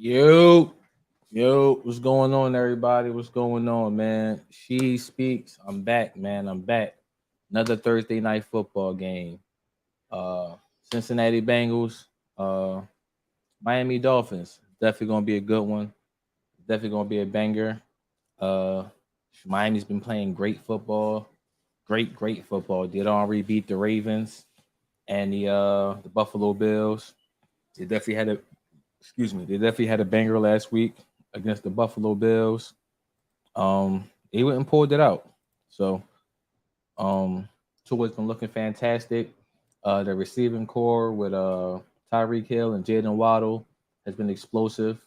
Yo, yo, what's going on, everybody? What's going on, man? She speaks. I'm back, man. I'm back. Another Thursday night football game. Uh, Cincinnati Bengals, uh, Miami Dolphins. Definitely gonna be a good one. Definitely gonna be a banger. Uh, Miami's been playing great football. Great football. Did already beat the Ravens and the Buffalo Bills. They definitely had a They definitely had a banger last week against the Buffalo Bills. He went and pulled it out. So Tua's been looking fantastic. The receiving core with Tyreek Hill and Jaden Waddle has been explosive,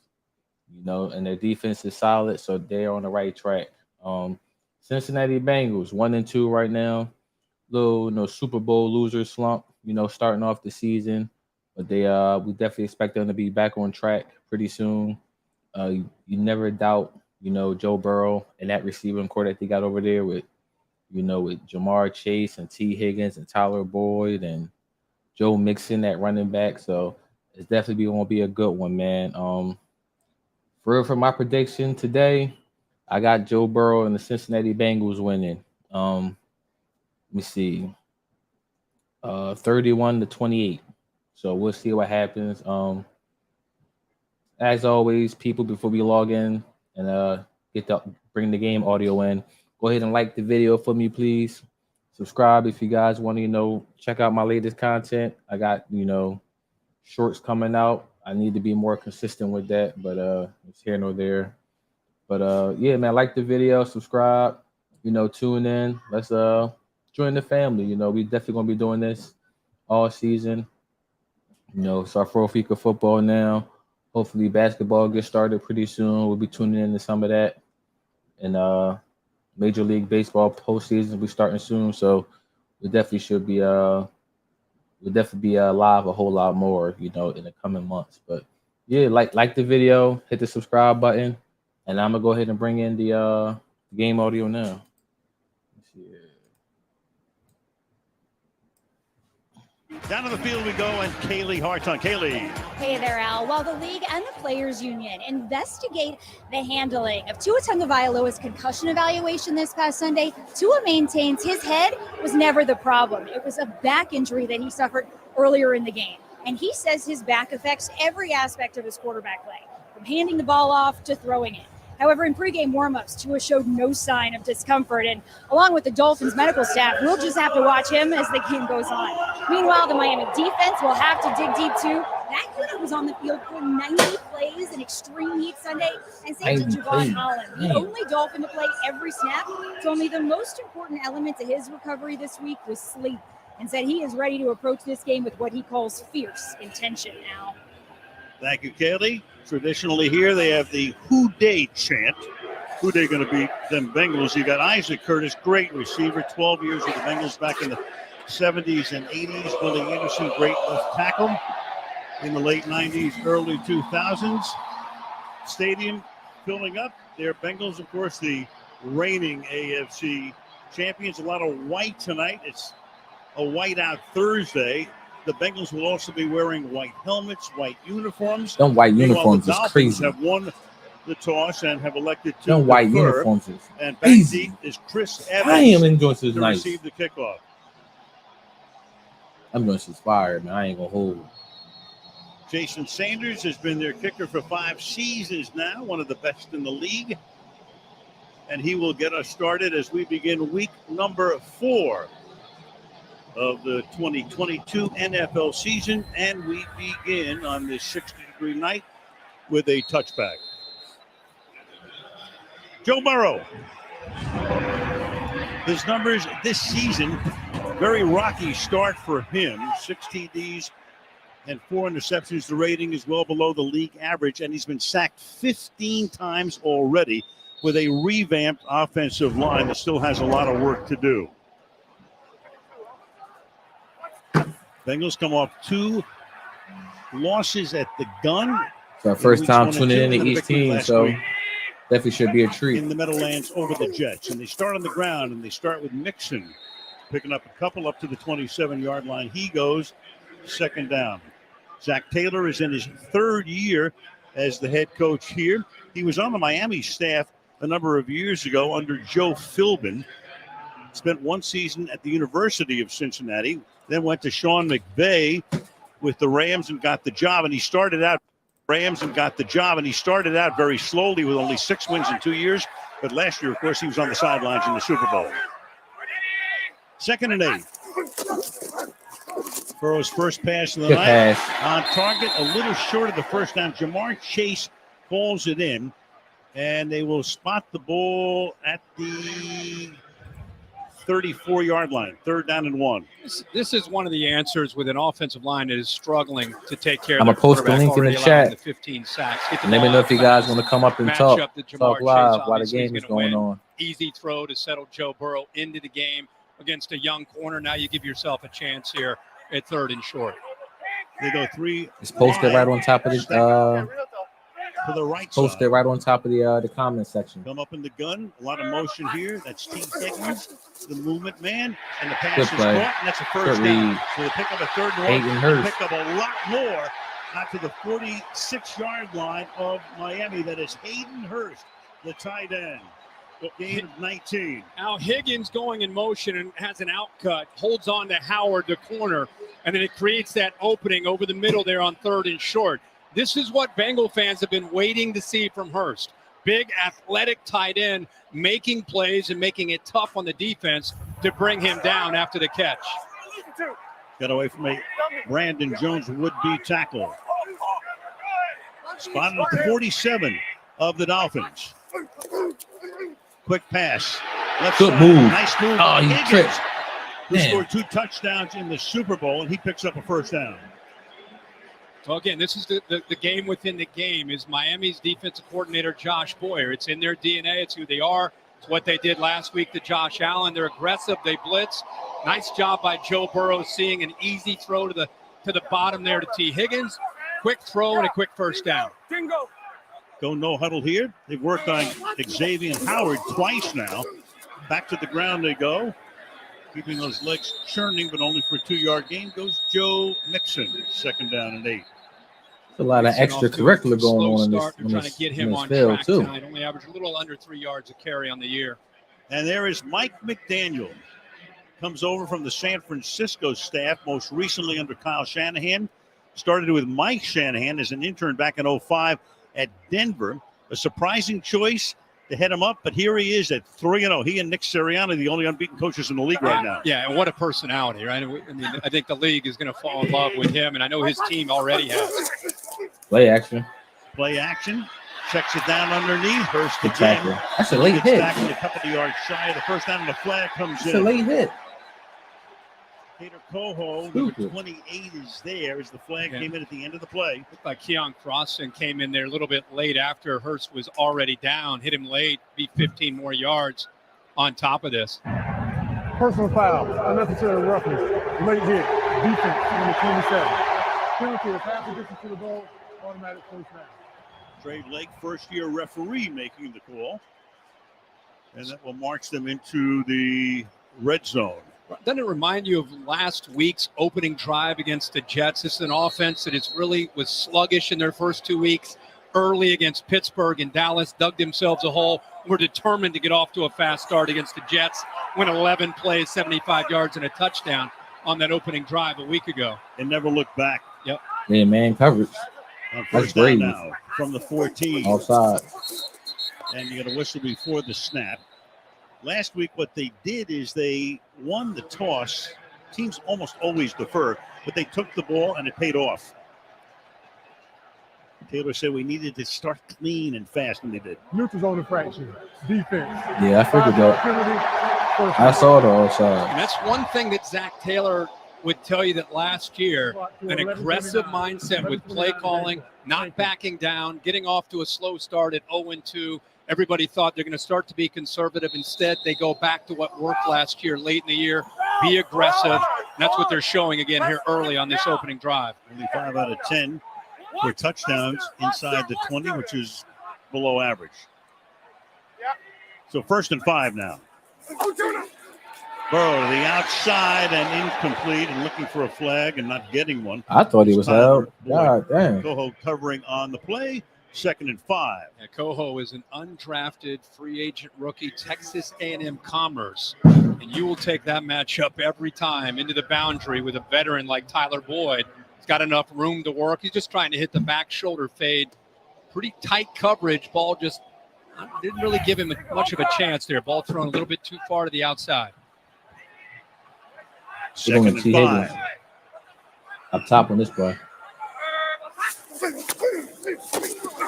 and their defense is solid, so they're on the right track. Cincinnati Bengals 1-2 right now. Little Super Bowl loser slump, starting off the season, but we definitely expect them to be back on track pretty soon. You never doubt, Joe Burrow and that receiving core that they got over there with Jamar Chase and T. Higgins and Tyler Boyd and Joe Mixon at running back. So it's definitely going to be a good one, man. For my prediction today, I got Joe Burrow and the Cincinnati Bengals winning. Let me see, 31-28. So we'll see what happens. As always, people, before we log in and bring the game audio in, go ahead and like the video for me, please. Subscribe if you guys want to, check out my latest content. I got, shorts coming out. I need to be more consistent with that, but it's here nor there. But yeah, man, like the video, subscribe, tune in. Let's join the family. We definitely gonna be doing this all season. It's our fourth week of football now. Hopefully basketball gets started pretty soon. We'll be tuning into some of that. And Major League Baseball postseason will be starting soon. So we definitely should be live a whole lot more, in the coming months. But yeah, like the video, hit the subscribe button, and I'm gonna go ahead and bring in the game audio now. Let's see here. Down to the field we go, and Kaylee Hartung. Kaylee. Hey there, Al. While the league and the players' union investigate the handling of Tua Tagovailoa's concussion evaluation this past Sunday, Tua maintains his head was never the problem. It was a back injury that he suffered earlier in the game. And he says his back affects every aspect of his quarterback play, from handing the ball off to throwing it. However, in pregame warmups, Tua showed no sign of discomfort, and along with the Dolphins medical staff, we'll just have to watch him as the game goes on. Meanwhile, the Miami defense will have to dig deep too. That unit was on the field for 90 plays in extreme heat Sunday, and safety Javon Holland, the only Dolphin to play every snap, told me the most important element to his recovery this week was sleep, and said he is ready to approach this game with what he calls fierce intention now. Thank you, Kaylee. Traditionally here, they have the Who Dey chant. Who Dey going to beat them Bengals? You got Isaac Curtis, great receiver, 12 years with the Bengals back in the 70s and 80s. Billy Anderson, great left tackle in the late 90s, early 2000s. Stadium filling up. Their Bengals, of course, the reigning AFC champions. A lot of white tonight. It's a whiteout Thursday. The Bengals will also be wearing white helmets, white uniforms. Them white uniforms is crazy. Have won the toss and have elected to Them white uniforms is and back deep is Chris Evans. I am enjoying this to nice. Receive the kickoff. I'm going to fire, man. I ain't gonna hold. Jason Sanders has been their kicker for 5 seasons now, one of the best in the league. And he will get us started as we begin week number 4 of the 2022 NFL season, and we begin on this 60-degree night with a touchback. Joe Burrow. His numbers this season, very rocky start for him. 6 TDs and 4 interceptions. The rating is well below the league average, and he's been sacked 15 times already with a revamped offensive line that still has a lot of work to do. Bengals come off 2 losses at the gun. It's our first time tuning in to each team, so definitely should be a treat. In the Meadowlands over the Jets. And they start on the ground, and they start with Mixon picking up a couple up to the 27-yard line. He goes second down. Zach Taylor is in his 3rd year as the head coach here. He was on the Miami staff a number of years ago under Joe Philbin. Spent one season at the University of Cincinnati, then went to Sean McVay with the Rams and got the job. And he started out very slowly with only 6 wins in 2 years. But last year, of course, he was on the sidelines in the Super Bowl. 2nd and 8. Burrow's first pass of the night. On target, a little short of the first down. Jamar Chase calls it in. And they will spot the ball at the 34-yard line, 3rd down and 1. This is one of the answers with an offensive line that is struggling to take care of. I'm gonna post the link in the chat. The 15 sacks. Let me know if you guys want to come up and talk live while the game is going on. Easy throw to settle Joe Burrow into the game against a young corner. Now you give yourself a chance here at 3rd and short. They go 3. It's posted right on top of the to the right posted side. right on top of the comment section. Come up in the gun. A lot of motion here. That's T. Higgins, the movement man, and the pass is caught, and that's a first down. So they pick up a 3rd and 1. They pick up a lot more out to the 46-yard line of Miami. That is Hayden Hurst, the tight end. Gain of 19. Now Higgins going in motion and has an outcut, holds on to Howard, the corner, and then it creates that opening over the middle there on 3rd and short. This is what Bengal fans have been waiting to see from Hurst. Big, athletic tight end, making plays and making it tough on the defense to bring him down after the catch. Got away from a Brandon Jones would-be tackle. Spotted at the 47 of the Dolphins. Quick pass. Left Good side. move. Nice move. Oh, you Higgins, tripped. who scored 2 touchdowns in the Super Bowl, and he picks up a first down. Well, again, this is the game within the game is Miami's defensive coordinator, Josh Boyer. It's in their DNA. It's who they are. It's what they did last week to Josh Allen. They're aggressive. They blitz. Nice job by Joe Burrow seeing an easy throw to the bottom there to T. Higgins. Quick throw and a quick first down. Go no huddle here. They've worked on Xavier Howard twice now. Back to the ground they go. Keeping those legs churning, but only for a 2-yard gain goes Joe Mixon. 2nd down and 8. A lot of extracurricular going on in this, trying to get him on field track too. tonight. Only averaged a little under 3 yards a carry on the year. And there is Mike McDaniel. Comes over from the San Francisco staff, most recently under Kyle Shanahan. Started with Mike Shanahan as an intern back in 2005 at Denver. A surprising choice to head him up, but here he is at 3-0. He and Nick Sirianni, the only unbeaten coaches in the league right now. Yeah, and what a personality, right? I mean, I think the league is going to fall in love with him, and I know his team already has. Play action. Play action. Checks it down underneath. Hurst Good again. tackle. That's a late hit. Tackled a couple of yards shy of the first down, and the flag comes That's in. a late hit. Peter Coho, number 28, is there as the flag came in at the end of the play. Looked like Keon Crossan came in there a little bit late after Hurst was already down. Hit him late, beat 15 more yards on top of this. Personal foul, unnecessary roughness, late hit, defense, number 27. Penalty is half the distance to the ball, automatic first down. Trey Lake, first-year referee, making the call. And that will march them into the red zone. Doesn't it remind you of last week's opening drive against the Jets? This is an offense that was sluggish in their first 2 weeks. Early against Pittsburgh and Dallas, dug themselves a hole. We're determined to get off to a fast start against the Jets. Went 11 plays, 75 yards, and a touchdown on that opening drive a week ago. And never looked back. Yep. Yeah, man, coverage. First down now from the 14. Offside. And you got a whistle before the snap. Last week, what they did is they won the toss. Teams almost always defer, but they took the ball and it paid off. Taylor said we needed to start clean and fast, and they did. Neutral zone infraction, defense. Yeah, I figured that. I saw the offside. And that's one thing that Zach Taylor would tell you that last year, an aggressive mindset with play calling, not backing down, getting off to a slow start at 0-2. Everybody thought they're going to start to be conservative. Instead, they go back to what worked last year, late in the year, be aggressive. And that's what they're showing again here early on this opening drive. Only 5 out of 10 for touchdowns inside the 20, which is below average. So 1st and 5 now. Burrow to the outside and incomplete, and looking for a flag and not getting one. I thought he was held. God damn. Coho covering on the play. 2nd and 5. Yeah, Coho is an undrafted free agent rookie, Texas A&M Commerce, and you will take that matchup every time into the boundary with a veteran like Tyler Boyd. He's got enough room to work. He's just trying to hit the back shoulder fade. Pretty tight coverage. Ball just didn't really give him much of a chance there. Ball thrown a little bit too far to the outside. 2nd and 5. Up top on this play.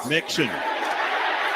Mixon.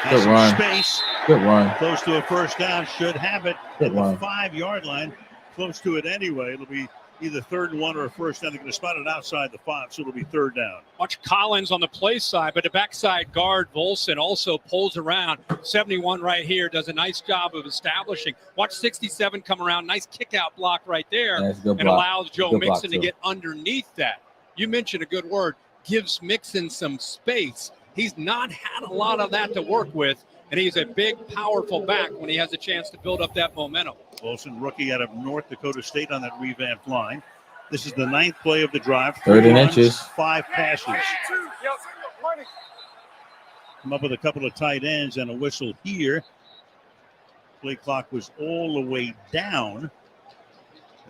Good run. Space. Good run. Close to a first down. Should have it Good at the run. 5-yard line. Close to it anyway. It'll be either 3rd and 1 or a first down. They're going to spot it outside the 5, so it'll be 3rd down. Watch Collins on the play side, but the backside guard, Volson, also pulls around. 71 right here does a nice job of establishing. Watch 67 come around. Nice kick-out block right there. That's a good and block. allows Joe Good Mixon to block, too. get underneath that. You mentioned a good word. Gives Mixon some space. He's not had a lot of that to work with, and he's a big, powerful back when he has a chance to build up that momentum. Wilson, rookie out of North Dakota State on that revamped line. This is the 9th play of the drive. 3rd and 3 inches. runs, 5 passes. Come up with a couple of tight ends and a whistle here. Play clock was all the way down.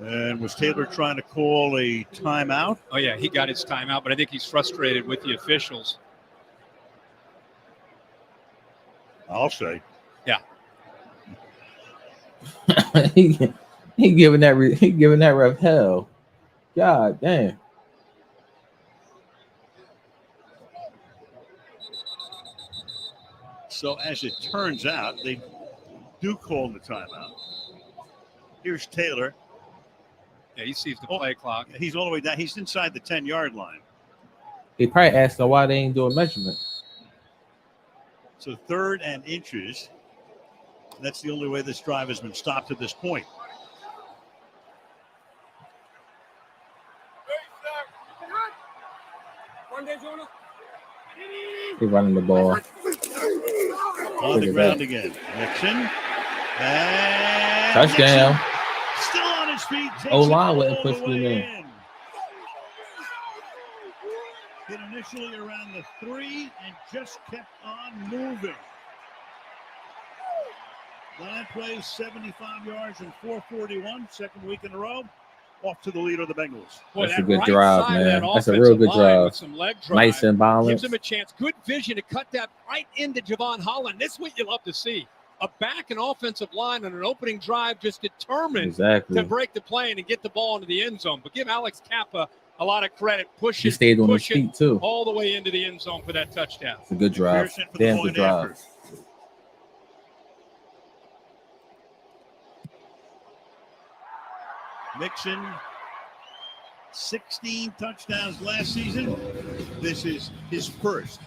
And was Taylor trying to call a timeout? Oh, yeah, he got his timeout, but I think he's frustrated with the officials. I'll say. Yeah. he giving that ref hell. God damn. So as it turns out, they do call the timeout. Here's Taylor. Yeah, he sees the play clock. He's all the way down. He's inside the 10-yard line. They probably asked them why they ain't doing measurement. So 3rd and inches. That's the only way this drive has been stopped to this point. They running the ball. On the ground again. Nixon. And Touchdown. Nixon still on his feet. O-line wouldn't push me in. Hit initially around the 3 and just kept on moving. 9 plays, 75 yards, and 441. 2nd week in a row. Off to the lead of the Bengals. Boy, That's a that good right drive, side of man. that That's a real good offensive line drive. with some leg drive Nice and balanced. Gives him a chance. Good vision to cut that right into Javon Holland. This is what you love to see. A back and offensive line on an opening drive just determined Exactly. to break the plane and get the ball into the end zone. But give Alex Kappa a lot of credit. He stayed on his feet, too. all the way into the end zone for that touchdown. It's a good drive. Pearson for the Damn point good drive. after. Mixon, 16 touchdowns last season. This is his first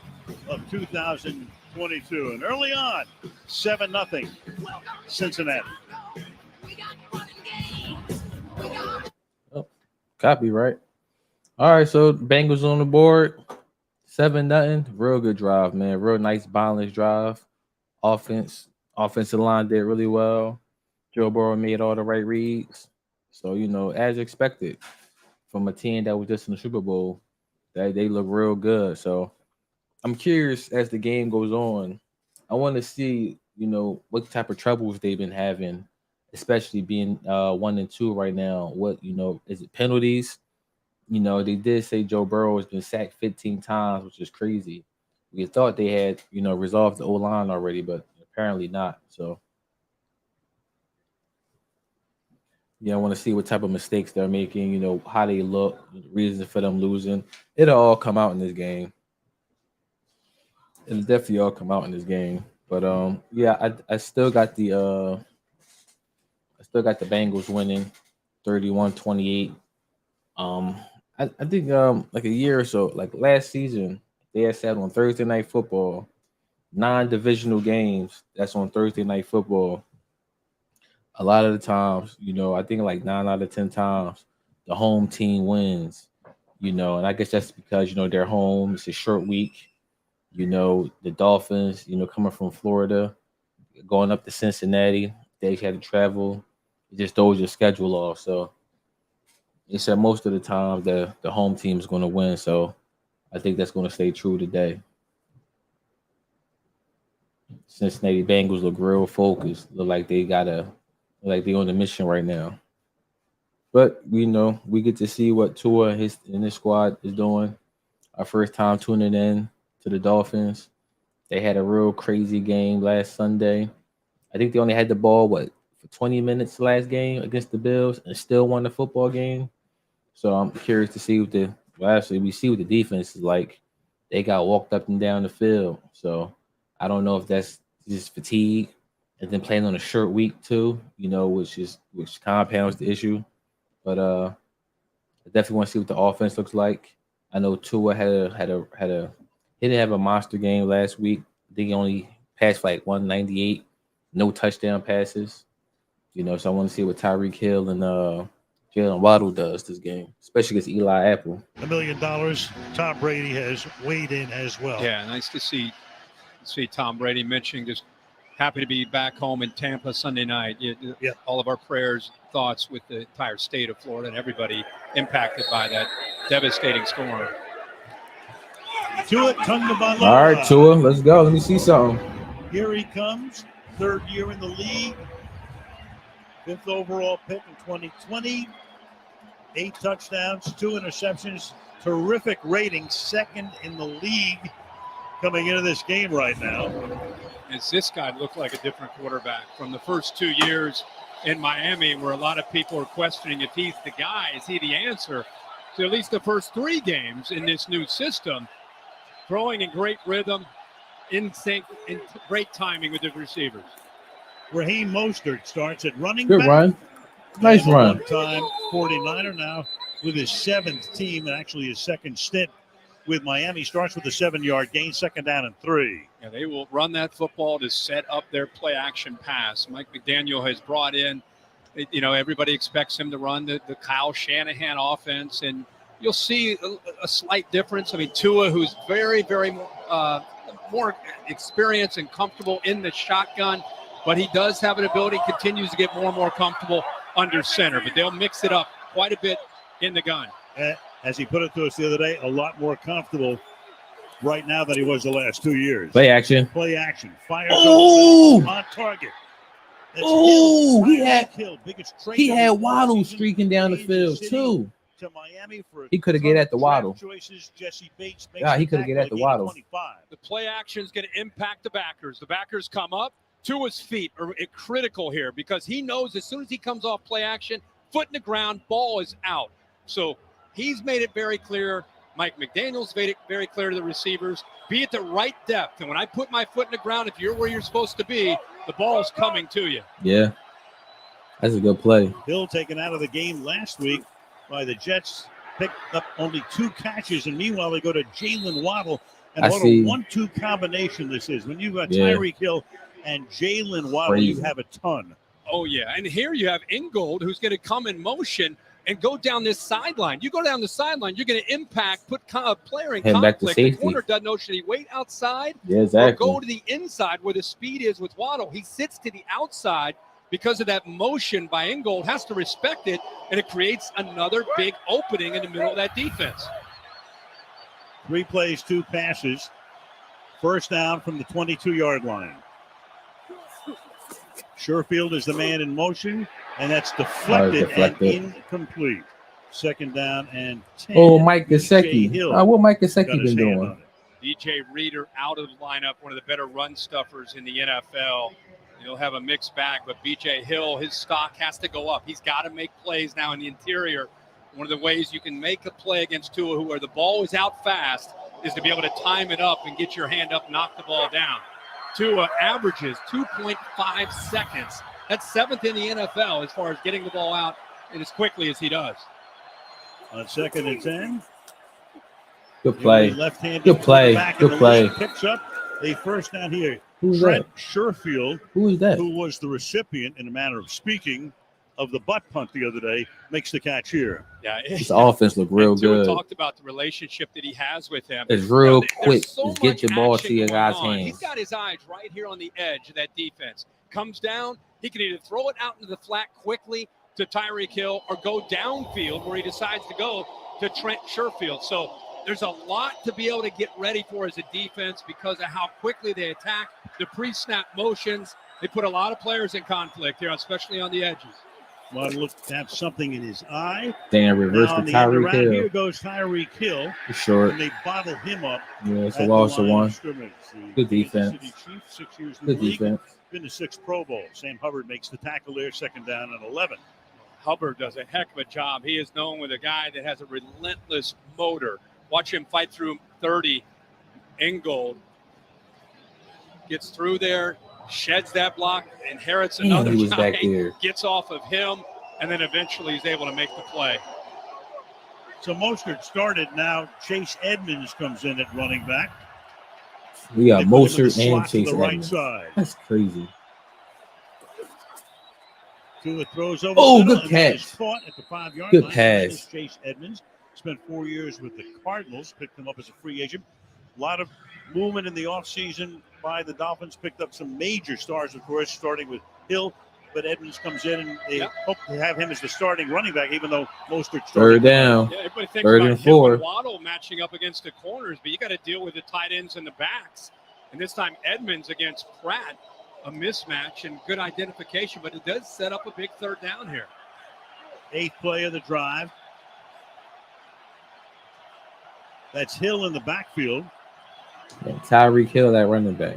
of 2022. And early on, 7-0 Cincinnati. Oh, copyright. All right, so Bengals on the board. 7-0. Real good drive, man. Real nice balanced drive. Offensive line did really well. Joe Burrow made all the right reads. So, as expected from a team that was just in the Super Bowl, that they look real good. So I'm curious as the game goes on. I want to see, what type of troubles they've been having, especially being 1-2 right now. What, is it penalties? They did say Joe Burrow has been sacked 15 times, which is crazy. We thought they had, resolved the O-line already, but apparently not. So, I want to see what type of mistakes they're making, how they look, reasons for them losing. It'll all come out in this game. It'll definitely all come out in this game. But I still got the Bengals winning 31-28. I think like a year or so, like last season, they had said on Thursday Night Football, 9 divisional games that's on Thursday Night Football. A lot of the times, I think like 9 out of 10 times, the home team wins, and I guess that's because, they're home. It's a short week. The Dolphins, coming from Florida, going up to Cincinnati, they had to travel. It just throws your schedule off. So they said most of the time the home team is going to win. So I think that's going to stay true today. Cincinnati Bengals look real focused. Look like they on a mission right now. But we get to see what Tua and his squad is doing. Our first time tuning in to the Dolphins. They had a real crazy game last Sunday. I think they only had the ball for 20 minutes last game against the Bills and still won the football game. So I'm curious to see we see what the defense is like. They got walked up and down the field. So I don't know if that's just fatigue and then playing on a short week too, which compounds the issue. But I definitely want to see what the offense looks like. I know Tua he didn't have a monster game last week. I think he only passed for like 198, no touchdown passes. So I want to see what Tyreek Hill and Jalen Waddle does this game, especially against Eli Apple. $1 million. Tom Brady has weighed in as well. Yeah, nice to see Tom Brady mentioning just happy to be back home in Tampa Sunday night. Yeah. All of our prayers, thoughts with the entire state of Florida and everybody impacted by that devastating storm. Tua Tagovailoa. All right, Tua, let's go. Let me see something. Here he comes, third year in the league, 5th overall pick in 2020, 8 touchdowns, 2 interceptions, terrific rating, second in the league coming into this game right now. As this guy looked like a different quarterback from the first 2 years in Miami, where a lot of people are questioning if he's the guy, is he the answer? So at least the first 3 games in this new system, throwing in great rhythm, in sync, in great timing with the receivers. Raheem Mostert starts at running back. Good run. Nice run. One-time 49er now with his 7th team and actually his second stint with Miami. Starts with a 7-yard gain, 2nd down and 3. Yeah, they will run that football to set up their play-action pass. Mike McDaniel has brought in, everybody expects him to run the Kyle Shanahan offense, and you'll see a slight difference. I mean, Tua, who's very, very more experienced and comfortable in the shotgun, but he does have an ability, continues to get more and more comfortable under center. But they'll mix it up quite a bit in the gun. As he put it to us the other day, a lot more comfortable right now than he was the last 2 years. Play action. Fires on target. Oh, he had Waddle streaking down the field too. To Miami for he could have get at the Waddle. Jesse Bates he could have get at the Waddle. The play action is going to impact the backers. The backers come up. Tua's feet are critical here because he knows as soon as he comes off play action, foot in the ground, ball is out. So he's made it very clear. Mike McDaniel's made it very clear to the receivers, be at the right depth. And when I put my foot in the ground, if you're where you're supposed to be, the ball's coming to you. Yeah, that's a good play. Hill taken out of the game last week by the Jets, picked up only 2 catches, and meanwhile they go to Jalen Waddle. And what a 1-2 combination this is. When you've got Tyreek Hill and Jalen Waddle, you have a ton. Oh, yeah. And here you have Ingold, who's going to come in motion and go down this sideline. You go down the sideline, you're going to impact, put a player in conflict. The corner doesn't know, should he wait outside or go to the inside where the speed is with Waddle? He sits to the outside because of that motion by Ingold, has to respect it, and it creates another big opening in the middle of that defense. 3 plays, 2 passes. First down from the 22-yard line. Sherfield is the man in motion, and that's deflected. And incomplete. 2nd down and 10. Oh, Mike Gesicki. What Mike Gesicki been doing? DJ Reader out of the lineup, one of the better run stuffers in the NFL. He'll have a mixed bag, but B.J. Hill, his stock has to go up. He's got to make plays now in the interior. One of the ways you can make a play against Tua, where the ball is out fast, is to be able to time it up and get your hand up, knock the ball down. Tua averages 2.5 seconds. That's 7th in the NFL as far as getting the ball out and as quickly as he does. On 2nd and 10. Good play. Good play. Good play. Picks up a first down here. Who's Trent that? Sherfield, who is that? Who was the recipient, in a manner of speaking, of the butt punt the other day, makes the catch here. Yeah, his offense looked real good. We talked about the relationship that he has with him. It's real quick. So just get your ball to your guy's hands. He's got his eyes right here on the edge of that defense. Comes down, he can either throw it out into the flat quickly to Tyreek Hill or go downfield where he decides to go to Trent Sherfield. So there's a lot to be able to get ready for as a defense because of how quickly they attack the pre-snap motions. They put a lot of players in conflict here, especially on the edges. Well, look to have something in his eye. Damn, reverse Now the on the end Tyreek around Hill. here goes Tyreek Hill. It's short. And they bottle him up. Yeah, it's a at the loss of line one. scrimmage. The Good defense. Kansas City Chiefs, 6 years in Good the league. defense. Been to 6 Pro Bowls. Sam Hubbard makes the tackle there, second down and 11. Hubbard does a heck of a job. He is known with a guy that has a relentless motor. Watch him fight through 30. Ingold gets through there, sheds that block, inherits another he was guy, back there. gets off of him, and then eventually he's able to make the play. So Mostert started. Now Chase Edmonds comes in at running back. We got They put him in the Mostert and slot to Chase the right Edmonds. side. That's crazy. Tua throws over. Oh, the middle, good and that catch. is caught at the 5-yard Good line. pass. That is Chase Edmonds. Spent 4 years with the Cardinals. Picked him up as a free agent. A lot of movement in the offseason by the Dolphins. Picked up some major stars, of course, starting with Hill. But Edmonds comes in, and they hope to have him as the starting running back, even though Mostert started. Third down. Yeah, everybody thinks Third about and Hill 4. and Waddle matching up against the corners, but you got to deal with the tight ends and the backs. And this time Edmonds against Pratt, a mismatch and good identification, but it does set up a big third down here. 8th play of the drive. That's Hill in the backfield. Yeah, Tyreek Hill, that running back.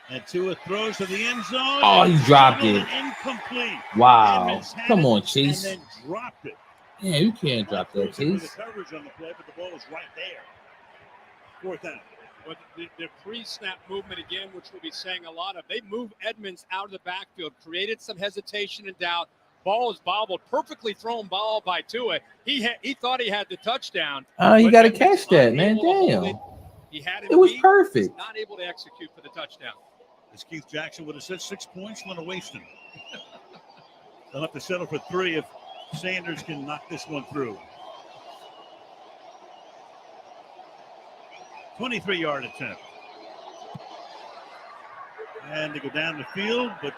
And Tua throws to the end zone. Oh, he dropped it. Incomplete. Wow. Edmonds had Come it on, Chase. And then dropped it. Yeah, you can't drop that, With Chase. the coverage on the play, but the ball is right there. 4th down. But the pre-snap movement again, which we'll be saying a lot of, they moved Edmonds out of the backfield, created some hesitation and doubt. Ball is bobbled, perfectly thrown ball by Tua. He thought he had the touchdown. You but got to Edmonds catch that, man. unable to hold Damn. it. He had him It was beat, perfect. was not able to execute for the touchdown. As Keith Jackson would have said, 6 points, want to waste them. They'll have to settle for 3 if Sanders can knock this one through. 23-yard attempt. And they go down the field, but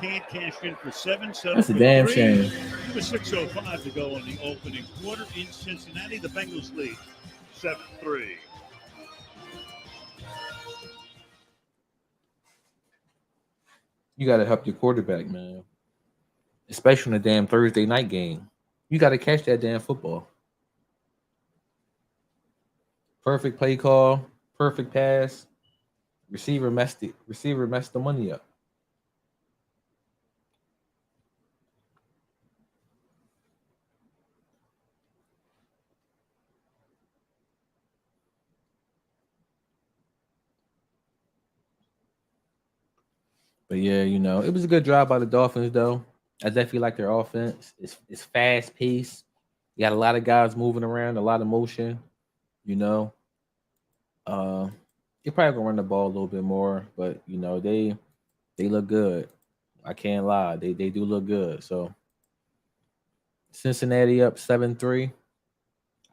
can't cash in for 7. That's a damn shame. With 6:05 to go in the opening quarter in Cincinnati. The Bengals lead 7-3. You got to help your quarterback, man. Especially in the damn Thursday night game. You got to catch that damn football. Perfect play call, perfect pass. Receiver messed the money up. But yeah, it was a good job by the Dolphins, though. I definitely like their offense. It's fast paced. You got a lot of guys moving around, a lot of motion. You're probably gonna run the ball a little bit more, but they look good. I can't lie, they do look good. So Cincinnati up 7-3.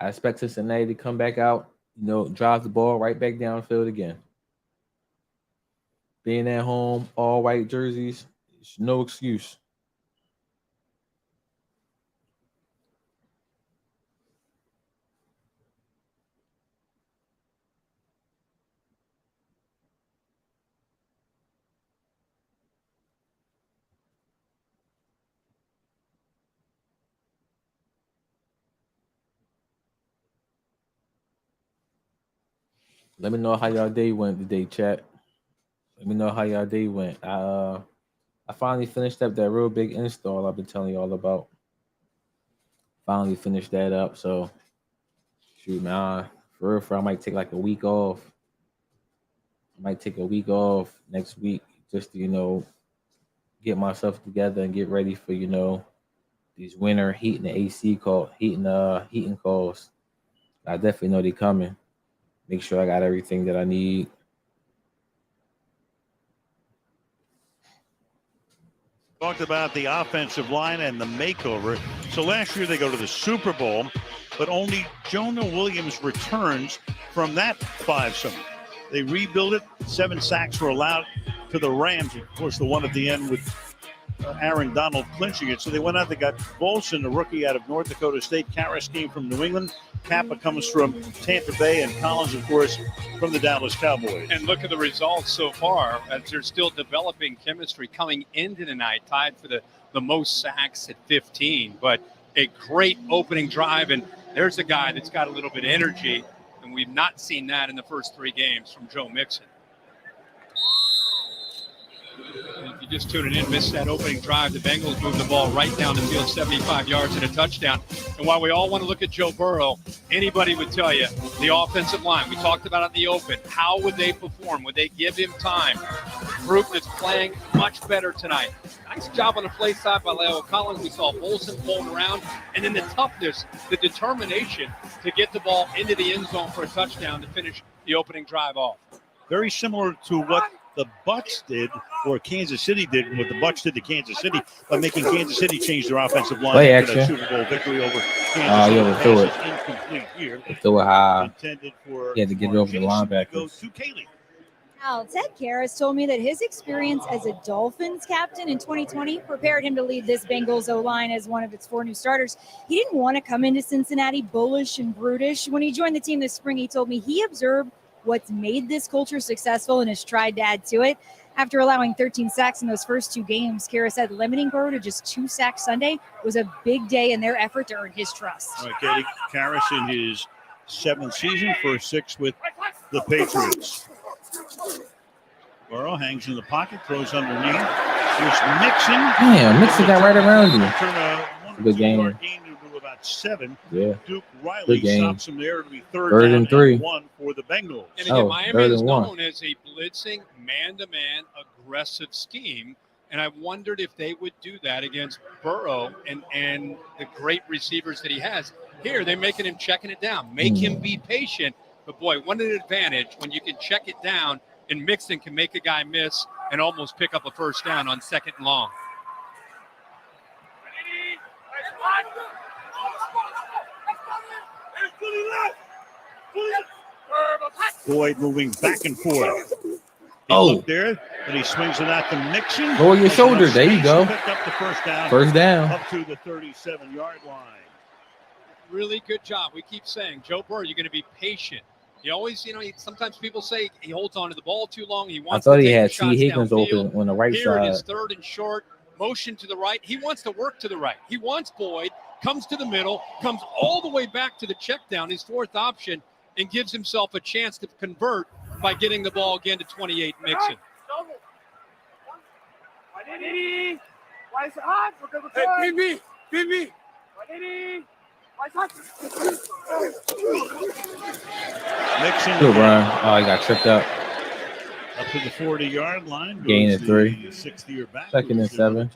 I expect Cincinnati to come back out, drive the ball right back downfield again. Being at home, all white jerseys, it's no excuse. Let me know how y'all day went today, chat. Let me know how y'all day went. I finally finished up that real big install I've been telling y'all about. Finally finished that up. So, shoot, man, for real, I might take like a week off. I might take a week off next week just to, get myself together and get ready for, these winter heat and the AC heating calls. I definitely know they're coming. Make sure I got everything that I need. Talked about the offensive line and the makeover. So last year they go to the Super Bowl, but only Jonah Williams returns from that 5-7. They rebuild it. 7 sacks were allowed to the Rams. Of course, the one at the end with Aaron Donald clinching it. So they went out, they got Bolson, a rookie out of North Dakota State. Karras came from New England. Kappa comes from Tampa Bay, and Collins, of course, from the Dallas Cowboys. And look at the results so far as they're still developing chemistry coming into tonight, tied for the most sacks at 15. But a great opening drive, and there's a guy that's got a little bit of energy, and we've not seen that in the first 3 games from Joe Mixon. And if you just tuning in, missed that opening drive, the Bengals moved the ball right down the field, 75 yards and a touchdown. And while we all want to look at Joe Burrow, anybody would tell you the offensive line, we talked about it in the open, how would they perform? Would they give him time? Group that's playing much better tonight. Nice job on the play side by Leo Collins. We saw Bolson pulling around, and then the toughness, the determination to get the ball into the end zone for a touchdown to finish the opening drive off. Very similar to what the Bucs did, or Kansas City did, and what the Bucs did to Kansas City by making Kansas City change their offensive line after that Super Bowl victory over Kansas City. Overthrew it. Incomplete here. Threw it high. Intended for He had to get it over the linebackers. Goes to Kaylee. Now, Ted Karras told me that his experience as a Dolphins captain in 2020 prepared him to lead this Bengals O-line as one of its 4 new starters. He didn't want to come into Cincinnati bullish and brutish. When he joined the team this spring, he told me he observed what's made this culture successful and has tried to add to it. After allowing 13 sacks in those first 2 games, Karras said limiting Burrow to just 2 sacks Sunday was a big day in their effort to earn his trust. All right, Katie, Karras in his 7th season, first 6 with the Patriots. Burrow hangs in the pocket, throws underneath. Here's Mixon. Damn, Mixon got right around you. Turn a 1 2-yard gain into about 7. Yeah. Duke Riley stops him there to be third and down 3 and 1 for the Bengals. And again, Miami is known as a blitzing, man-to-man, aggressive scheme. And I wondered if they would do that against Burrow and the great receivers that he has. Here, they're making him checking it down. Make him be patient. But, boy, what an advantage when you can check it down and Mixon can make a guy miss and almost pick up a first down on 2nd and long. Boyd moving back and forth. Look there, and he swings it out to Mixon. Lower your shoulder. There you go. Picked up the first down. First down. Up to the 37-yard line. Really good job. We keep saying, Joe Burrow, you're going to be patient. He always, sometimes people say he holds on to the ball too long. He wants. I thought he had T. Higgins open on the right side. Here it is 3rd and short. Motion to the right. He wants to work to the right. He wants Boyd. Comes to the middle. Comes all the way back to the check down, his 4th option, and gives himself a chance to convert by getting the ball again to 28 Mixon. Mixon. Good run. Oh, he got tripped up. Up to the 40-yard line. Gain of 3. 6th-year back. 2nd and 7.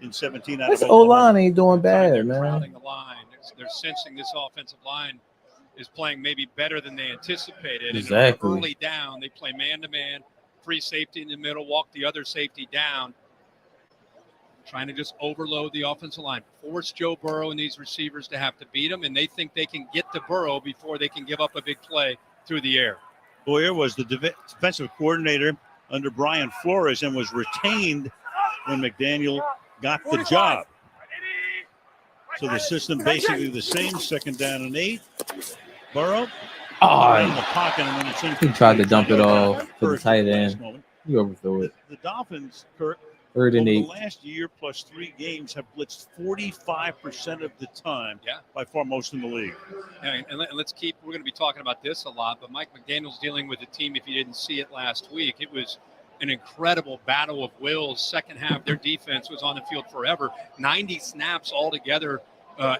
In 17 out This of O-line ain't doing bad, They're man. crowding the line. They're sensing this offensive line is playing maybe better than they anticipated. Exactly. And early down, they play man-to-man, free safety in the middle, walk the other safety down. Trying to just overload the offensive line, force Joe Burrow and these receivers to have to beat him, and they think they can get to Burrow before they can give up a big play through the air. Boyer was the defensive coordinator under Brian Flores and was retained when McDaniel got the job. So the system basically the same, 2nd down and 8. Burrow in the pocket, and when it's in, he tried to dump it off to the tight end. He overthrew it. The Dolphins, Kurt, 3rd and 8. the last year plus 3 games have blitzed 45% of the time. Yeah. By far most in the league. And let's keep, we're going to be talking about this a lot, but Mike McDaniel's dealing with a team, if you didn't see it last week, it was an incredible battle of wills. Second half, their defense was on the field forever. 90 snaps altogether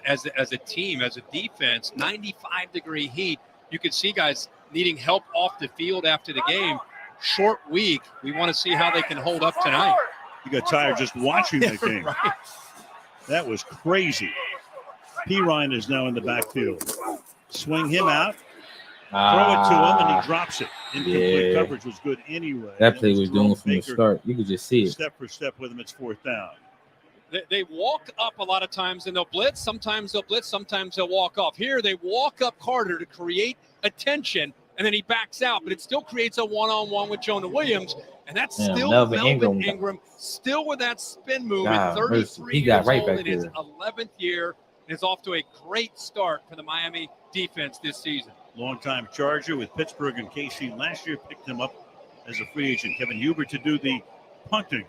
as a team, as a defense, 95-degree heat. You could see guys needing help off the field after the game. Short week. We want to see how they can hold up tonight. You got tired just watching that game. Right. That was crazy. P. Ryan is now in the backfield. Swing him out. Throw it to him, and he drops it. Incomplete coverage was good anyway. That play was doing from the start. You could just see it. Step for step with him, it's 4th down. They walk up a lot of times, and they'll blitz. Sometimes they'll blitz. Sometimes they'll walk off. Here, they walk up Carter to create attention, and then he backs out, but it still creates a one-on-one with Jonah Williams, and that's Yeah, still Melvin Melvin Ingram. Ingram, still with that spin move God, at 33 he got years right old back in his there. 11th year, and is off to a great start for the Miami defense this season. Longtime Charger with Pittsburgh and KC last year, picked him up as a free agent. Kevin Huber to do the punting.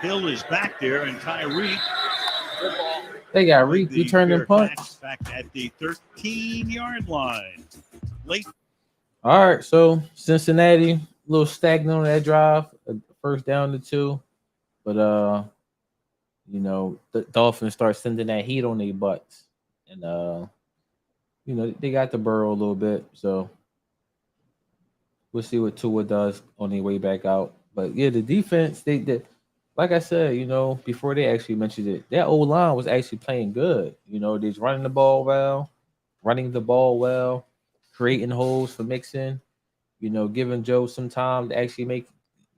Hill is back there, and Tyree. They got returning punts. Back at the 13-yard line. Late. All right, so Cincinnati, a little stagnant on that drive, first down to 2. But you know, the Dolphins start sending that heat on their butts. And you know, they got the Burrow a little bit, so we'll see what Tua does on their way back out. But yeah, the defense, they like I said, you know, before they actually mentioned it, that old line was actually playing good. You know, they're running the ball well, creating holes for Mixon, you know, giving Joe some time to actually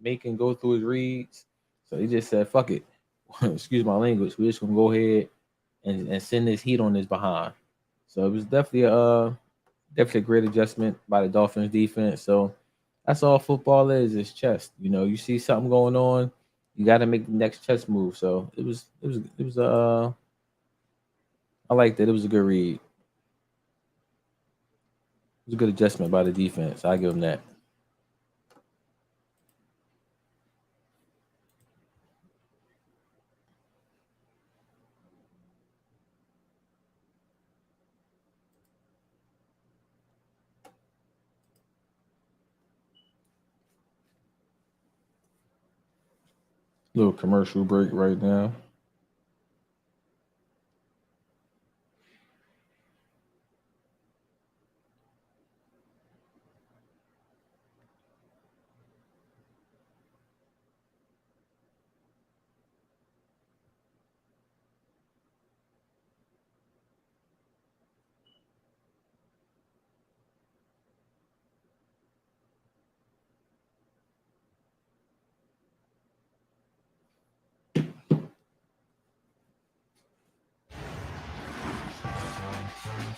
make and go through his reads. So he just said, fuck it. Excuse my language. We're just gonna go ahead and send this heat on his behind. So it was definitely a great adjustment by the Dolphins defense. So that's all football is chess. You know, you see something going on, you got to make the next chess move. So it was I liked it. It was a good read. It was a good adjustment by the defense. I give them that. Little commercial break right now.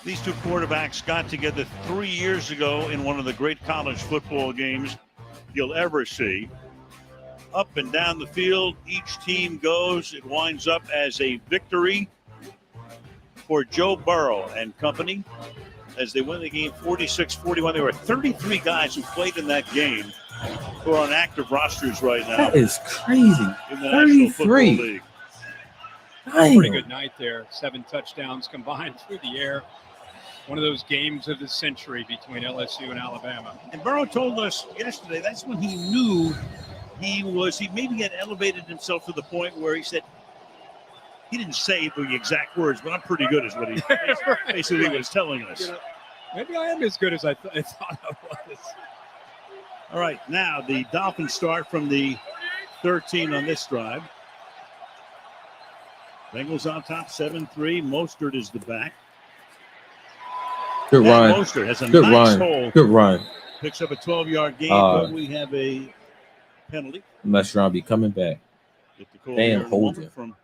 These two quarterbacks got together 3 years ago in one of the great college football games you'll ever see. Up and down the field, each team goes. It winds up as a victory for Joe Burrow and company as they win the game 46-41. There were 33 guys who played in that game who are on active rosters right now. That is crazy. In the National Football League. Pretty good night there. 7 touchdowns combined through the air. One of those games of the century between LSU and Alabama. And Burrow told us yesterday that's when he knew he maybe had elevated himself to the point where he said, he didn't say the exact words, but I'm pretty good is what he basically was telling us. You know, maybe I am as good as I thought I was. All right, now the Dolphins start from the 13 on this drive. Bengals on top, 7-3. Mostert is the back. Good run. Mostert has a Good nice run. hole. Good run. Picks up a 12-yard gain, but we have a penalty. Unless Ron be coming back. Get the call Damn, here hold it. from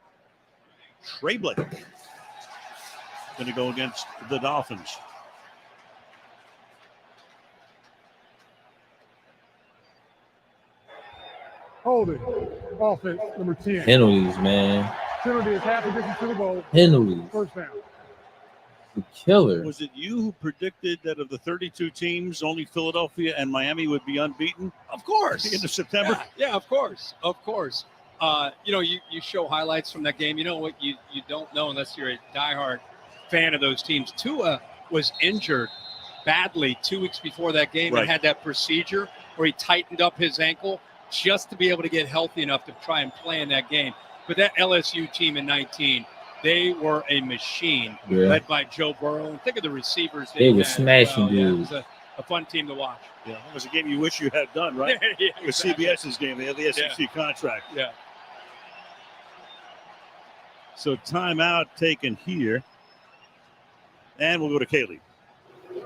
Trey Blake. Going to go against the Dolphins. Holding. Offense, number 10. Penalties, man. Penalty is half a distance to the goal. Penalties. First down. The killer. Was it you who predicted that of the 32 teams, only Philadelphia and Miami would be unbeaten? Of course. Into September? Yeah, of course. Of course. You know, you show highlights from that game. You know what you don't know unless you're a diehard fan of those teams. Tua was injured badly 2 weeks before that game and had that procedure where he tightened up his ankle just to be able to get healthy enough to try and play in that game. But that LSU team in 19, they were a machine led by Joe Burrow. And think of the receivers. They were smashing dudes. It was a fun team to watch. Yeah, it was a game you wish you had done, right? Yeah, it was exactly. CBS's game. They had the SEC contract. Yeah. So timeout taken here. And we'll go to Kaylee.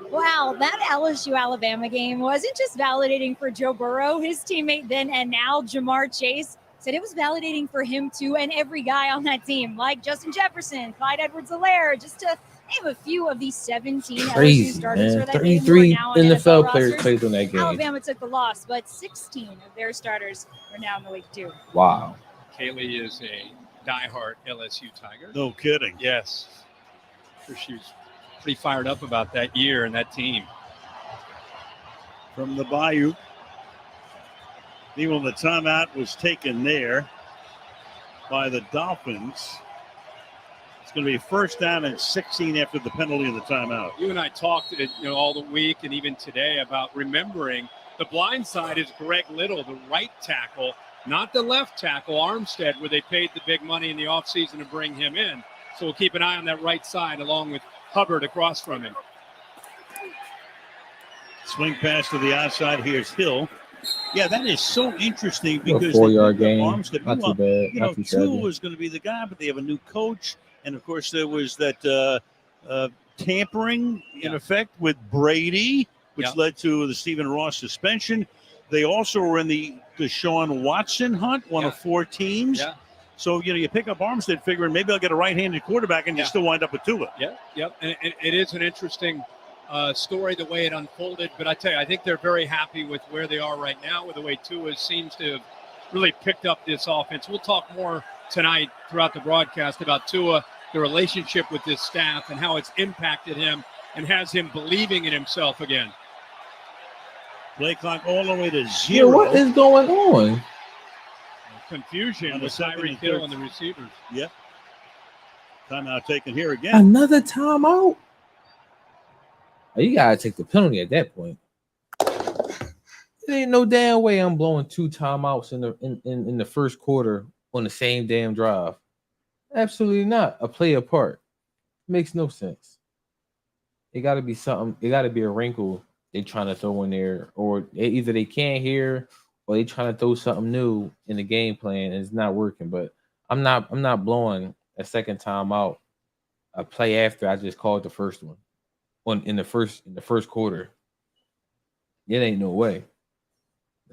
Wow, that LSU-Alabama game wasn't just validating for Joe Burrow, his teammate then and now, Jamar Chase. said it was validating for him too, and every guy on that team, like Justin Jefferson, Clyde Edwards-Helaire, just to name a few of these 17 LSU starters for that game who are 33 now on NFL players rosters. played on that game. Alabama took the loss, but 16 of their starters are now in the league too. Wow. Kaylee is a diehard LSU Tiger. No kidding. Yes. Sure, she was pretty fired up about that year and that team. From the Bayou. Even the timeout was taken there by the Dolphins. It's going to be first down and 16 after the penalty and the timeout. You and I talked all the week and even today about remembering the blind side is Greg Little, the right tackle, not the left tackle, Armstead, where they paid the big money in the offseason to bring him in. So we'll keep an eye on that right side along with Hubbard across from him. Swing pass to the outside. Here's Hill. Yeah, that is so interesting because a 4-yard the game. Armstead, Not too bad. you know, Tua was going to be the guy, but they have a new coach. And, of course, there was that tampering, in effect, with Brady, which led to the Stephen Ross suspension. They also were in the Deshaun Watson hunt, one of 4 teams. Yeah. So, you pick up Armstead figuring maybe I'll get a right-handed quarterback and you still wind up with Tua. Yep. And it is an interesting story the way it unfolded. But I tell you, I think they're very happy with where they are right now, with the way Tua seems to have really picked up this offense. We'll talk more tonight throughout the broadcast about Tua, the relationship with this staff, and how it's impacted him and has him believing in himself again. Play clock all the way to 0. Yeah, what is going on? Confusion with Tyreek Hill and the receivers. Yep. Timeout taken here again. Another timeout? Oh, you gotta take the penalty at that point. There ain't no damn way I'm blowing 2 timeouts in the first quarter on the same damn drive. Absolutely not. A play apart. Makes no sense. It gotta be something. It gotta be a wrinkle they trying to throw in there, or either they can't hear or they trying to throw something new in the game plan and it's not working. But I'm not blowing a second timeout a play after I just called the first one in the first quarter. It ain't no way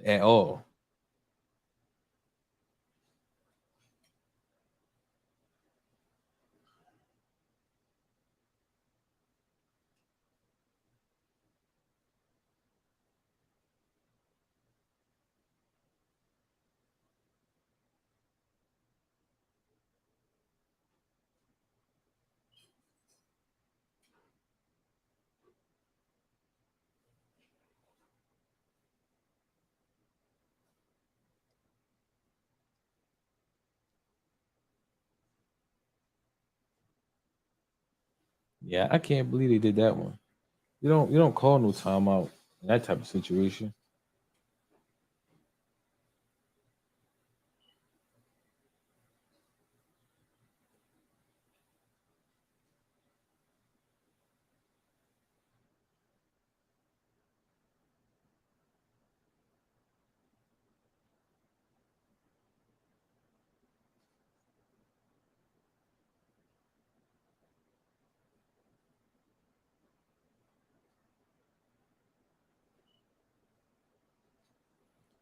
at all. Yeah, I can't believe they did that one. You don't call no timeout in that type of situation.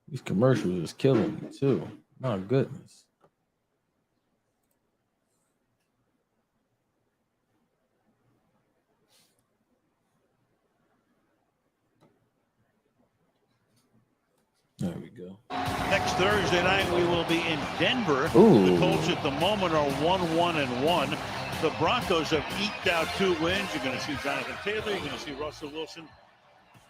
These commercials is killing me too. My goodness. There we go. Next Thursday night, we will be in Denver. Ooh. The Colts at the moment are 1-1-1. The Broncos have eked out 2 wins. You're going to see Jonathan Taylor. You're going to see Russell Wilson.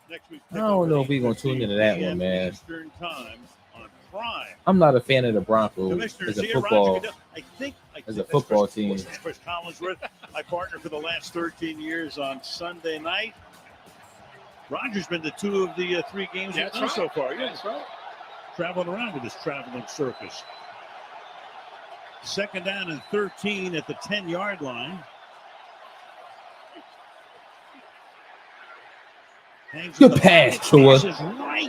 Next week, I don't know if we're going to tune into that one, man. Eastern time on Prime. I'm not a fan of the Broncos as a football. I think as a football team. Chris Collinsworth, my partner for the last 13 years on Sunday night. Roger's been to 2 of the 3 games we've done so far. Yeah, That's right. Traveling around with this traveling circus. Second down and 13 at the 10-yard line. Good pass, Tua.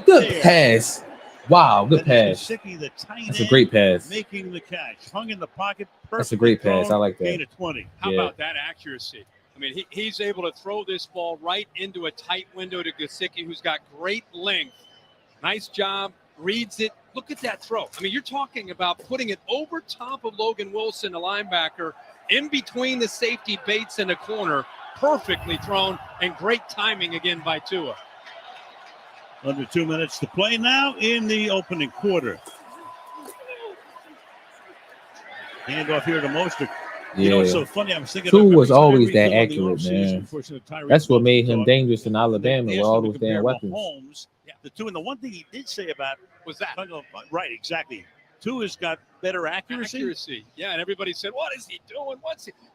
Good pass. Wow, good pass. That's a great pass. Making the catch. Hung in the pocket. That's a great pass. I like that. Gain of 20. How about that accuracy? I mean, he's able to throw this ball right into a tight window to Gesicki, who's got great length. Nice job. Reads it, Look at that throw. I mean, you're talking about putting it over top of Logan Wilson, the linebacker, in between the safety Bates and the corner. Perfectly thrown and great timing again by Tua. Under 2 minutes to play now in the opening quarter. Handoff here to Mostert. Yeah. You know, it's so funny. I was thinking Tua was every time always I read that Hill in the accurate, offseason, man. unfortunately, That's what Tyrese made him talk. dangerous in They Alabama with asked all him to those damn compare weapons. Mahomes, the two, and the one thing he did say about Was that? Right, exactly. Tua's got better Accuracy. Yeah, and everybody said, what is he doing?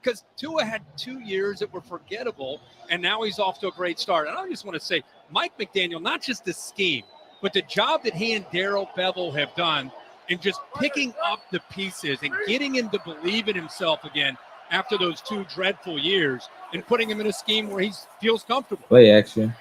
Because Tua had 2 years that were forgettable, and now he's off to a great start. And I just want to say, Mike McDaniel, not just the scheme, but the job that he and Darrell Bevel have done in just picking up the pieces and getting him to believe in himself again after those 2 dreadful years and putting him in a scheme where he feels comfortable. Play action.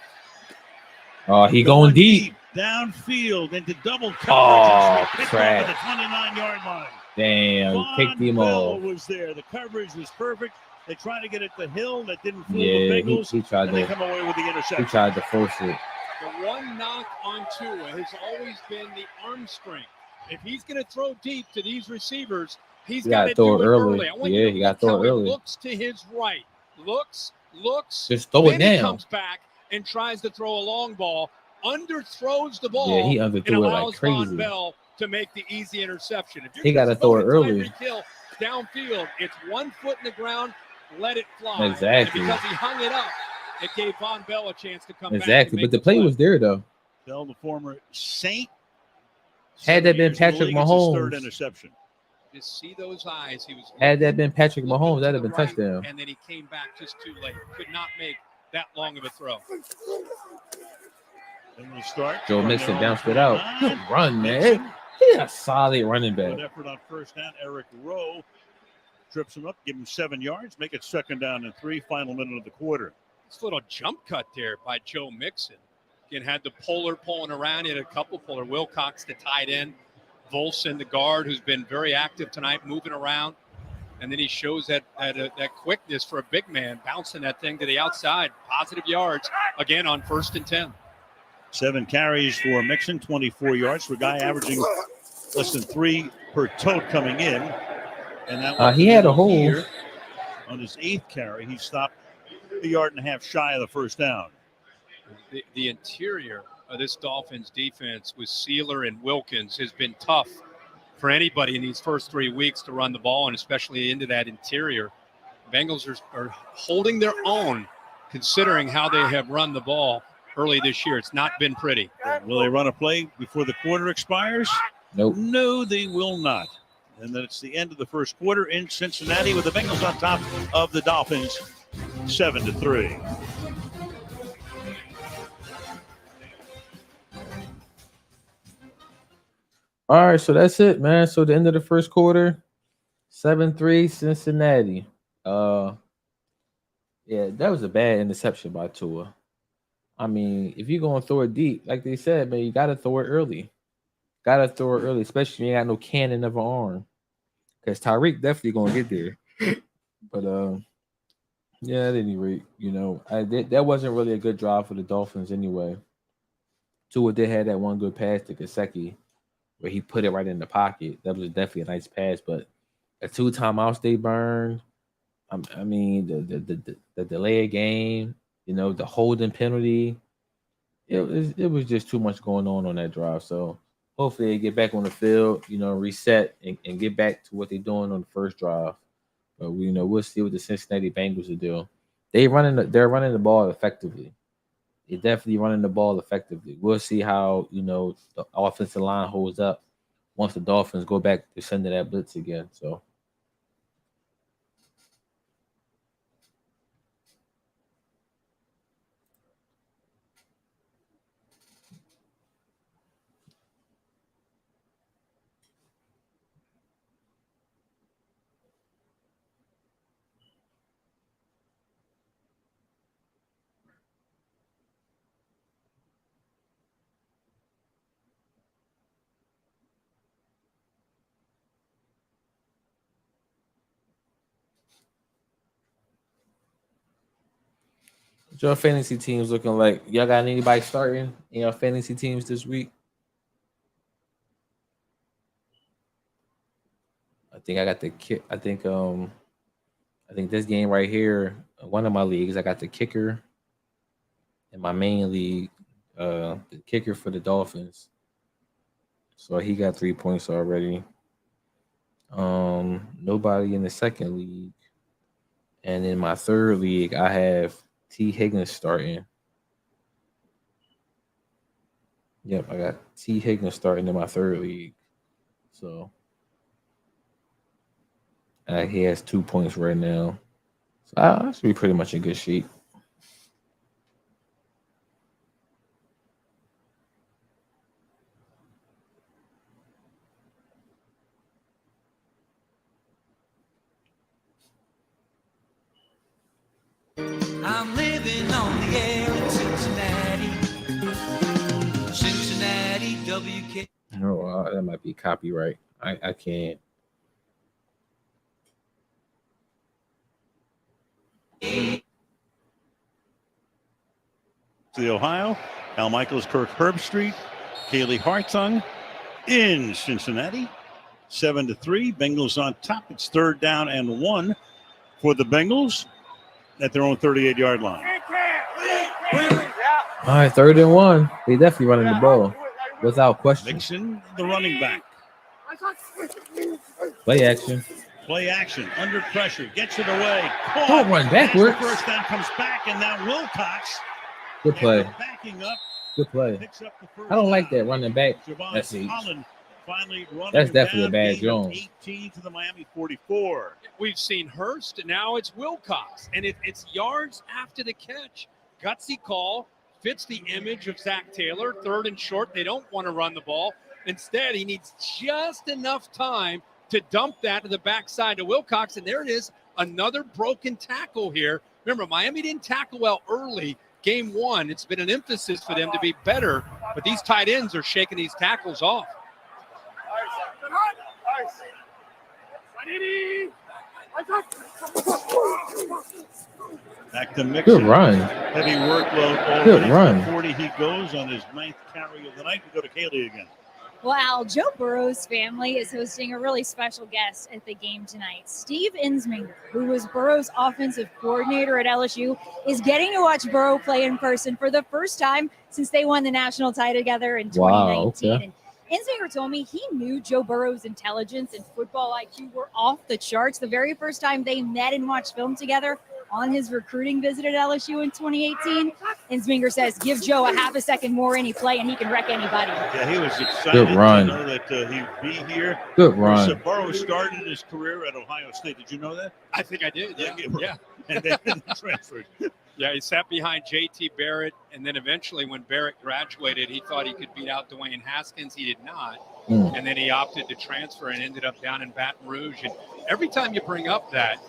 Oh, he going deep. Downfield into double coverage. Oh, Picked trash. off at the 29-yard line. Damn, picked him off. Was there. The coverage was perfect. They tried to get it to Hill. That didn't fool the Yeah, Bengals. he tried and they to. come away with the interception. He tried to force it. The one knock on Tua has always been the arm strength. If he's going to throw deep to these receivers, he's got to throw do it it early. I want Yeah, you to he got look to throw how it early. He looks to his right. Looks. Just throw it then he down. comes back and tries to throw a long ball. Underthrows the ball. Yeah, he and underthrew it allows like crazy. Von Bell to make the easy interception. If you're He got to throw it early. Hill downfield, it's 1 foot in the ground. Let it fly. Exactly. And because he hung it up, it gave Von Bell a chance to come back. Exactly, but the play was there though. Bell, the former Saint. Had that been Patrick Mahomes, third interception. Just see those eyes. He was. Had that been Patrick Mahomes, that'd have been right, touchdown. And then he came back just too late. Could not make that long of a throw. Then we start. Joe Mixon bounced it out. Good run, man. He's a solid running back. Good effort on first down. Eric Rowe trips him up, give him 7 yards, make it 2nd down and 3. Final minute of the quarter. This little jump cut there by Joe Mixon. Again, had the puller pulling around. He had a couple puller. Wilcox, the tight end. Volson, the guard, who's been very active tonight, moving around. And then he shows that quickness for a big man, bouncing that thing to the outside. Positive yards, again, on 1st and 10. 7 carries for Mixon, 24 yards for a guy averaging less than 3 per tote coming in. And that he had a hole. On his 8th carry, he stopped 1.5 yards shy of the first down. The interior of this Dolphins defense with Sealer and Wilkins has been tough for anybody in these first 3 weeks to run the ball, and especially into that interior. Bengals are holding their own considering how they have run the ball early this year. It's not been pretty. Will they run a play before the quarter expires? Nope. No, they will not. And then it's the end of the first quarter in Cincinnati with the Bengals on top of the Dolphins 7-3. All right, so that's it, man. So the end of the first quarter, 7-3 Cincinnati. Yeah, that was a bad interception by Tua. I mean, if you're going to throw it deep, like they said, man, you got to throw it early. Got to throw it early, especially if you ain't got no cannon of an arm. Because Tyreek definitely going to get there. But, yeah, at any rate, you know, that wasn't really a good drive for the Dolphins anyway. Tua did have that one good pass to Gesicki where he put it right in the pocket. That was definitely a nice pass, but a 2 timeouts they burned. I mean, the delay of game, you know, the holding penalty. It was just too much going on that drive. So hopefully they get back on the field, you know, reset and get back to what they're doing on the first drive. But we'll see what the Cincinnati Bengals will do. They're running the ball effectively. They're definitely running the ball effectively. We'll see how, you know, the offensive line holds up once the Dolphins go back to sending that blitz again. So. What your fantasy teams looking like? Y'all got anybody starting in your fantasy teams this week? think I got the kick. I think this game right here, one of my leagues, I got the kicker. In my main league, the kicker for the Dolphins. So he got 3 points already. Nobody in the second league. And in my third league, I have T. Higgins starting. Yep, I got T. Higgins starting in my third league. So he has 2 points right now. So I should be pretty much in good shape. I'm living on the air in Cincinnati. Cincinnati, WK. Oh, that might be copyright. I can't. The Ohio, Al Michaels, Kirk Herbstreit, Kaylee Hartung in Cincinnati. 7-3. Bengals on top. It's 3rd down and 1 for the Bengals at their own 38-yard line. All right, 3rd and 1. They definitely running the ball without question. Mixon, the running back. Play action. Play action, under pressure, gets it away. Don't run backwards. First down comes back, and now Wilcox. Good play. Backing up, Good play. picks up the first I don't like down. that running back. That's Javon it. Holland finally running That's him definitely down, a bad gain of Jones. 18 to the Miami 44. We've seen Hurst, and now it's Wilcox. And it's yards after the catch. Gutsy call, fits the image of Zach Taylor, 3rd and short. They don't want to run the ball. Instead, he needs just enough time to dump that to the backside of Wilcox. And there it is, another broken tackle here. Remember, Miami didn't tackle well early. Game 1, it's been an emphasis for them to be better. But these tight ends are shaking these tackles off. Back to Mixon. Good run. Heavy workload. Good Already run. to 40 he goes on his 9th carry of the night. We go to Kaylee again. Well, Joe Burrow's family is hosting a really special guest at the game tonight. Steve Insminger, who was Burrow's offensive coordinator at LSU, is getting to watch Burrow play in person for the first time since they won the national title together in 2019. Wow, okay. And Insminger told me he knew Joe Burrow's intelligence and football IQ were off the charts the very first time they met and watched film together on his recruiting visit at LSU in 2018. Insminger says, give Joe a half a second more any play and he can wreck anybody. Yeah, he was excited Good run. to know that he'd be here. Good run. So Burrow started his career at Ohio State. Did you know that? I think I did. Yeah. And then transferred. Yeah, he sat behind J.T. Barrett, and then eventually when Barrett graduated, he thought he could beat out Dwayne Haskins. He did not. And then he opted to transfer and ended up down in Baton Rouge. And every time you bring up that,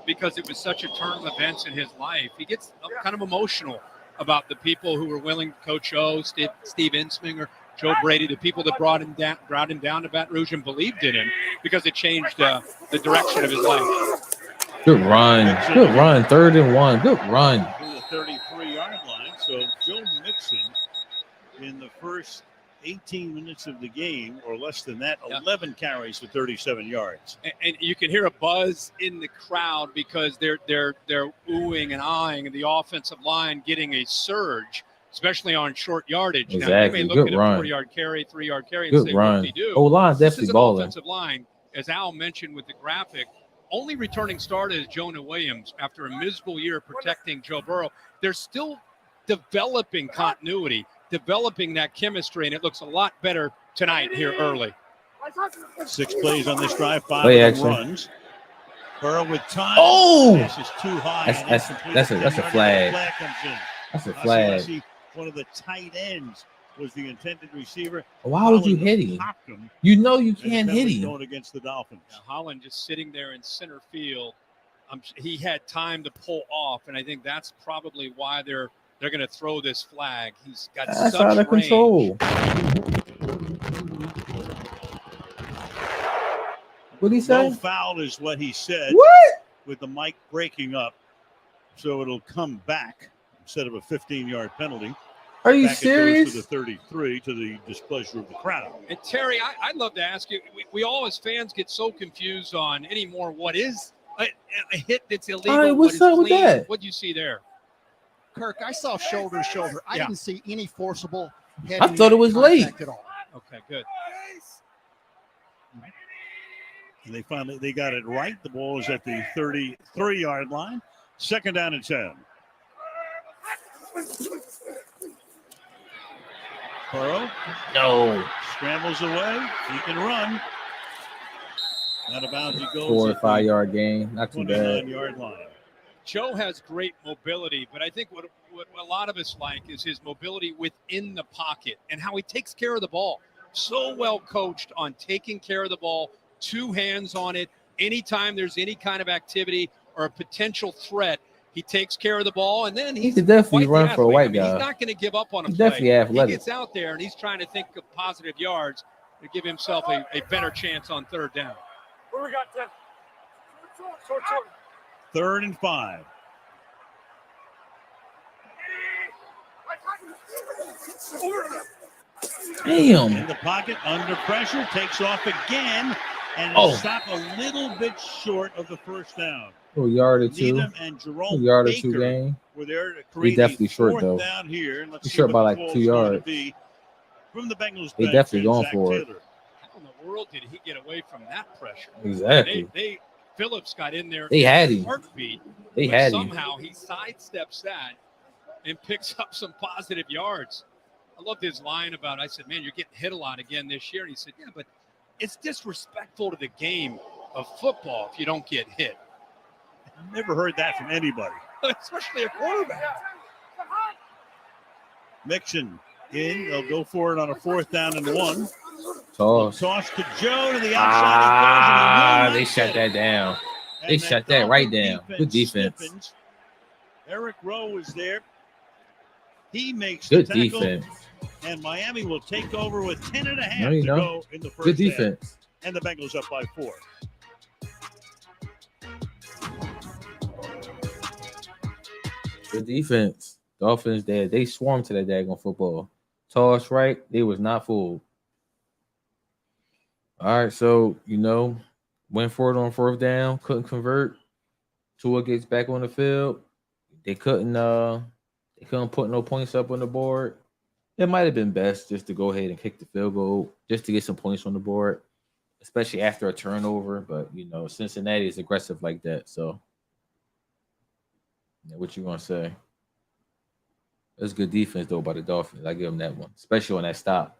because it was such a turn of events in his life, he gets kind of emotional about the people who were willing to coach Steve Insminger, Joe Brady, the people that brought him down to Baton Rouge and believed in him because it changed the direction of his life. Good run. Good run. 3rd and 1. Good run. To the 33-yard line. So Joe Mixon in the first 18 minutes of the game, or less than that, 11 carries for 37 yards. And you can hear a buzz in the crowd because they're oohing and eyeing the offensive line getting a surge, especially on short yardage. Exactly. Now, you may look Good at run. a 4-yard carry, 3-yard carry, and Good say, run. what did he do? O-line's This is definitely an balling. offensive line, as Al mentioned with the graphic. Only returning starter is Jonah Williams after a miserable year protecting Joe Burrow. They're still developing continuity, developing that chemistry, and it looks a lot better tonight here early. 6 plays on this drive, 5 Play of them action. runs. Burrow with time. Oh! This is too high. That's a flag. Comes in. That's a flag. Asiasi, one of the tight ends, was the intended receiver. Why would you hit him? Popped him, You know you and can't it's hit definitely him. Going against the Dolphins. Now, Holland just sitting there in center field. He had time to pull off, and I think that's probably why they're going to throw this flag. He's got That's such out of range. control. What'd he say? No foul is what he said. What? With the mic breaking up, so it'll come back instead of a 15-yard penalty. Are you Back serious? It goes to the 33 to the displeasure of the crowd. And Terry, I'd love to ask you, we all as fans get so confused on anymore what is a hit that's illegal. All right, what's what is up with clean. that? What do you see there? Kirk, I saw shoulder to shoulder. I didn't see any forcible head. I thought it was late. At all. Okay, good. And they got it right. The ball is at the 33-yard line. 2nd down and 10. Burrow. No. Scrambles away. He can run. Out of bounds he goes. 4 or 5 yard gain. Not too bad. 29-yard line. Joe has great mobility, but I think what a lot of us like is his mobility within the pocket and how he takes care of the ball. So well coached on taking care of the ball, 2 hands on it. Anytime there's any kind of activity or a potential threat, he takes care of the ball, and then He could definitely run for a white guy. He's not going to give up on a He's play. definitely athletic. He gets out there, and he's trying to think of positive yards to give himself a better chance on 3rd down. What we got, 10? Short. 3rd and 5. Damn. In the pocket, under pressure, takes off again, and stopped a little bit short of the 1st down. A yard or 2. Needham and Jerome A yard or 2 Baker gain. were there to create He definitely a short 4th though. down here. And let's He's see short what by the like call's 2 going to yards. be from the Bengals They bench definitely and going Zach for it. Taylor. How in the world did he get away from that pressure? Exactly. Phillips got in there. They had him. Heartbeat. They But had him. somehow he sidesteps that and picks up some positive yards. I loved his line about, I said, man, you're getting hit a lot again this year. And he said, yeah, but it's disrespectful to the game of football if you don't get hit. Never heard that from anybody. Especially a quarterback. Mixon in. They'll go for it on a 4th down and 1. Toss. Toss to Joe to the outside. They shut that down. They shut that right down. Good defense. Stiffens. Eric Rowe is there. He makes Good the tackle. defense. And Miami will take over with 10 and a half No, you to don't. go in the first Good half. defense. And the Bengals up by 4. Good defense. Dolphins, they swarmed to that daggone football. Toss right. They was not fooled. All right, so, went for it on 4th down. Couldn't convert. Tua gets back on the field. They couldn't put no points up on the board. It might have been best just to go ahead and kick the field goal just to get some points on the board, especially after a turnover. But, Cincinnati is aggressive like that. So, what you going to say? That's good defense, though, by the Dolphins. I give them that one, especially on that stop.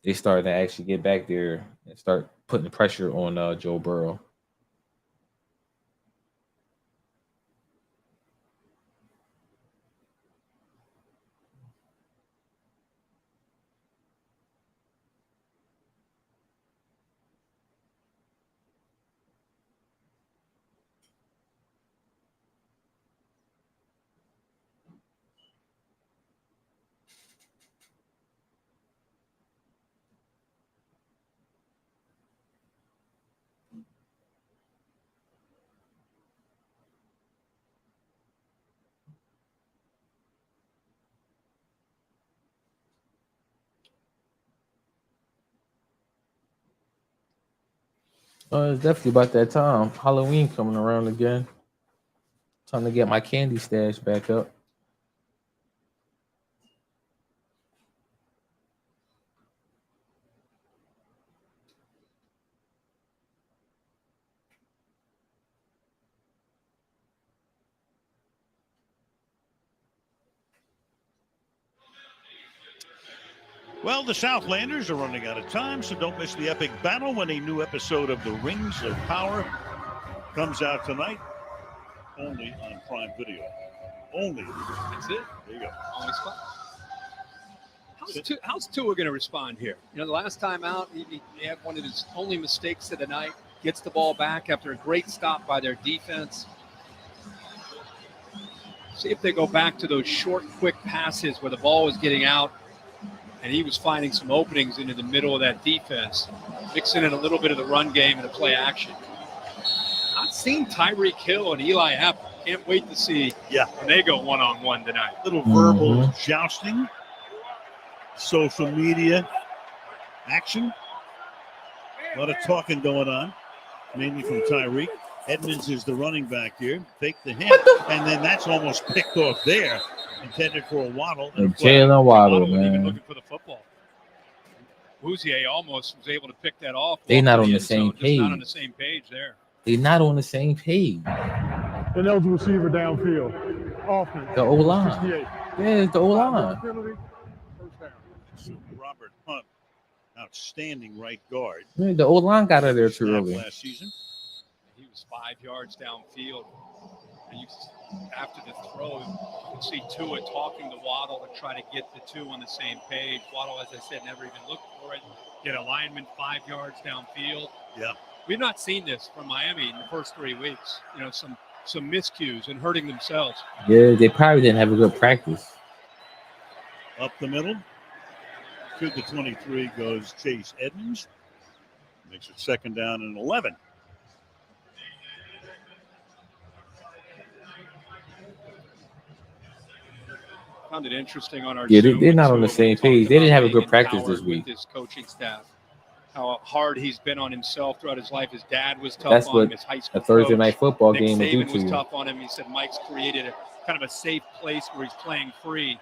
They started to actually get back there and start putting the pressure on Joe Burrow. It's definitely about that time. Halloween coming around again. Time to get my candy stash back up. Well, the Southlanders are running out of time, so don't miss the epic battle when a new episode of The Rings of Power comes out tonight. Only on Prime Video. Only. That's it. There you go. Always fun. How's Tua going to respond here? The last time out, he had one of his only mistakes of the night. Gets the ball back after a great stop by their defense. See if they go back to those short, quick passes where the ball was getting out and he was finding some openings into the middle of that defense, mixing in a little bit of the run game and the play action. seen Tyreek Hill and Eli Apple. Can't wait to see when they go one-on-one tonight. Little verbal jousting, social media action. A lot of talking going on, mainly from Tyreek. Edmonds is the running back here. Fake the hit, and then that's almost picked off there. Intended for a Waddle. Jalen Waddle, Wasn't even man. looking for the football. Uzier almost was able to pick that off. They not Walked on to the end same zone, just page. not on the same page there. They're not on the same page. And that was the receiver downfield. Offense. The O-line. 68. Yeah, it's the O-line. Penalty, first down. So Robert Hunt, outstanding right guard. Man, the O-line got out of there too Snap early. last season. He was 5 yards downfield. And after the throw, you can see Tua talking to Waddle to try to get the two on the same page. Waddle, as I said, never even looked for it. Get a lineman 5 yards downfield. Yeah. We've not seen this from Miami in the first 3 weeks. You know, some miscues and hurting themselves. Yeah, they probably didn't have a good practice. Up the middle. To the 23 goes Chase Edmonds. Makes it second down and 11. Found it interesting on our Yeah, Zoom they're not on the too. same We page. talked They didn't have a about good being practice this empowered week. with his coaching staff. How hard he's been on himself throughout his life. His dad was tough That's on what him. His high school a Thursday coach. night football Nick game will do Saban to was you. tough on him. He said Mike's created a kind of a safe place where he's playing free,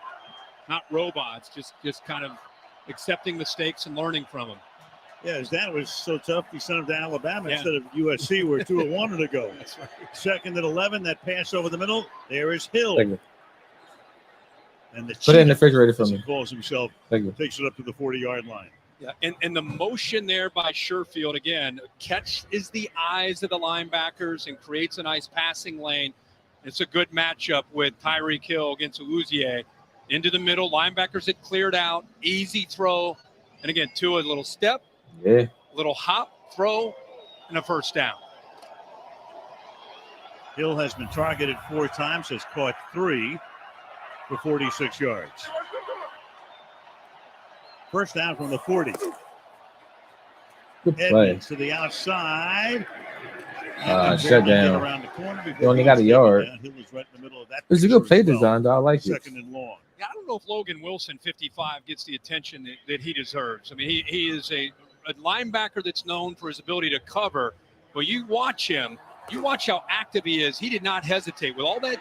not robots, just kind of accepting mistakes and learning from them. Yeah, his dad was so tough, he sent him to Alabama instead of USC, where Tua wanted to go. That's right. Second and 11, that pass over the middle. There is Hill. Thank you. And the Put it in the cheetah, refrigerator for as he me. calls himself, Thank you. takes it up to the 40-yard line. Yeah, and the motion there by Sherfield, again, catch is the eyes of the linebackers and creates a nice passing lane. It's a good matchup with Tyreek Hill against Uzier. Into the middle, linebackers had cleared out, easy throw. And again, Tua, a little step, Yeah. a little hop, throw, and a first down. Hill has been targeted 4 times, has caught 3 for 46 yards. First down from the 40. Good play. Edmonds to the outside. Shut down. Around the corner before They only he got a was yard. taken down. Hill was right in the middle of that. It's a good picture play as well. design, though. I like it. Second and long. Yeah, I don't know if Logan Wilson, 55, gets the attention that he deserves. I mean, he is a linebacker that's known for his ability to cover. But you watch him, you watch how active he is. He did not hesitate. With all that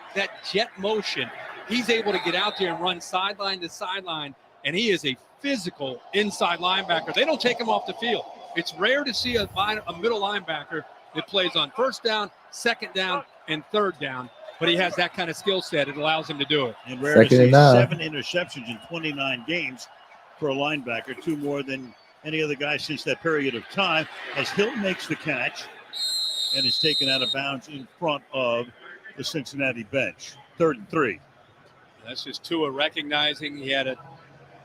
jet motion, he's able to get out there and run sideline to sideline, and he is a physical inside linebacker. They don't take him off the field. It's rare to see a middle linebacker that plays on first down, second down, and third down. But he has that kind of skill set. It allows him to do it. And rare to Second see and 9. 7 interceptions in 29 games for a linebacker, 2 more than any other guy since that period of time, as Hill makes the catch and is taken out of bounds in front of the Cincinnati bench. 3rd and 3. That's just Tua recognizing he had a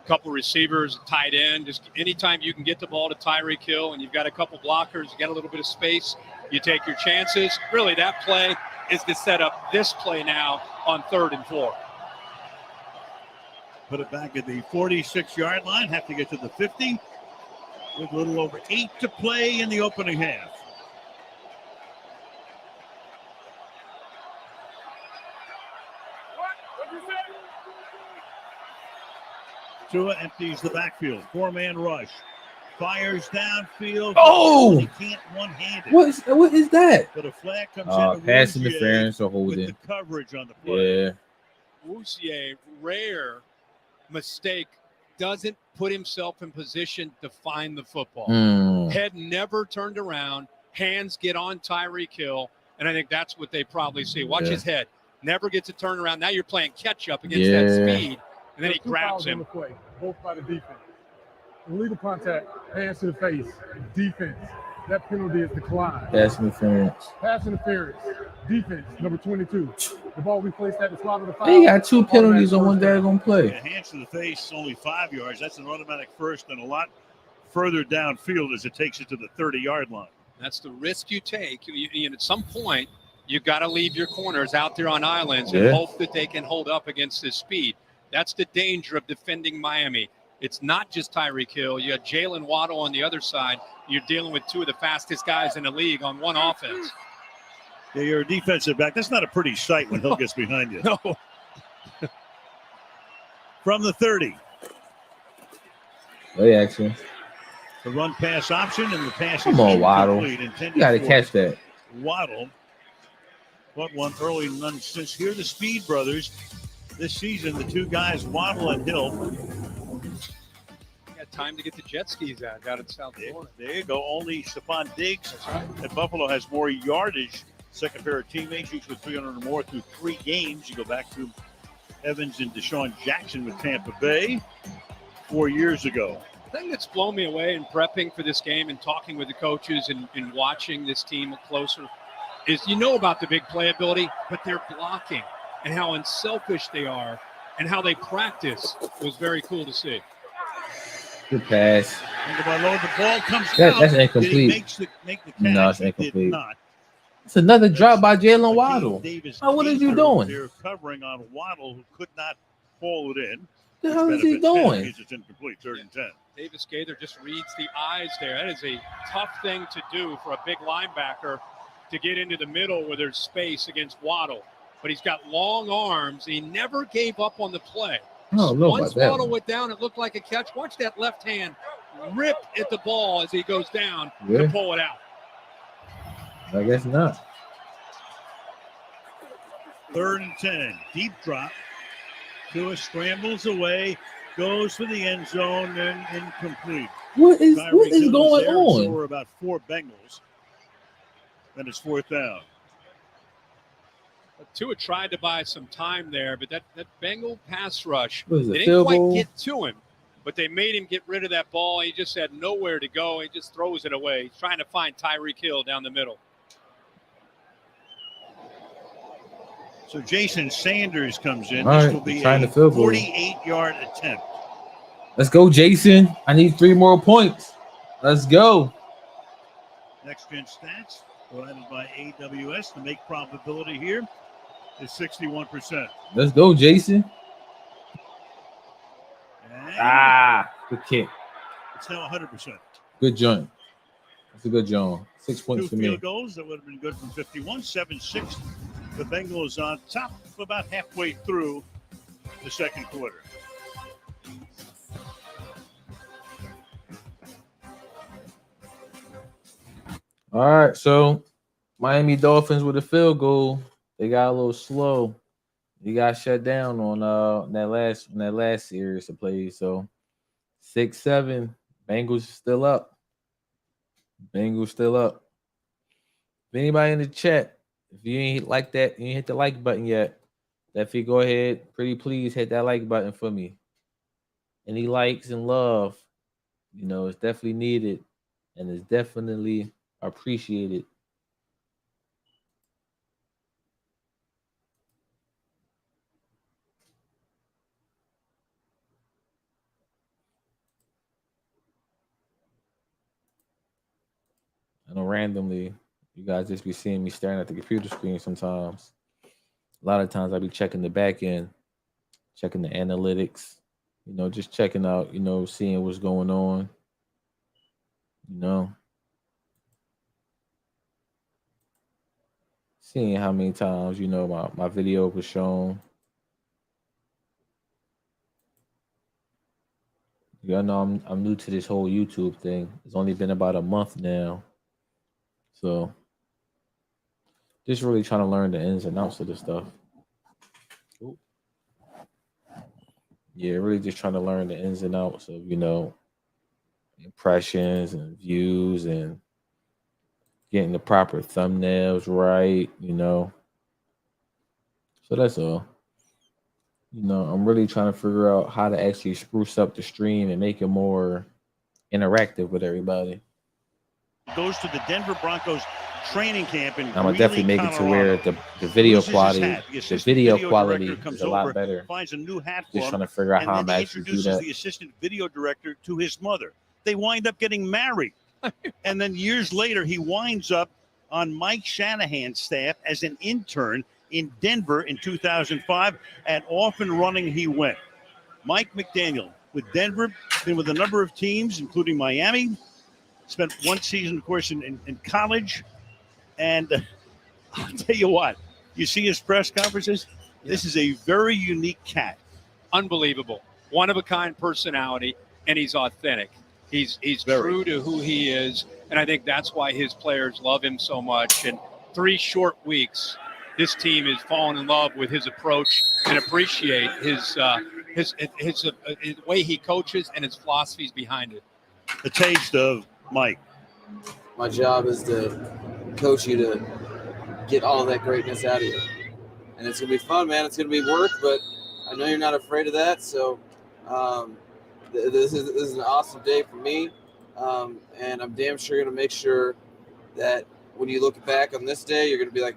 couple receivers, tight end. Just anytime you can get the ball to Tyreek Hill and you've got a couple blockers, you got a little bit of space, you take your chances. Really, that play is to set up this play now on 3rd and 4. Put it back at the 46-yard line. Have to get to the 50 with a little over 8 to play in the opening half. Tua empties the backfield. 4-man rush. Fires downfield. Oh! He can't one-handed. What is that? But a flag comes in. to Pass Uzier interference or with holding. the coverage on the play. Yeah. Uzier, rare mistake, doesn't put himself in position to find the football. Head never turned around. Hands get on Tyreek Hill. And I think that's what they probably see. Watch his head. Never gets a turnaround. Now you're playing catch up against that speed. And then he grabs him. On the play, both by the defense. Illegal contact, hands to the face, defense. That penalty is declined. Pass interference. Pass interference, defense, number 22. The ball we placed at the spot of the foul. They got 2 penalties on one daggone play. Yeah, hands to the face, only 5 yards. That's an automatic first and a lot further downfield as it takes it to the 30-yard line. That's the risk you take. And at some point, you've got to leave your corners out there on islands and hope that they can hold up against this speed. That's the danger of defending Miami. It's not just Tyreek Hill. You got Jalen Waddle on the other side. You're dealing with 2 of the fastest guys in the league on one offense. Yeah, you're a defensive back. That's not a pretty sight when Hill gets behind you. No. From the 30. Play action. The run pass option, and the pass Come is on, Waddle. intended You got to for catch that. Waddle. But one early, none since. Here are the Speed brothers. This season, the two guys, Waddle and Hill. Got time to get the jet skis out in South Florida. There you go. Only Stephon Diggs at Buffalo has more yardage. Second pair of teammates, each with 300 or more through 3 games. You go back to Evans and Deshaun Jackson with Tampa Bay 4 years ago. The thing that's blown me away in prepping for this game and talking with the coaches and watching this team closer is you know about the big playability, but their blocking and how unselfish they are and how they practice was very cool to see. Good pass. The ball comes out. That's incomplete. Make the catch. No, it's It incomplete. did not. It's another drop by Jalen Waddle. Davis Oh, what is you Gaither, doing? They're covering on Waddle, who could not haul it in. What the hell is he doing? It's incomplete, 3rd and 10. Davis Gaither just reads the eyes there. That is a tough thing to do for a big linebacker to get into the middle where there's space against Waddle. But he's got long arms. He never gave up on the play. Oh, no, Once about that Waddle one. went down, it looked like a catch. Watch that left hand rip at the ball as he goes down Yeah. to pull it out. I guess not. 3rd and 10. Deep drop. Tua scrambles away, goes for the end zone, and incomplete. What is Tyreek Hill going there, on? So we're about 4 Bengals. And it's 4th down. Tua tried to buy some time there, but that Bengal pass rush, What is it, they didn't field quite goal? get to him, but they made him get rid of that ball. He just had nowhere to go. He just throws it away. He's trying to find Tyreek Hill down the middle. So Jason Sanders comes in. All This right, will be trying a to field goal. 48-yard attempt. Let's go, Jason. I need 3 more points. Let's go. Next gen stats provided by AWS. The make probability here is 61%. Let's go, Jason. And Good kick. it's now 100%. Good joint. That's a good joint. 6 points 2 for me. field goals that would have been good from 51. 7-6. The Bengals on top about halfway through the second quarter. All right, so Miami Dolphins with a field goal. They got a little slow. He got shut down on that last series of plays. So 6-7. Bengals still up. Bengals still up. If anybody in the chat, if you ain't like that, you ain't hit the like button yet, definitely go ahead. Pretty please hit that like button for me. Any likes and love, you know, it's definitely needed and it's definitely appreciated. I know randomly you guys just be seeing me staring at the computer screen sometimes. A lot of times I be checking the back end, checking the analytics, you know, just checking out, you know, seeing what's going on, you know. Seeing how many times, you know, my video was shown. Yeah, I know I'm new to this whole YouTube thing. It's only been about a month now. So just really trying to learn the ins and outs of this stuff. Ooh. Yeah, really just trying to learn the ins and outs of, you know, impressions and views and getting the proper thumbnails right, you know. So that's all. You know, I'm really trying to figure out how to actually spruce up the stream and make it more interactive with everybody. Goes to the Denver Broncos training camp in I'm gonna definitely make it to where the video quality, is a lot better. Finds a new hat for Just him, trying to figure out and how then I'm he actually do introduces that. the assistant video director to his mother. They wind up getting married. And then years later, he winds up on Mike Shanahan's staff as an intern in Denver in 2005, and off and running he went. Mike McDaniel with Denver, been with a number of teams, including Miami. Spent one season, of course, in college. And I'll tell you what. You see his press conferences? Yeah. This is a very unique cat. Unbelievable. One of a kind personality, and he's authentic. He's Very. true to who he is, and I think that's why his players love him so much. And 3 short weeks, this team is falling in love with his approach and appreciate his way he coaches and his philosophies behind it. The taste of Mike. My job is to coach you to get all that greatness out of you. And it's going to be fun, man. It's going to be work, but I know you're not afraid of that. So this is an awesome day for me. And I'm damn sure going to make sure that when you look back on this day, you're going to be like,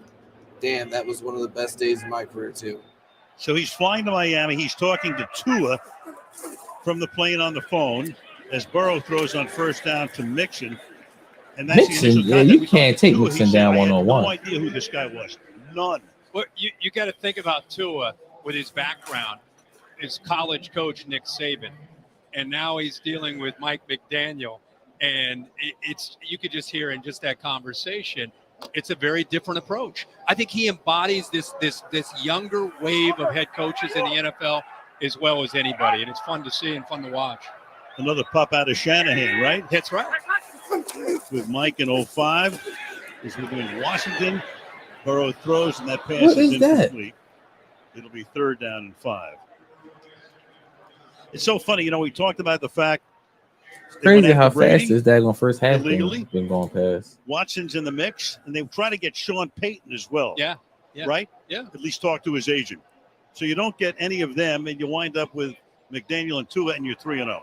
damn, that was one of the best days of my career, too. So he's flying to Miami. He's talking to Tua from the plane on the phone as Burrow throws on first down to Mixon. And that's Mixon, yeah, you can't take Mixon down one-on-one. No idea who this guy was. None. Well, you got to think about Tua with his background, his college coach Nick Saban, and now he's dealing with Mike McDaniel, and it's you could just hear in just that conversation, it's a very different approach. I think he embodies this younger wave of head coaches in the NFL as well as anybody, and it's fun to see and fun to watch. Another pup out of Shanahan, right? That's right. With Mike in 05. This will be in Washington. Burrow throws, and that pass What is is that? incomplete. It'll be 3rd down and 5. It's so funny, we talked about the fact Crazy how fast this daggone first half illegally been going past. Watson's in the mix, and they try to get Sean Payton as well. Yeah. Right? Yeah. At least talk to his agent. So you don't get any of them, and you wind up with McDaniel and Tua, and you're 3-0.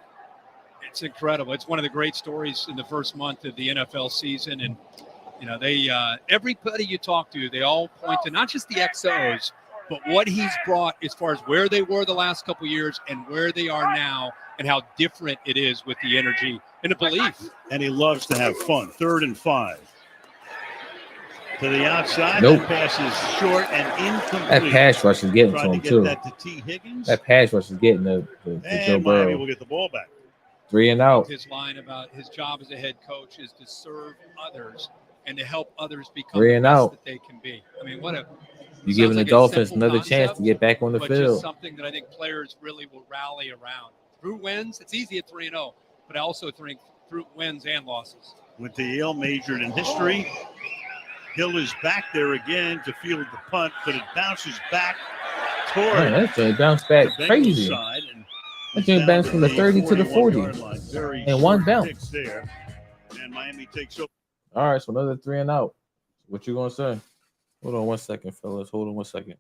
It's incredible. It's one of the great stories in the first month of the NFL season, and they everybody you talk to, they all point to not just the XOs, but what he's brought as far as where they were the last couple of years and where they are now, and how different it is with the energy and the belief. And he loves to have fun. 3rd and 5. To the outside. Nope. That pass is short and incomplete. That pass rush is getting to Trying him, to get too. that to T. Higgins. That pass rush is getting to Joe And Miami Burrow. will get the ball back. 3 and out. His line about his job as a head coach is to serve others and to help others become 3 the and best out. that they can be. I mean, what a You're sounds giving like the a Dolphins simple another chance concept, to get back on the but field. just something that I think players really will rally around. Through wins, it's easy at 3-0, but I also think through wins and losses. Went to Yale, majored in history. Hill is back there again to field the punt, but it bounces back toward Man, that joint bounced back the Bengals crazy. side. And That joint bounced from the 30 to the 40 Very in one short bounce. kicks there. And Miami takes over. All right, so another 3 and out. What you gonna say? Hold on 1 second, fellas. Hold on 1 second.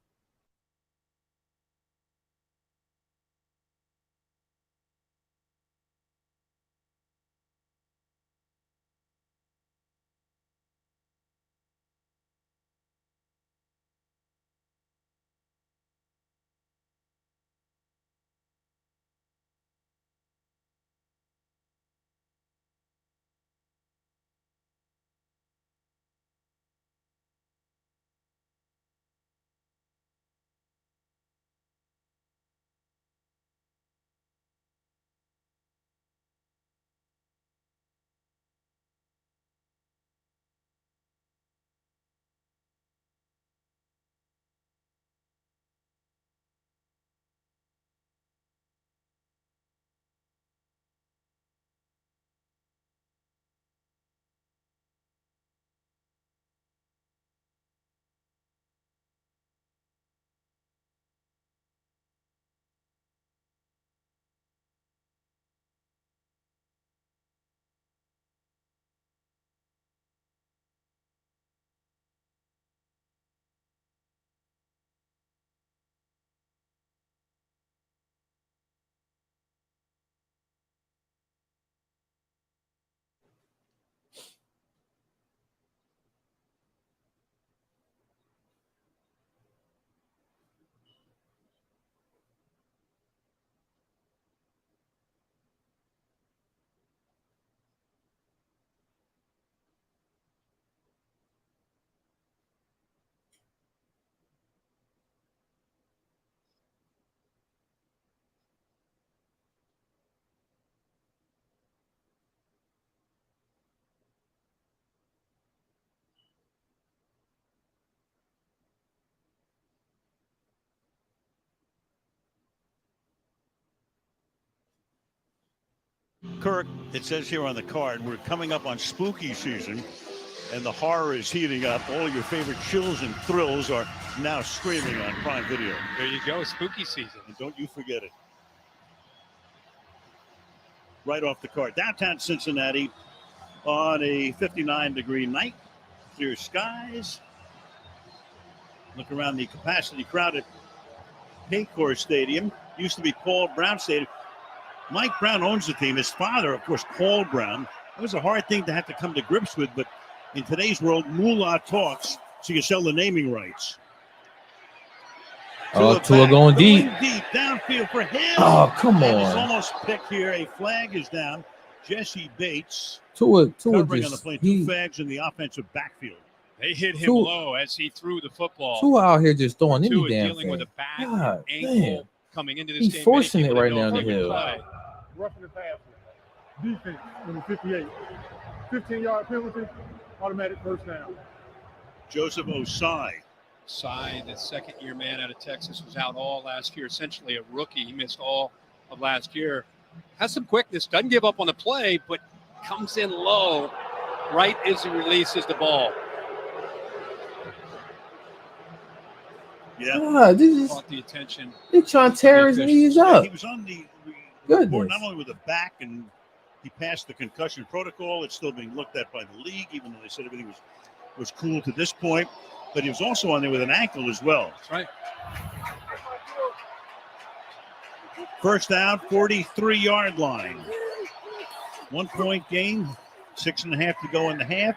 Kirk, it says here on the card, we're coming up on spooky season, and the horror is heating up. All your favorite chills and thrills are now streaming on Prime Video. There you go, spooky season. And don't you forget it. Right off the card. Downtown Cincinnati on a 59-degree night. Clear skies. Look around the capacity crowded Paycor Stadium. Used to be Paul Brown Stadium. Mike Brown owns the team. His father, of course, Paul Brown. That was a hard thing to have to come to grips with, but in today's world, moolah talks, so you sell the naming rights. Tua going deep. Downfield for him. Oh, come and on. It's almost picked here. A flag is down. Jesse Bates Tua covering on the just, play. Two flags in the offensive backfield. They hit him low as he threw the football. Tua out here just throwing any Tua damn dealing thing. with a back God, ankle damn. coming into this He's game. forcing Many it people right that down the don't even hill. play. Roughing the passer. Defense, number 58. 15-yard penalty, automatic first down. Joseph Osai. Osai, the second-year man out of Texas, was out all last year. Essentially a rookie. He missed all of last year. Has some quickness. Doesn't give up on the play, but comes in low right as he releases the ball. Yeah. God, this is, Caught the attention. they're trying to tear his knees up. He was on the Goodness. report not only with the back, and he passed the concussion protocol. It's still being looked at by the league, even though they said everything was cool to this point. But he was also on there with an ankle as well. That's right. First down, 43-yard line. 1 point game, 6.5 to go in the half.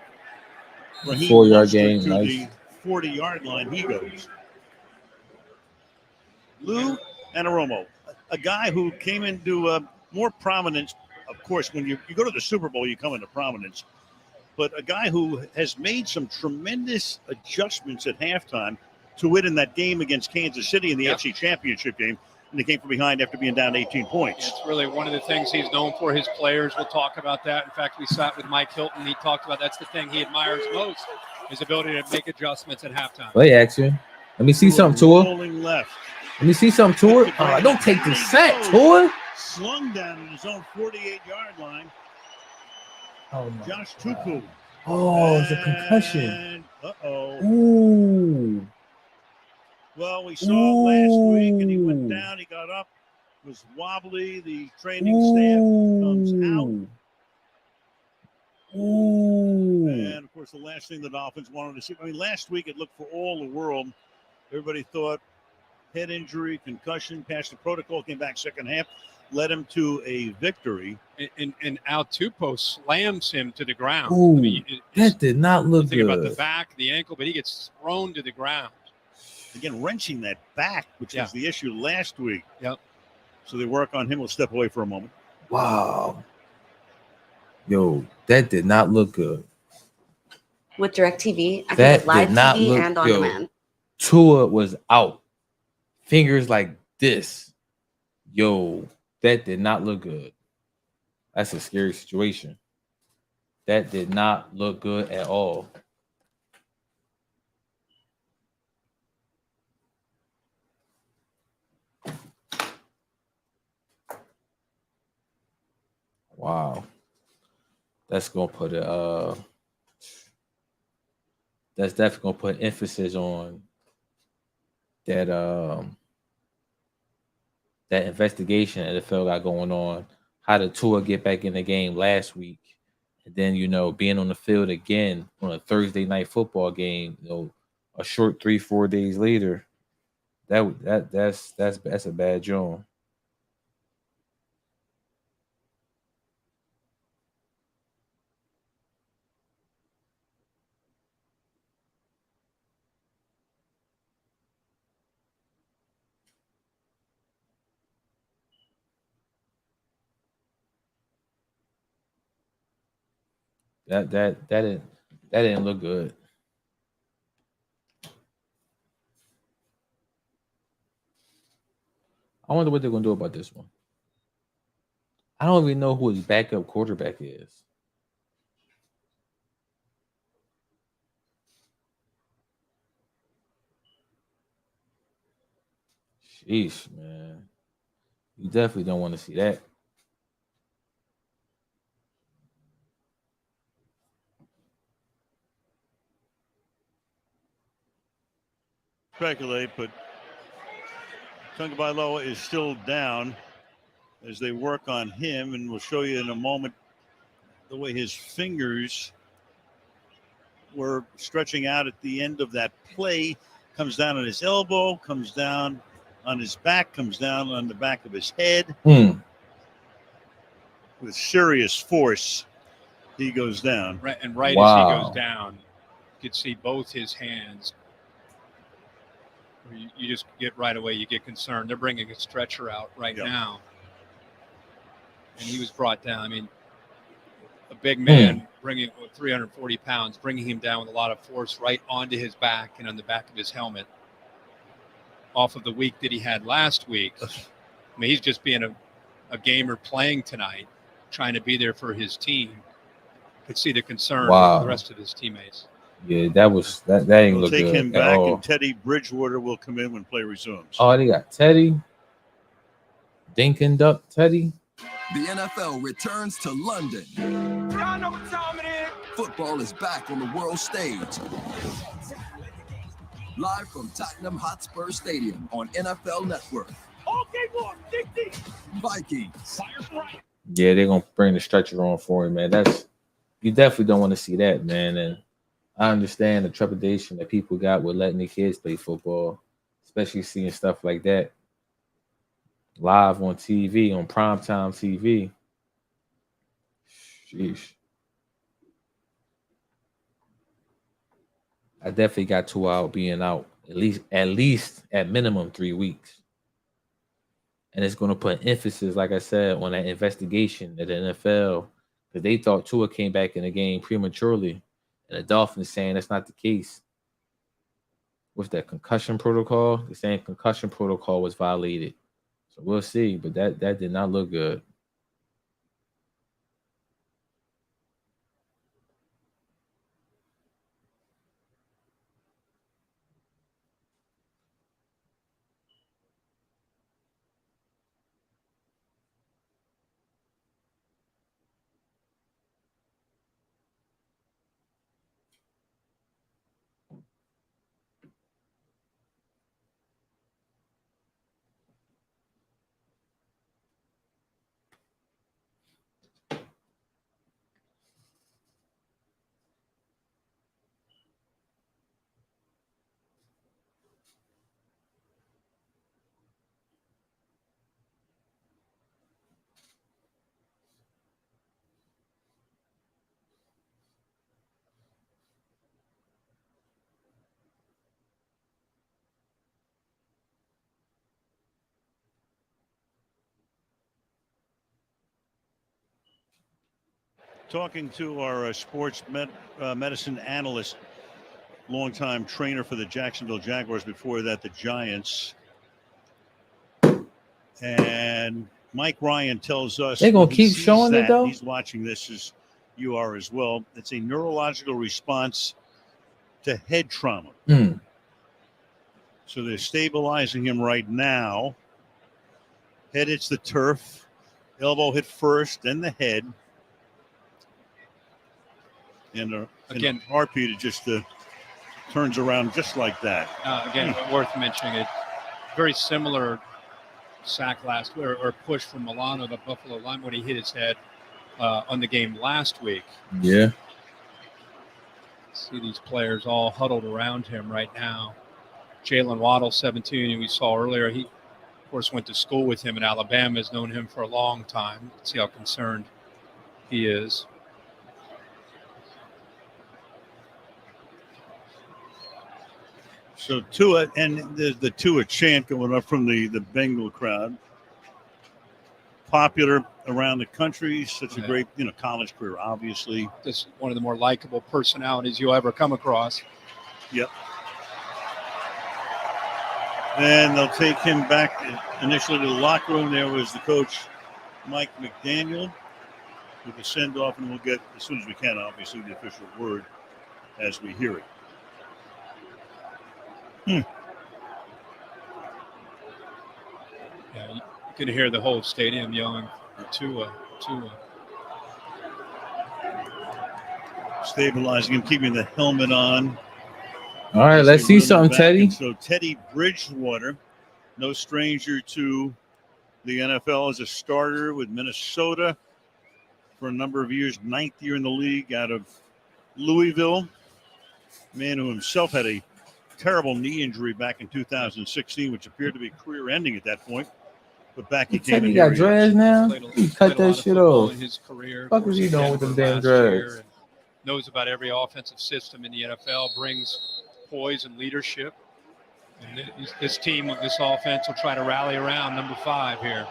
Raheem 4-yard Mostert gain, to nice. the 40-yard line. He goes. Lou Anaromo, a guy who came into more prominence. Of course, when you go to the Super Bowl, you come into prominence. But a guy who has made some tremendous adjustments at halftime to win in that game against Kansas City in the FC Championship game. And they came from behind after being down 18 points. It's really one of the things he's known for. His players will talk about that. In fact, we sat with Mike Hilton. He talked about that's the thing he admires most, his ability to make adjustments at halftime. Play action. Let me see something, Tua. Rolling left. Let me see something, Tua. Oh, don't take the sack, Tua. Slung down in his own 48-yard line. Oh, my Josh Tupu. Oh, it's a concussion. Uh-oh. Ooh. Well, we saw it last week, and he went down. He got up, was wobbly. The training staff comes out. Ooh. And, of course, the last thing the Dolphins wanted to see. I mean, last week it looked for all the world. Everybody thought head injury, concussion, passed the protocol, came back second half, led him to a victory. And Al-Tupo slams him to the ground. Ooh, I mean, that did not look think good. about the back, the ankle, but he gets thrown to the ground. Again, wrenching that back, which was the issue last week. Yep. So they work on him. We'll step away for a moment. Wow. Yo, that did not look good. With DirecTV, I can That get live did not TV look and on good. demand. Tua was out. Fingers like this. Yo, that did not look good. That's a scary situation. That did not look good at all. Wow. That's gonna put that's definitely gonna put emphasis on that that investigation NFL got going on. How did Tua get back in the game last week? And then, being on the field again on a Thursday night football game, a short 3-4 days later. That's a bad job. That didn't look good. I wonder what they're gonna do about this one. I don't even know who his backup quarterback is. Sheesh, man. You definitely don't want to see that. speculate, but Tagovailoa is still down as they work on him, and we'll show you in a moment the way his fingers were stretching out at the end of that play. Comes down on his elbow, comes down on his back, comes down on the back of his head. With serious force, he goes down. Right, and as he goes down, you could see both his hands. You just get right away, you get concerned. They're bringing a stretcher out right now. And he was brought down. I mean, a big man bringing 340 pounds, bringing him down with a lot of force right onto his back and on the back of his helmet. Off of the week that he had last week. I mean, he's just being a gamer playing tonight, trying to be there for his team. Could see the concern of the rest of his teammates. Yeah, that ain't look good. Take him back, and Teddy Bridgewater will come in when play resumes. Oh, they got Teddy. Dink and Duck Teddy. The NFL returns to London. Y'all know what time it is. Football is back on the world stage. Live from Tottenham Hotspur Stadium on NFL Network. Okay, boy, 60. Vikings. Yeah, they're gonna bring the stretcher on for him, man. You definitely don't want to see that, man. And I understand the trepidation that people got with letting their kids play football, especially seeing stuff like that live on TV, on primetime TV. Sheesh. I definitely got Tua out being out at least at minimum 3 weeks. And it's going to put emphasis, like I said, on that investigation at the NFL, because they thought Tua came back in the game prematurely. And the Dolphins saying that's not the case. What's that concussion protocol? The same concussion protocol was violated. So we'll see, but that did not look good. Talking to our sports medicine analyst, longtime trainer for the Jacksonville Jaguars, before that the Giants. And Mike Ryan tells us they're going to keep showing it, though? He's watching this as you are as well. It's a neurological response to head trauma. So they're stabilizing him right now. Head hits the turf. Elbow hit first, then the head. And again, heartbeat, it just turns around just like that. Again, worth mentioning it. Very similar sack last week, or push from Milano, the Buffalo line, when he hit his head on the game last week. Yeah. See these players all huddled around him right now. Jalen Waddle, 17, and we saw earlier, he, of course, went to school with him in Alabama, has known him for a long time. See how concerned he is. So Tua, and the Tua chant going up from the Bengal crowd. Popular around the country, such a great, college career, obviously. Just one of the more likable personalities you'll ever come across. Yep. And they'll take him back initially to the locker room. There was the coach, Mike McDaniel, with the send-off, and we'll get, as soon as we can, obviously, the official word as we hear it. Yeah, you can hear the whole stadium yelling Tua. Stabilizing him, keeping the helmet on. All right, let's see something, Teddy. And so Teddy Bridgewater, no stranger to the NFL as a starter with Minnesota for a number of years, 9th year in the league out of Louisville. Man who himself had a terrible knee injury back in 2016, which appeared to be career-ending at that point. But back he came. Teddy got dreads now. He cut that shit off. In his career, What is he doing with them damn dreads? Knows about every offensive system in the NFL, brings poise and leadership. And this team, this offense will try to rally around number 5 here.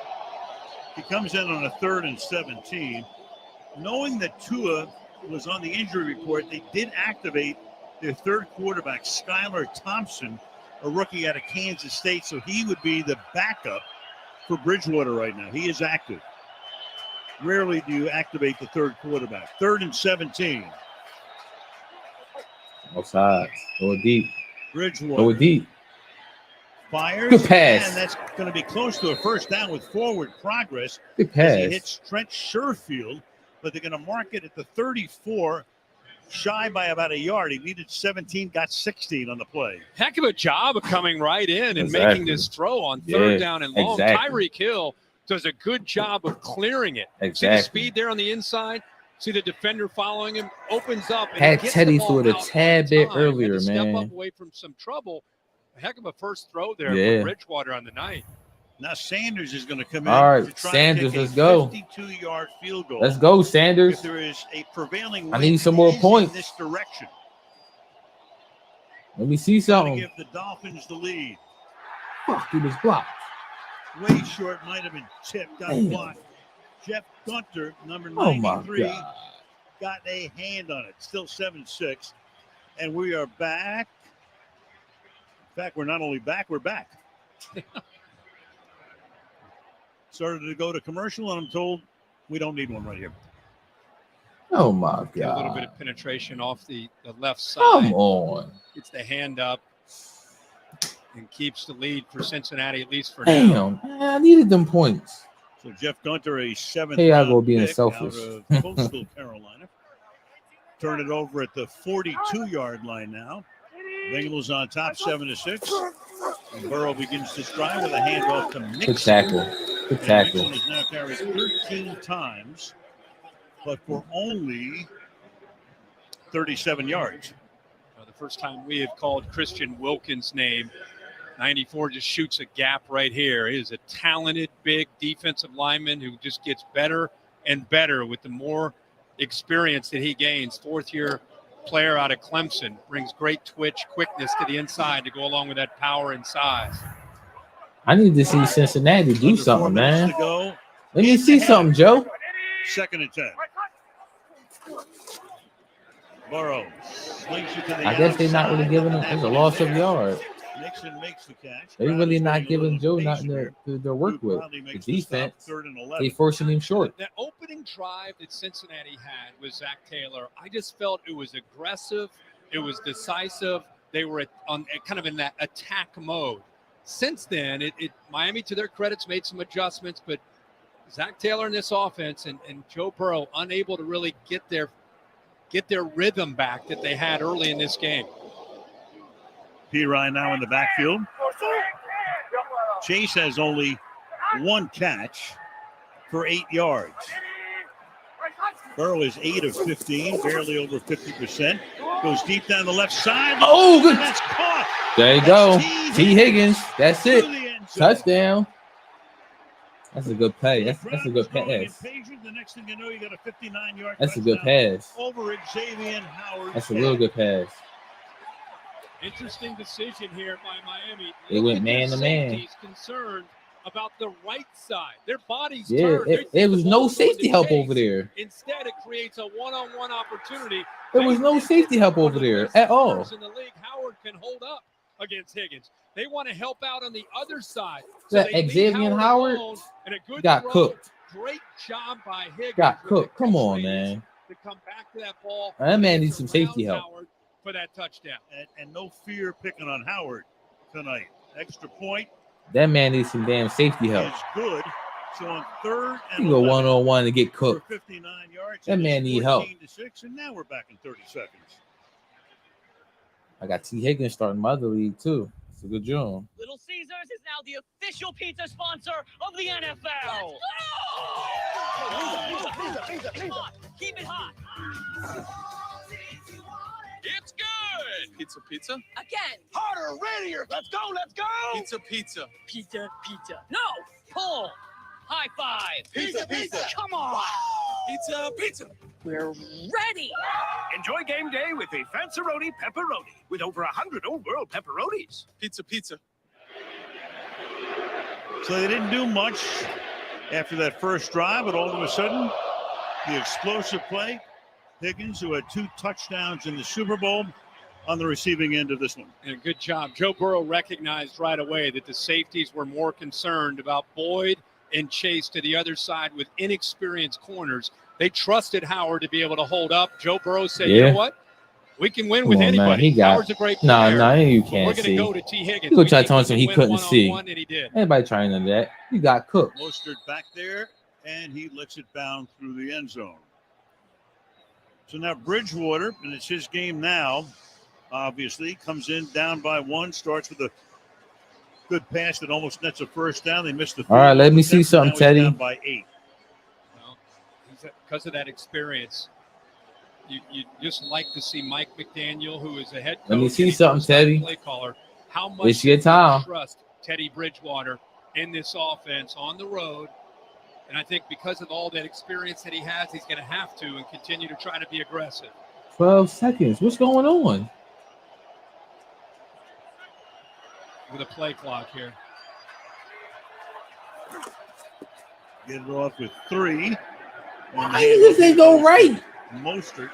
He comes in on a 3rd and 17. Knowing that Tua was on the injury report, they did activate their 3rd quarterback, Skylar Thompson, a rookie out of Kansas State. So he would be the backup for Bridgewater right now. He is active. Rarely do you activate the 3rd quarterback. 3rd and 17. Outside. Go deep. Bridgewater. Go deep. Fires. Good pass. And that's going to be close to a first down with forward progress. Good pass. He hits Trent Sherfield, but they're going to mark it at the 34, shy by about a yard. He needed 17, got 16 on the play. Heck of a job of coming right in and making this throw on 3rd down and long. Tyreek Hill does a good job of clearing it. See the speed there on the inside? See the defender following him, opens up. And had Teddy through it a tad bit earlier, man. Step up away from some trouble. A heck of a first throw there for Bridgewater on the night. Now Sanders is going to come in. All right, Sanders, let's go. 52-yard field goal. Let's go, Sanders. If there is a prevailing I need some more points. In this direction. Let me see something. Give the Dolphins the lead. Fuck, he was blocked. Way short, might have been tipped, got blocked. Jeff Gunter, number 93, got a hand on it. Still 7-6. And we are back. In fact, we're not only back, we're back. Started to go to commercial, and I'm told we don't need one right here. Oh, my God. A little bit of penetration off the left side. Come on. Gets the hand up and keeps the lead for Cincinnati, at least for now. Man, I needed them points. So Jeff Gunter, a 7th Hey, I go round being pick selfish. out of Coastal Carolina. Turn it over at the 42-yard line now. Bengals on top, 7-6. And Burrow begins this drive with a handoff to Mixon. Good tackle. Good tackle. Mixon has now carried 13 times, but for only 37 yards. The first time we have called Christian Wilkins' name, 94 just shoots a gap right here. He is a talented, big defensive lineman who just gets better and better with the more experience that he gains. 4th-year player out of Clemson, brings great twitch, quickness to the inside to go along with that power and size. I need to see Cincinnati do something, man. Let me see something, Joe. 2nd and 10. Burrow slings it to the I guess they're not really giving him. It's a loss of yards. Nixon makes the catch. They really not giving Joe nothing to work with. The defense, they forcing him short. That opening drive that Cincinnati had with Zach Taylor, I just felt it was aggressive. It was decisive. They were on kind of in that attack mode. Since then, Miami, to their credits, made some adjustments, but Zach Taylor in this offense and Joe Burrow unable to really get their rhythm back that they had early in this game. P. Ryan now in the backfield. Chase has only 1 catch for 8 yards. Burrow is 8 of 15, barely over 50%. Goes deep down the left side. Oh, good. That's caught. There you go. T. Higgins. That's it. Touchdown. That's a good play. That's a good pass. The next thing you know, you got a 59-yard. That's a good pass. Over Xavier Howard. That's a real good pass. Interesting decision here by Miami. They went man to man. Concerned about the right side. Their bodies turned. There was no safety help over there. Instead, it creates a one-on-one opportunity. There was no safety help over there at all. In the league, Howard can hold up against Higgins. They want to help out on the other side. That Xavier Howard got cooked. Great job by Higgins. Got cooked. Come on, man. To come back to that ball. That man needs some safety help. For that touchdown. And no fear picking on Howard tonight. Extra point. That man needs some damn safety help. Is good. So on 3rd and you go 1-on-1 and get cooked. 59 yards. That man need help. 6, and now we're back in 30 seconds. I got T. Higgins starting my other league too. It's a good job. Little Caesars is now the official pizza sponsor of the NFL. Let's go! Keep it hot. It's good. Pizza, pizza. Again. Harder, readier. Let's go, let's go. Pizza, pizza. Pizza, pizza. No, pull. High five. Pizza, pizza. Come on. Pizza, pizza. We're ready. Enjoy game day with a Fanceroni pepperoni with over 100 old world pepperonis. Pizza, pizza. So they didn't do much after that first drive, but all of a sudden, the explosive play. Higgins, who had 2 touchdowns in the Super Bowl, on the receiving end of this one. And a good job. Joe Burrow recognized right away that the safeties were more concerned about Boyd and Chase to the other side with inexperienced corners. They trusted Howard to be able to hold up. Joe Burrow said, you know what? We can win with anybody. Howard's a great player. No, you can't We're going see. to go to T. Higgins. You go try to tell him he couldn't see. And he did. Anybody trying to do that? You got cooked. Mostert back there, and he lets it bound through the end zone. So now Bridgewater, and it's his game now, obviously, comes in down by 1, starts with a good pass that almost nets a first down. They missed the field. All right, let me see something, Teddy. Down by 8. Well, because of that experience, you just like to see Mike McDaniel, who is a head coach. Let me see something, Teddy. Play caller. How much it's your time. Trust Teddy Bridgewater in this offense on the road. And I think because of all that experience that he has, he's going to have to and continue to try to be aggressive. 12 seconds. What's going on? With a play clock here. Get it off with 3. Why does this go right? Mostert.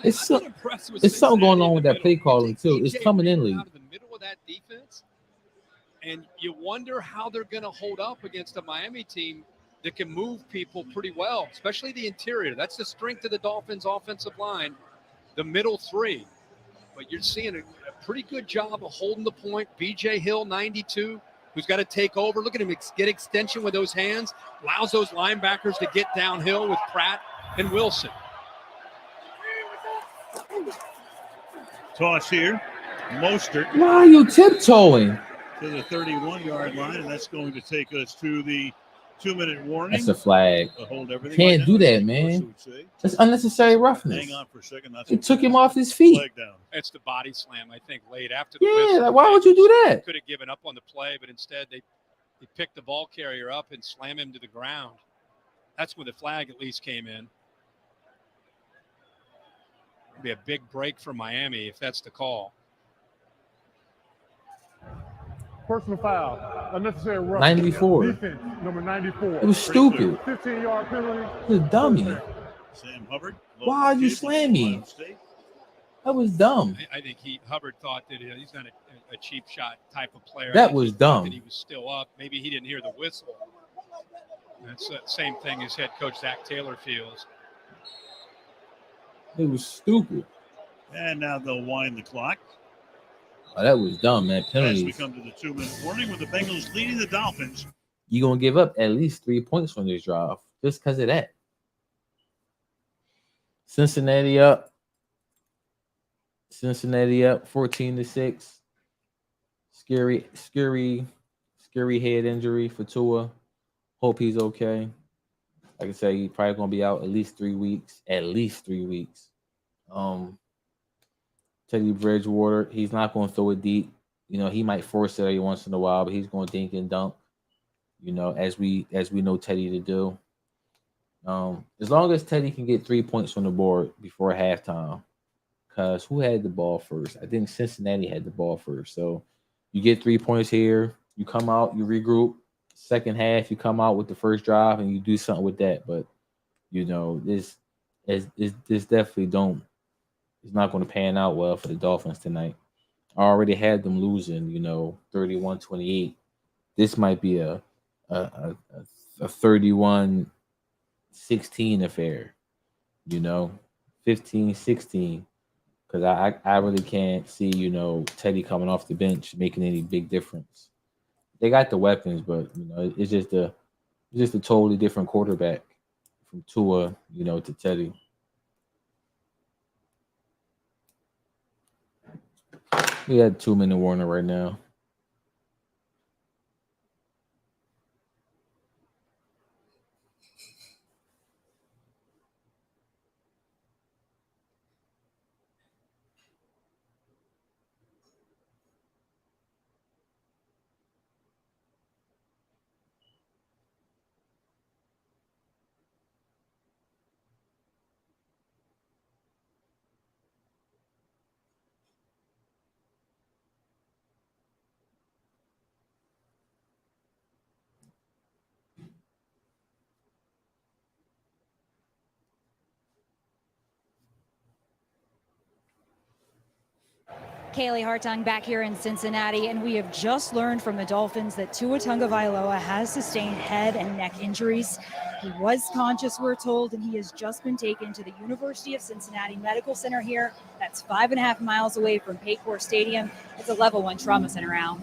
It's something going on with that play calling too. It's coming in late. Out of the middle of that defense, and you wonder how they're going to hold up against a Miami team that can move people pretty well, especially the interior. That's the strength of the Dolphins' offensive line, the middle 3. But you're seeing a pretty good job of holding the point. B.J. Hill, 92, who's got to take over. Look at him get extension with those hands, allows those linebackers to get downhill with Pratt and Wilson. Toss here. Mostert. Why are you tiptoeing? To the 31-yard line, and that's going to take us to the 2-minute warning. That's a flag. Hold everything Can't right do now. that, man. That's unnecessary roughness. Hang on for a second. It took him off his feet. It's the body slam, I think, late after the Yeah, whistle. like, why would you do that? Could have given up on the play, but instead they picked the ball carrier up and slam him to the ground. That's where the flag at least came in. It'd be a big break for Miami if that's the call. Personal foul. Unnecessary roughness. 94. Defense, number 94. It was stupid. 15-yard penalty. It was dummy. Sam Hubbard. Why are you slamming? That was dumb. I think Hubbard thought that he's not a cheap shot type of player. That was dumb. That he was still up. Maybe he didn't hear the whistle. That's the same thing as head coach Zach Taylor feels. It was stupid. And now they'll wind the clock. Oh, that was dumb, man. As we Penalties. come to the 2-minute warning with the Bengals leading the Dolphins. You're going to give up at least 3 points from this drive just because of that. Cincinnati up 14-6. Scary head injury for Tua. Hope he's okay. Like I said, he's probably going to be out at least 3 weeks. Teddy Bridgewater, he's not going to throw it deep. You know, he might force it every once in a while, but he's going to dink and dunk. You know, as we know Teddy to do. As long as Teddy can get 3 points on the board before halftime, because who had the ball first? I think Cincinnati had the ball first. So you get 3 points here, you come out, you regroup. Second half, you come out with the first drive and you do something with that. But you know, this definitely it's not going to pan out well for the Dolphins tonight. I already had them losing, 31-28. This might be a 31-16 affair, 15-16. Because I really can't see, Teddy coming off the bench making any big difference. They got the weapons, but it's just a totally different quarterback from Tua, to Teddy. We had 2-minute warning right now. Kaylee Hartung back here in Cincinnati, and we have just learned from the Dolphins that Tua Tagovailoa has sustained head and neck injuries. He was conscious, we're told, and he has just been taken to the University of Cincinnati Medical Center here. That's 5.5 miles away from Paycor Stadium. It's a level 1 trauma center, Al.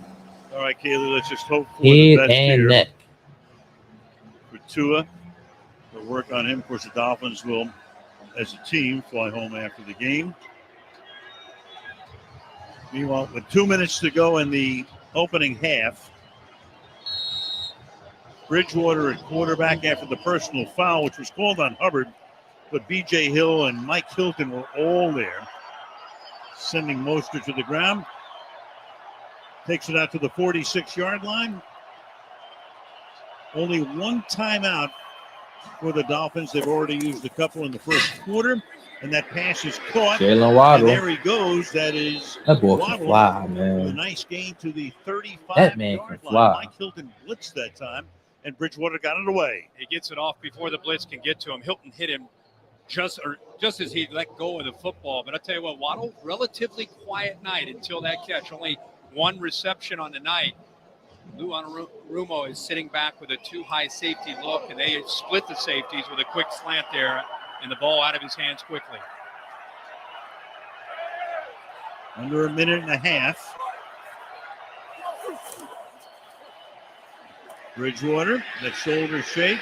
All right, Kaylee, let's just hope for the best here neck. for Tua. We'll work on him. Of course, the Dolphins will, as a team, fly home after the game. Meanwhile, with 2 minutes to go in the opening half, Bridgewater at quarterback after the personal foul, which was called on Hubbard, but B.J. Hill and Mike Hilton were all there, sending Mostert to the ground. Takes it out to the 46-yard line. Only one timeout for the Dolphins. They've already used a couple in the first quarter, and that pass is caught. Jalen Waddle. And there he goes. That is That boy Waddle can fly, with a man. nice gain to the 35-yard That man can line. fly. Mike Hilton blitzed that time, and Bridgewater got it away. He gets it off before the blitz can get to him. Hilton hit him just as he let go of the football. But I tell you what, Waddle, relatively quiet night until that catch. Only one reception on the night. Lou Anarumo is sitting back with a too-high safety look, and they split the safeties with a quick slant there, and the ball out of his hands quickly. Under a minute and a half. Bridgewater, that shoulder shake.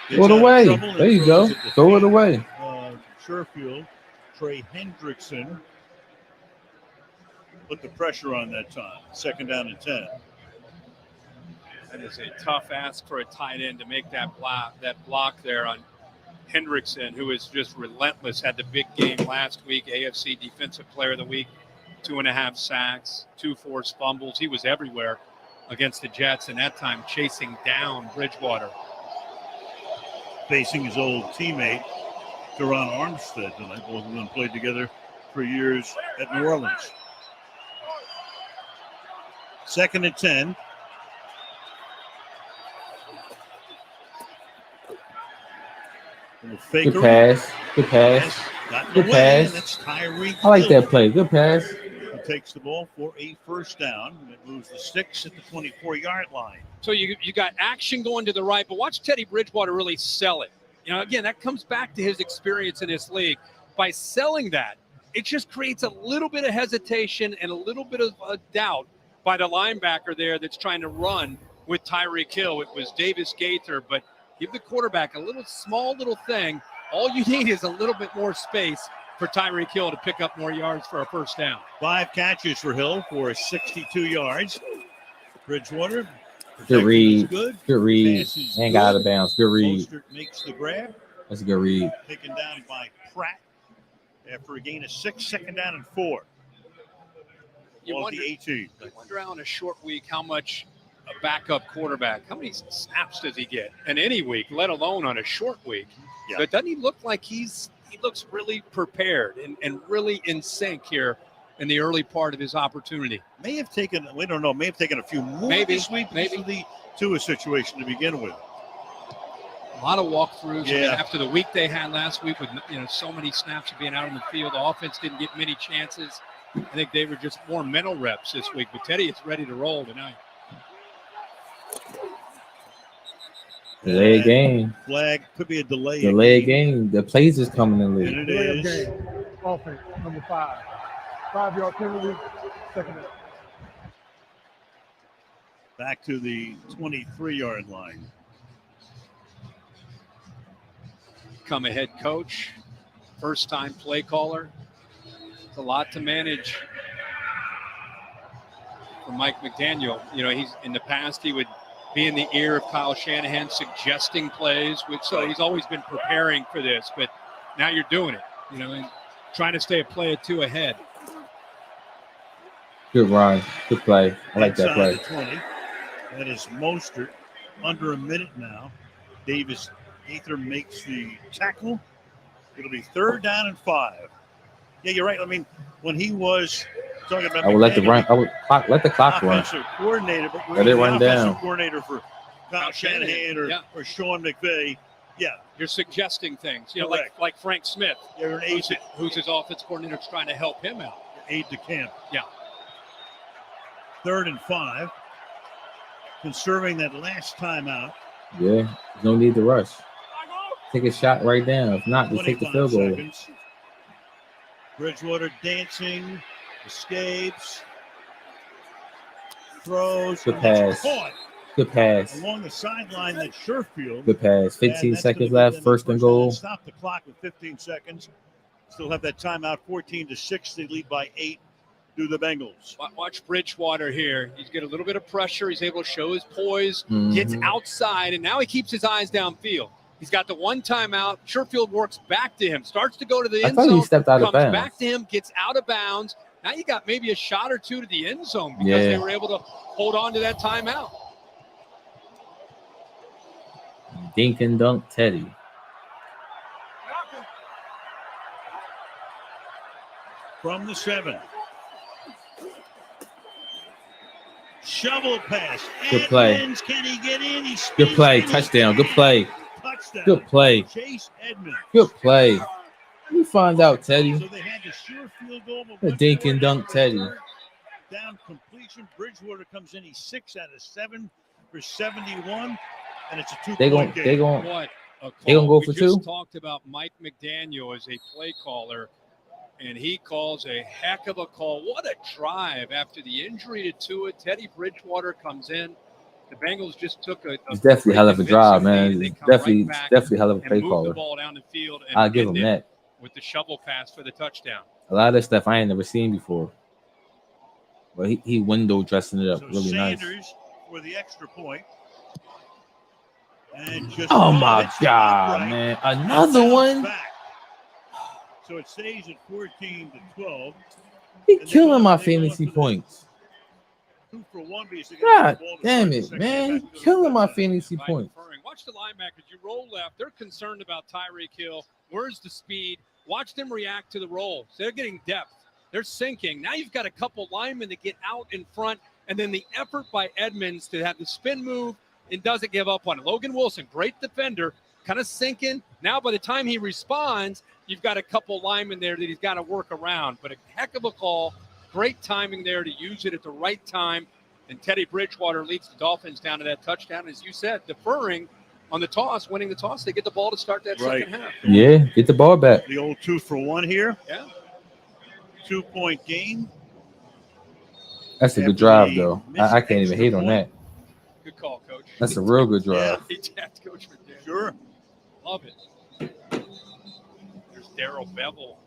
Throw it away. There you go. Throw it away. Sherfield, Trey Hendrickson put the pressure on that time. 2nd down and 10. That is a tough ask for a tight end to make that block there on Hendrickson, who is just relentless. Had the big game last week, AFC Defensive Player of the Week, 2.5 sacks, 2 forced fumbles. He was everywhere against the Jets, and that time chasing down Bridgewater. Facing his old teammate, Teron Armstead tonight. Both of them played together for years at New Orleans. 2nd and 10. Good pass. Good pass. Good pass. That's Tyreek. I like that play. Good pass. He takes the ball for a 1st down. And it moves the sticks at the 24-yard line. So you got action going to the right, but watch Teddy Bridgewater really sell it. You know, again, that comes back to his experience in this league. By selling that, it just creates a little bit of hesitation and a little bit of a doubt by the linebacker there that's trying to run with Tyreek Hill. It was Davis Gaither, but give the quarterback a little small little thing. All you need is a little bit more space for Tyreek Hill to pick up more yards for a 1st down. 5 catches for Hill for 62 yards. Bridgewater. Good read. Good read. And got out of bounds. Good read. Mostert makes the grab. That's a good read. Taken down by Pratt after a gain of 6, 2nd down and 4. You wonder on a short week how much a backup quarterback, how many snaps does he get in any week, let alone on a short week? Yeah. But doesn't he look like he looks really prepared and really in sync here in the early part of his opportunity? May have taken a few more this week. Maybe the Tua situation to begin with. A lot of walkthroughs. I mean, after the week they had last week with so many snaps of being out on the field, the offense didn't get many chances. I think they were just more mental reps this week. But Teddy is ready to roll tonight. Delay game. Flag could be a delay. Delay game. The plays is coming in late. And it is. Offense, number 5. 5-yard penalty, 2nd down. Back to the 23-yard line. Become a head coach, first-time play caller. It's a lot to manage for Mike McDaniel. You know, he's in the past he would be in the ear of Kyle Shanahan, suggesting plays. So he's always been preparing for this, but now you're doing it. You know, and trying to stay a play or two ahead. Good run. Good play. I like that play. Inside the 20. That is Mostert. Under a minute now. Davis Gaither makes the tackle. It'll be 3rd down and 5. Yeah, you're right. I mean, when he was talking about, I would let the run. I would let the clock run. Offensive coordinator, but Let it run down. Coordinator for Kyle Shanahan or Sean McVay. Yeah, you're suggesting things. You know, correct. like Frank Smith, You're an aide who's his offense coordinator, trying to help him out. Aide de camp. Yeah. 3rd and 5. Conserving that last timeout. Yeah, no need to rush. Take a shot right down. If not, just take the field goal. Seconds. Bridgewater dancing, escapes, throws. Good pass. Good pass. Along the sideline, that Sherfield. Good pass. 15 seconds left. 1st and goal. Stop the clock with 15 seconds. Still have that timeout. 14-6. They lead by 8 to the Bengals. Watch Bridgewater here. He's got a little bit of pressure. He's able to show his poise. Gets outside, and now he keeps his eyes downfield. He's got the one timeout. Sherfield works back to him. Starts to go to the end zone. He stepped out of bounds. Comes back to him. Gets out of bounds. Now you got maybe a shot or two to the end zone because they were able to hold on to that timeout. Dink and dunk Teddy. From the 7. Shovel pass. Good play. Edmonds, can he get in? Good play. Touchdown. Good play. Touchdown. Good play. Chase Edmonds. Good play. Let me find out, Teddy. So they had the sure field goal. The dink and dunk Teddy. Down completion. Bridgewater comes in. He's 6 out of 7 for 71. And it's a 2-point game. They going to go for 2? We just talked about Mike McDaniel as a play caller, and he calls a heck of a call. What a drive after the injury to Tua. Teddy Bridgewater comes in. The Bengals just took it's definitely a hell of a drive, man. It's definitely a hell of a play caller. The ball down the field and I'll give him that. With the shovel pass for the touchdown. A lot of this stuff I ain't never seen before. But he window dressing it up really Sanders nice. For the extra point. And just oh my God, man. Another one. Back. So it stays at 14-12. He killing my fantasy points. 2 for 1. God damn it, man. Killing my fantasy points. Watch the linebackers. You roll left. They're concerned about Tyreek Hill. Where's the speed? Watch them react to the roll. So they're getting depth. They're sinking. Now you've got a couple linemen that get out in front, and then the effort by Edmonds to have the spin move and doesn't give up on it. Logan Wilson, great defender, kind of sinking. Now by the time he responds, you've got a couple linemen there that he's got to work around. But a heck of a call. Great timing there to use it at the right time. And Teddy Bridgewater leads the Dolphins down to that touchdown. As you said, deferring on the toss, winning the toss. They get the ball to start that second half. Yeah, get the ball back. The old 2 for 1 here. Yeah. 2-point game. That's a good drive, though. I can't even hate on that. Good call, Coach. That's a real good drive. Yeah, Coach McDaniel. Sure. Love it. There's Darrell Bevel,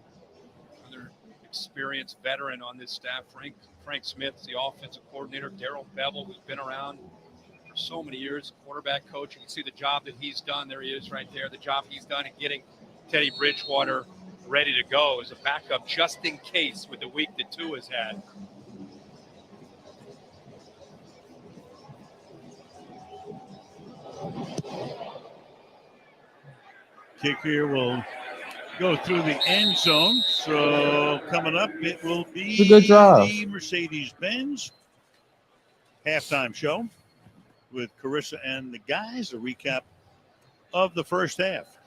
another experienced veteran on this staff. Frank Smith, the offensive coordinator. Darrell Bevel, who's been around for so many years, quarterback coach. You can see the job that he's done. There he is right there. The job he's done in getting Teddy Bridgewater ready to go as a backup just in case with the week that Tua's had. Kick here will go through the end zone. So coming up, it will be it's a good drive. The Mercedes-Benz halftime show with Carissa and the guys. A recap of the first half.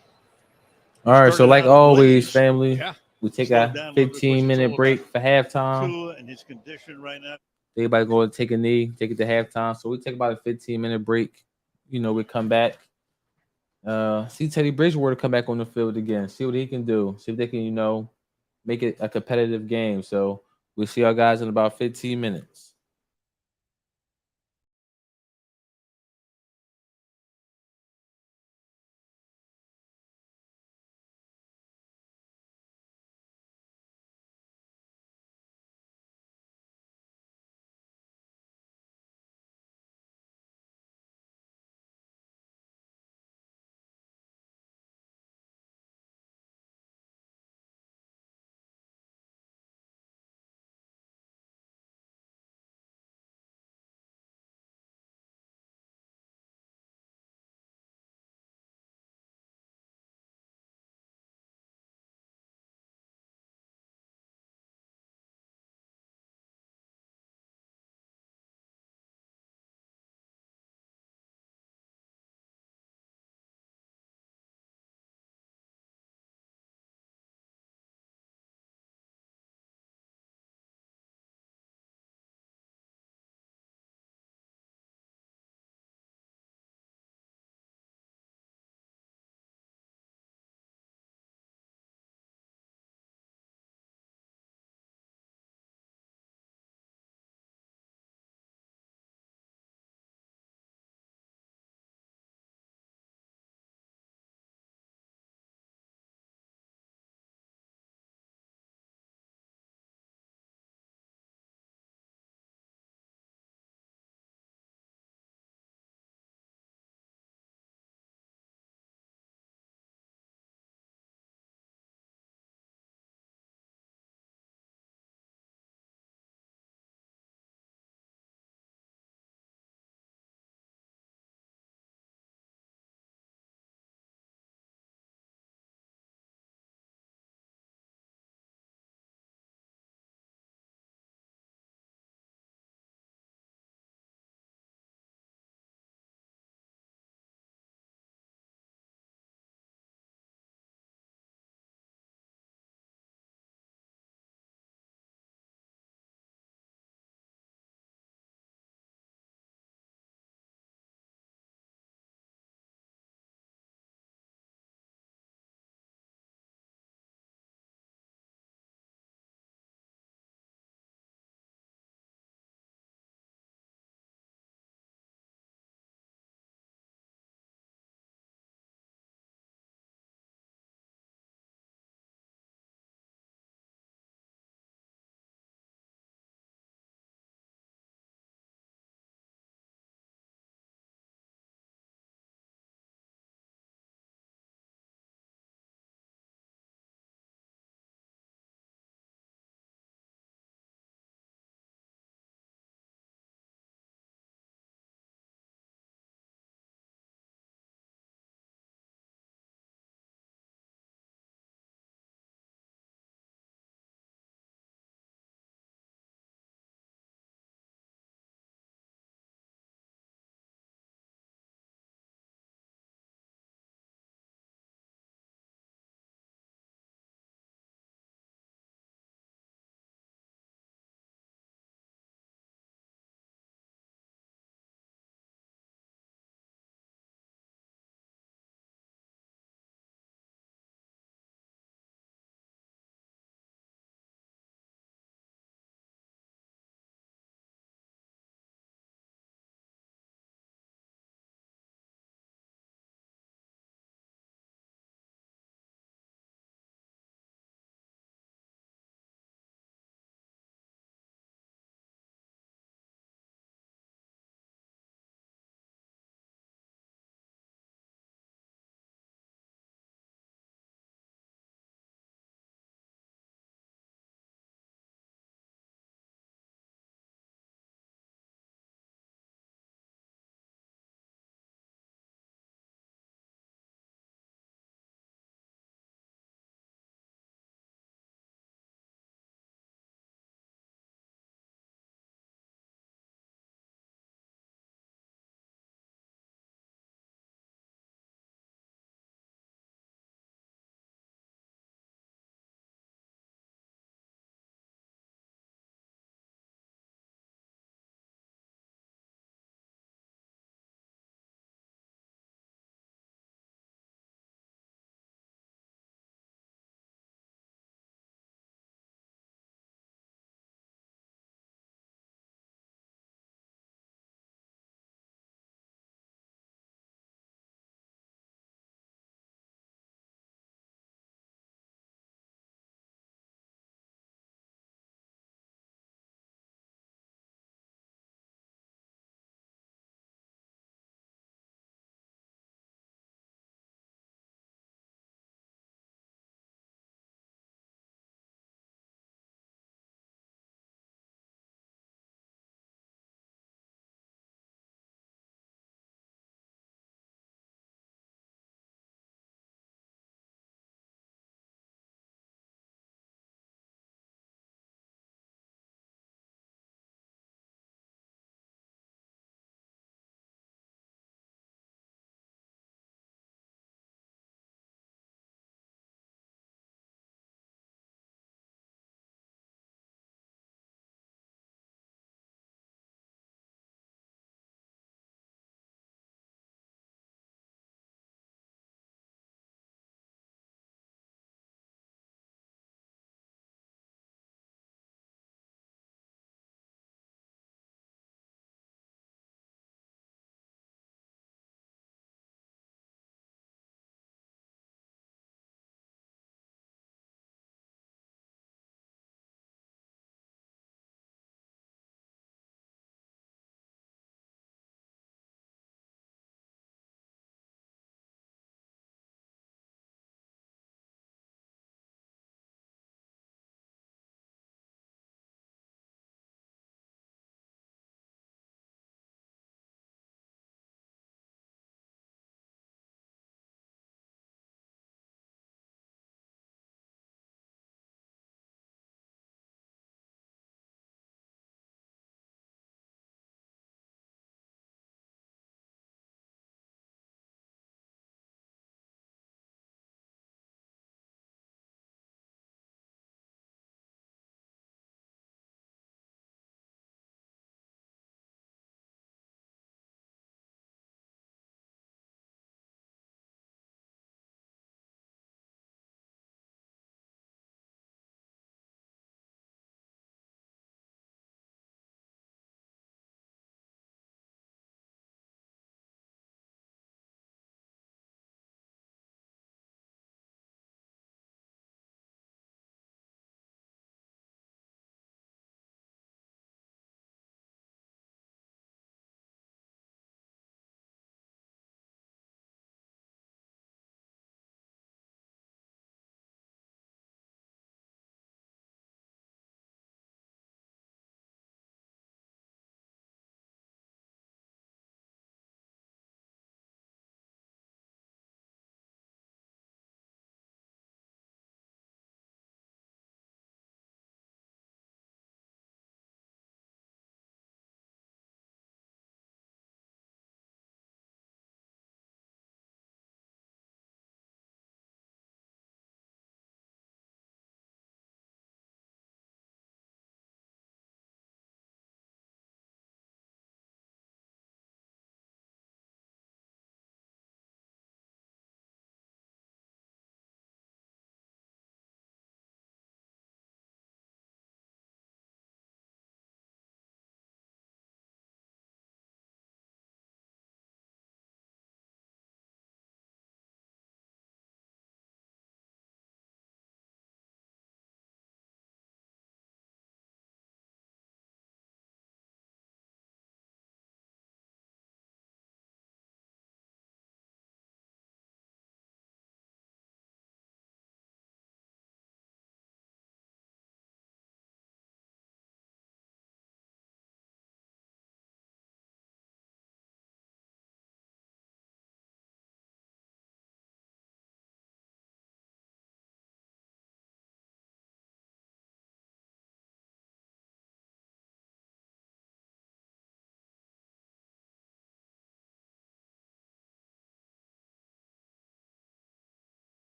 All right, so like always, family, Yeah. we take a 15-minute break for halftime. Tua and his condition right now. Everybody go and take a knee, take it to halftime. So we take about a 15-minute break. You know, we come back. See Teddy Bridgewater come back on the field again. See what he can do. See if they can, you know, make it a competitive game. So we'll see our guys in about 15 minutes.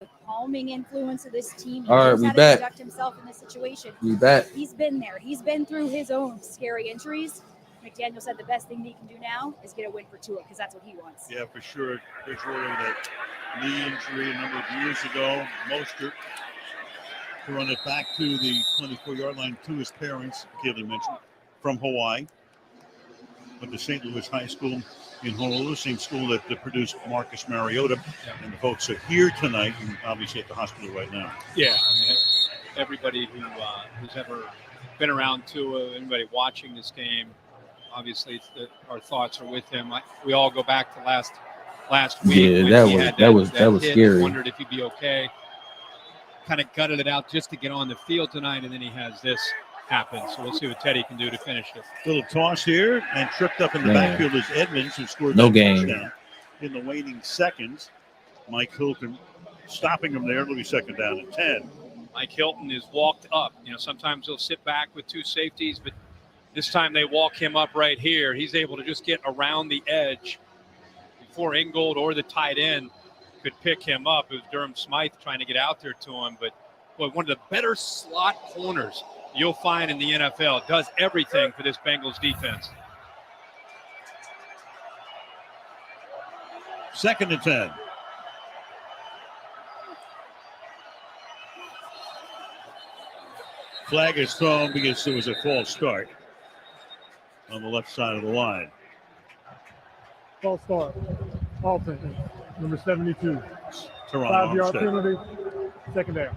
the calming influence of this team. He All right, knows we how to back. conduct himself in this situation. We back. He's been there. He's been through his own scary injuries. McDaniel said the best thing that he can do now is get a win for Tua because that's what he wants. Yeah, for sure. There's really that knee injury a number of years ago. Mostert to run it back to the 24-yard line to his parents, Kaylee mentioned, from Hawaii. Went to St. Louis High School in Honolulu, same school that produced Marcus Mariota. And the folks are here tonight and obviously at the hospital right now. Yeah, I mean, everybody who's ever been around Tua, anybody watching this game, obviously our thoughts are with him. We all go back to last week. Yeah, that was hit, scary. Wondered if he'd be okay. Kind of gutted it out just to get on the field tonight, and then he has this happen. So we'll see what Teddy can do to finish it. Little toss here, and tripped up in the backfield is Edmonds, who scored no that game touchdown in the waning seconds. Mike Hilton stopping him there. It'll be second down and 10. Mike Hilton is walked up. Sometimes he'll sit back with two safeties, but this time they walk him up right here. He's able to just get around the edge before Ingold or the tight end could pick him up. It was Durham Smythe trying to get out there to him, but boy, one of the better slot corners you'll find in the NFL. Does everything for this Bengals defense. Second and 10. Flag is thrown because it was a false start on the left side of the line. False start. Alton, number 72. Teron 5-yard Armstead. penalty. Second down.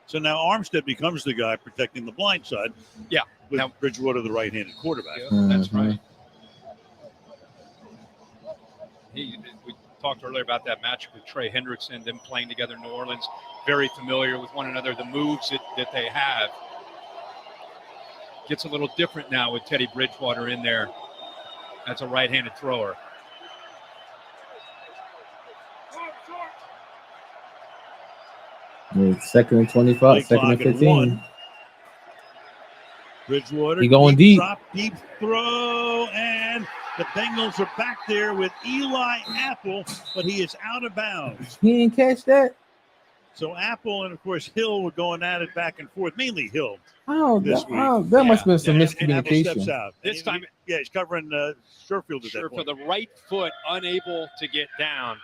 So now Armstead becomes the guy protecting the blind side. Yeah. With Bridgewater, the right-handed quarterback. Yeah, that's right. We talked earlier about that matchup with Trey Hendrickson, them playing together in New Orleans, very familiar with one another, the moves that they have. Gets a little different now with Teddy Bridgewater in there as a right-handed thrower. Second and 25, second and 15. Bridgewater, He going deep. Drop, deep throw, and the Bengals are back there with Eli Apple, but he is out of bounds. He didn't catch that? So Apple and, of course, Hill were going at it back and forth, mainly Hill. That must have been some And Apple steps miscommunication. out. This time, he's covering Sherfield at that point. The right foot unable to get down.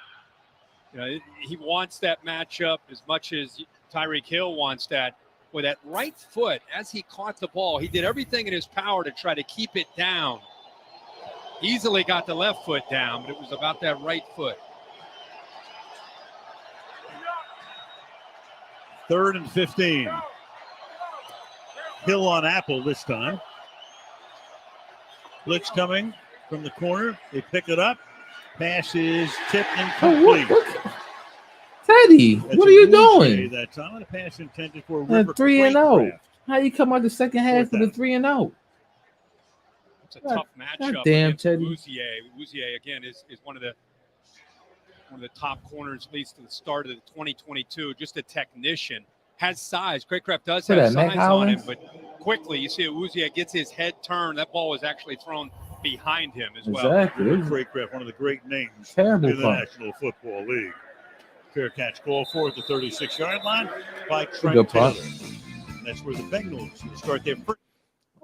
He wants that matchup as much as Tyreek Hill wants that. With that right foot, as he caught the ball, he did everything in his power to try to keep it down. Easily got the left foot down, but it was about that right foot. Third and 15. Hill on Apple this time. Blitz coming from the corner. They pick it up. Pass is tipped incomplete. Teddy, what are you doing? That time, a pass intended for 3-0. How you come out the second half with a 3-0? It's a tough matchup. Damn, Teddy. Uzier again is one of the top corners, at least at the start of the 2022. Just a technician, has size. Craycraft does have size on him, but quickly you see Uzier gets his head turned. That ball was actually thrown behind him as well. Exactly. Craycraft, one of the great names in the National Football League. Fair catch call for at the 36-yard line by Trent Taylor. That's where the Bengals start their first.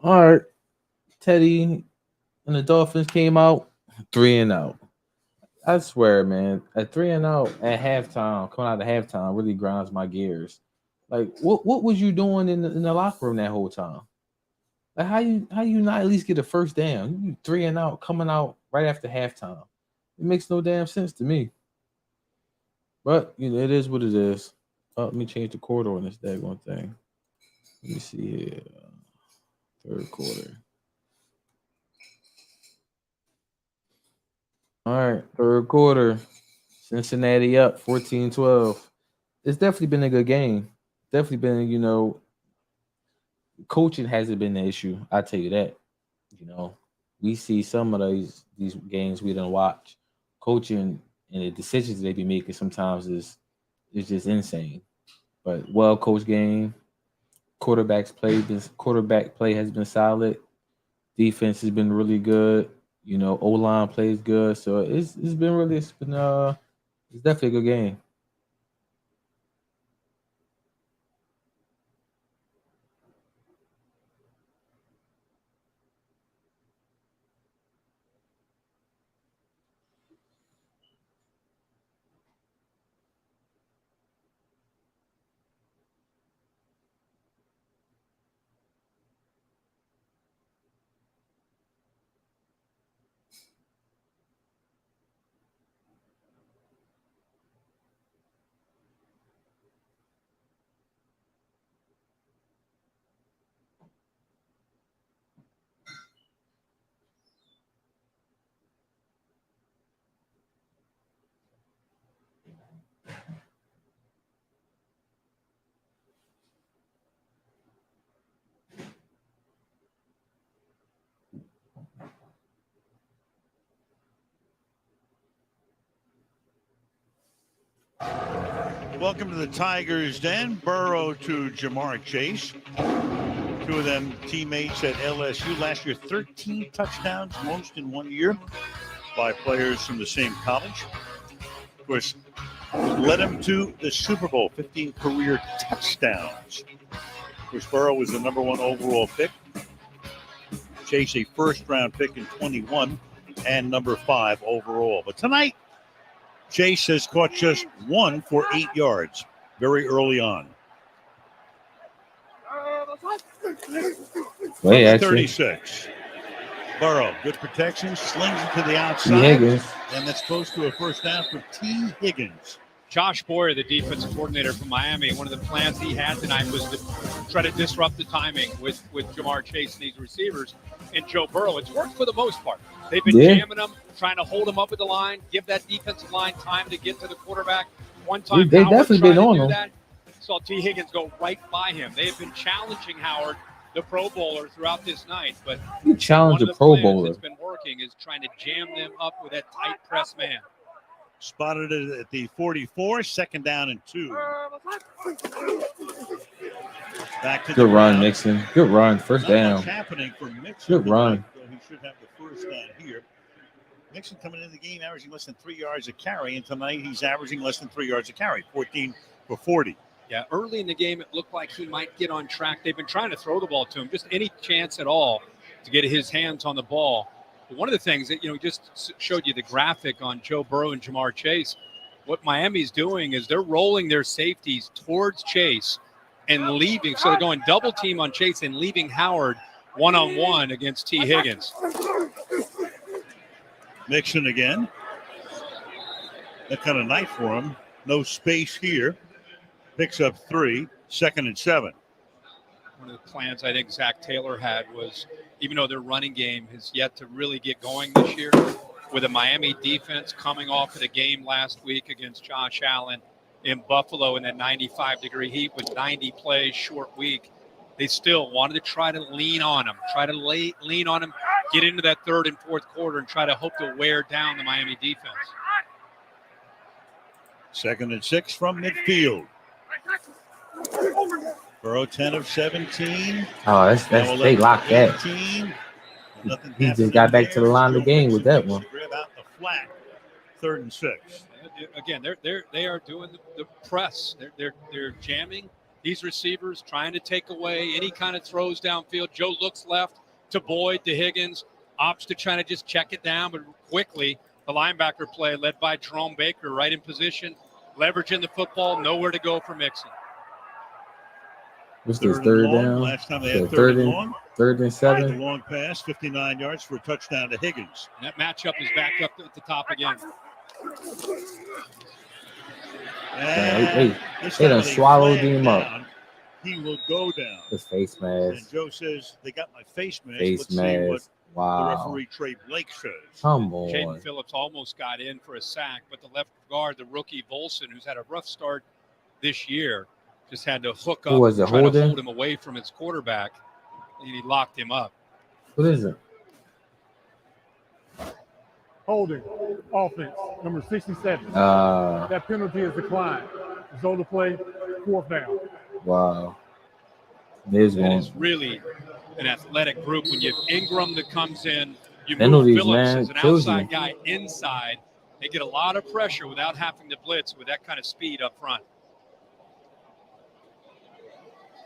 All right. Teddy and the Dolphins came out 3-0. I swear, man, at 3-0 at halftime, coming out of halftime really grinds my gears. Like, what was you doing in the locker room that whole time? Like, how you not at least get a first down? You 3-0 coming out right after halftime. It makes no damn sense to me. But it is what it is. Let me change the quarter on this daggone thing. Let me see here. Third quarter. All right, third quarter. Cincinnati up 14-12. It's definitely been a good game. Definitely been, coaching hasn't been the issue. I tell you that. We see some of these games we didn't watch. Coaching and the decisions they be making sometimes is just insane. But well-coached game. Quarterback play has been solid. Defense has been really good. O-line plays good. So it's definitely a good game. Welcome to the Tigers Den. Burrow to Jamar Chase. Two of them teammates at LSU last year. 13 touchdowns, most in 1 year by players from the same college. Of course, led him to the Super Bowl, 15 career touchdowns. Of course, Burrow was the number 1 overall pick. Chase a first-round pick in 21 and number 5 overall. But tonight, Chase has caught just 1 for 8 yards very early on. Wait, actually. 36. Burrow, good protection, slings it to the T. outside. Higgins. And that's close to a first down for T. Higgins. Josh Boyer, the defensive coordinator from Miami, one of the plans he had tonight was to try to disrupt the timing with Jamar Chase and these receivers and Joe Burrow. It's worked for the most part. They've been jamming them, trying to hold them up at the line, give that defensive line time to get to the quarterback. One time, They Howard definitely tried been to on do them. that. Saw T. Higgins go right by him. They have been challenging Howard, the Pro Bowler, throughout this night. But You challenge one of a the Pro plans Bowler. that's been working is trying to jam them up with that tight press man. Spotted it at the 44, second down and 2. Back to Good the run, ground. Mixon. Good run. First Not down. much happening for Mixon. Good run. Though he should have the first down here. Mixon coming into the game averaging less than 3 yards a carry, and tonight he's averaging less than 3 yards a carry, 14 for 40. Yeah, early in the game, it looked like he might get on track. They've been trying to throw the ball to him, just any chance at all to get his hands on the ball. But one of the things that, just showed you the graphic on Joe Burrow and Jamar Chase. What Miami's doing is they're rolling their safeties towards Chase and leaving. So they're going double team on Chase and leaving Howard one-on-one against T. Higgins. Mixon again. That kind of night for him. No space here. Picks up 3, second and 7. One of the plans I think Zach Taylor had was, even though their running game has yet to really get going this year, with a Miami defense coming off of the game last week against Josh Allen in Buffalo in that 95-degree heat with 90 plays, short week, they still wanted to try to lean on him, lean on him, get into that third and fourth quarter and try to hope to wear down the Miami defense. Second and 6 from midfield. Burrow 10 of 17. Oh, that's they locked that. 18. He just got back to the line of the game with that one. Grab out the flat. Third and 6. Again, they are doing the press. They're jamming these receivers, trying to take away any kind of throws downfield. Joe looks left to Boyd, to Higgins, opts to try to just check it down, but quickly the linebacker play led by Jerome Baker, right in position, leveraging the football, nowhere to go for Mixon. What's this, third down? Last time they had third and 7. The long pass, 59 yards for a touchdown to Higgins. And that matchup is back up at the top again. And they done swallowed him up. He will go down. His face And mask. Joe says, they got my face mask. Face Let's see what mask. the Wow. referee Trey Blake says. Come on. Jaden Phillips almost got in for a sack, but the left guard, the rookie Volson, who's had a rough start this year, just had to hook up Who was it, and try to Holden? hold him away from his quarterback, and he locked him up. What is it? Holding, offense, number 67. That penalty is declined. Result of play, fourth down. Wow. There's That one. is really an athletic group. When you have Ingram that comes in, you Penalties, move Phillips man, as an kills you. outside guy inside. They get a lot of pressure without having to blitz with that kind of speed up front.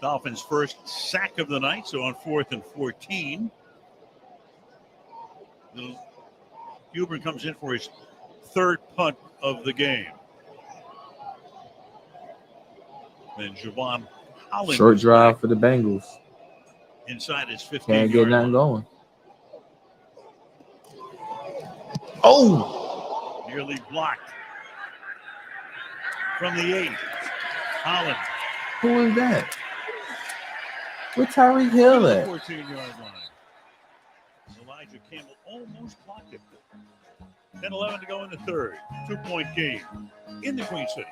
Dolphins' first sack of the night, so on 4th and 14. Huber comes in for his third punt of the game. And Javon Holland Short drive for the Bengals. inside his 15-yard Can't get nothing going. Oh! Nearly blocked from the 8. Holland. Who is that? Where Tyreek Hill at? 14-yard line. Elijah Campbell almost blocked it. 10-11 to go in the third. 2-point game in the Queen City.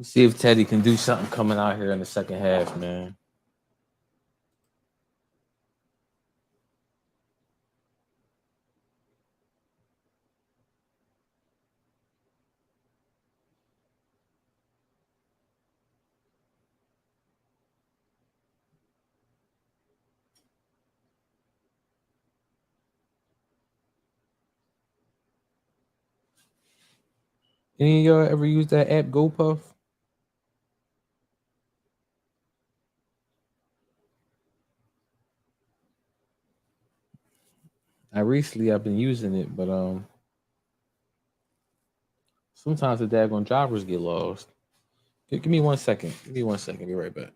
Let's see if Teddy can do something coming out here in the second half, man. Any of y'all ever use that app GoPuff? I've been using it, but sometimes the daggone drivers get lost. Give me 1 second. Give me 1 second. Be right back.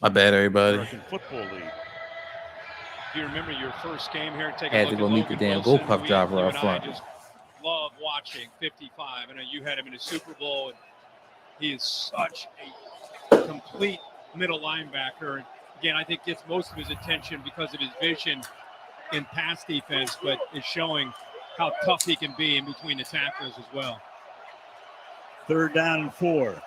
My bad, everybody. American Football League. Do you remember your first game here? Take Had to go meet the damn GoPuff driver up front. I just love watching 55. I know you had him in a Super Bowl, and he is such a complete middle linebacker. Again, I think gets most of his attention because of his vision in pass defense, but is showing how tough he can be in between the tackles as well. 3rd down and 4.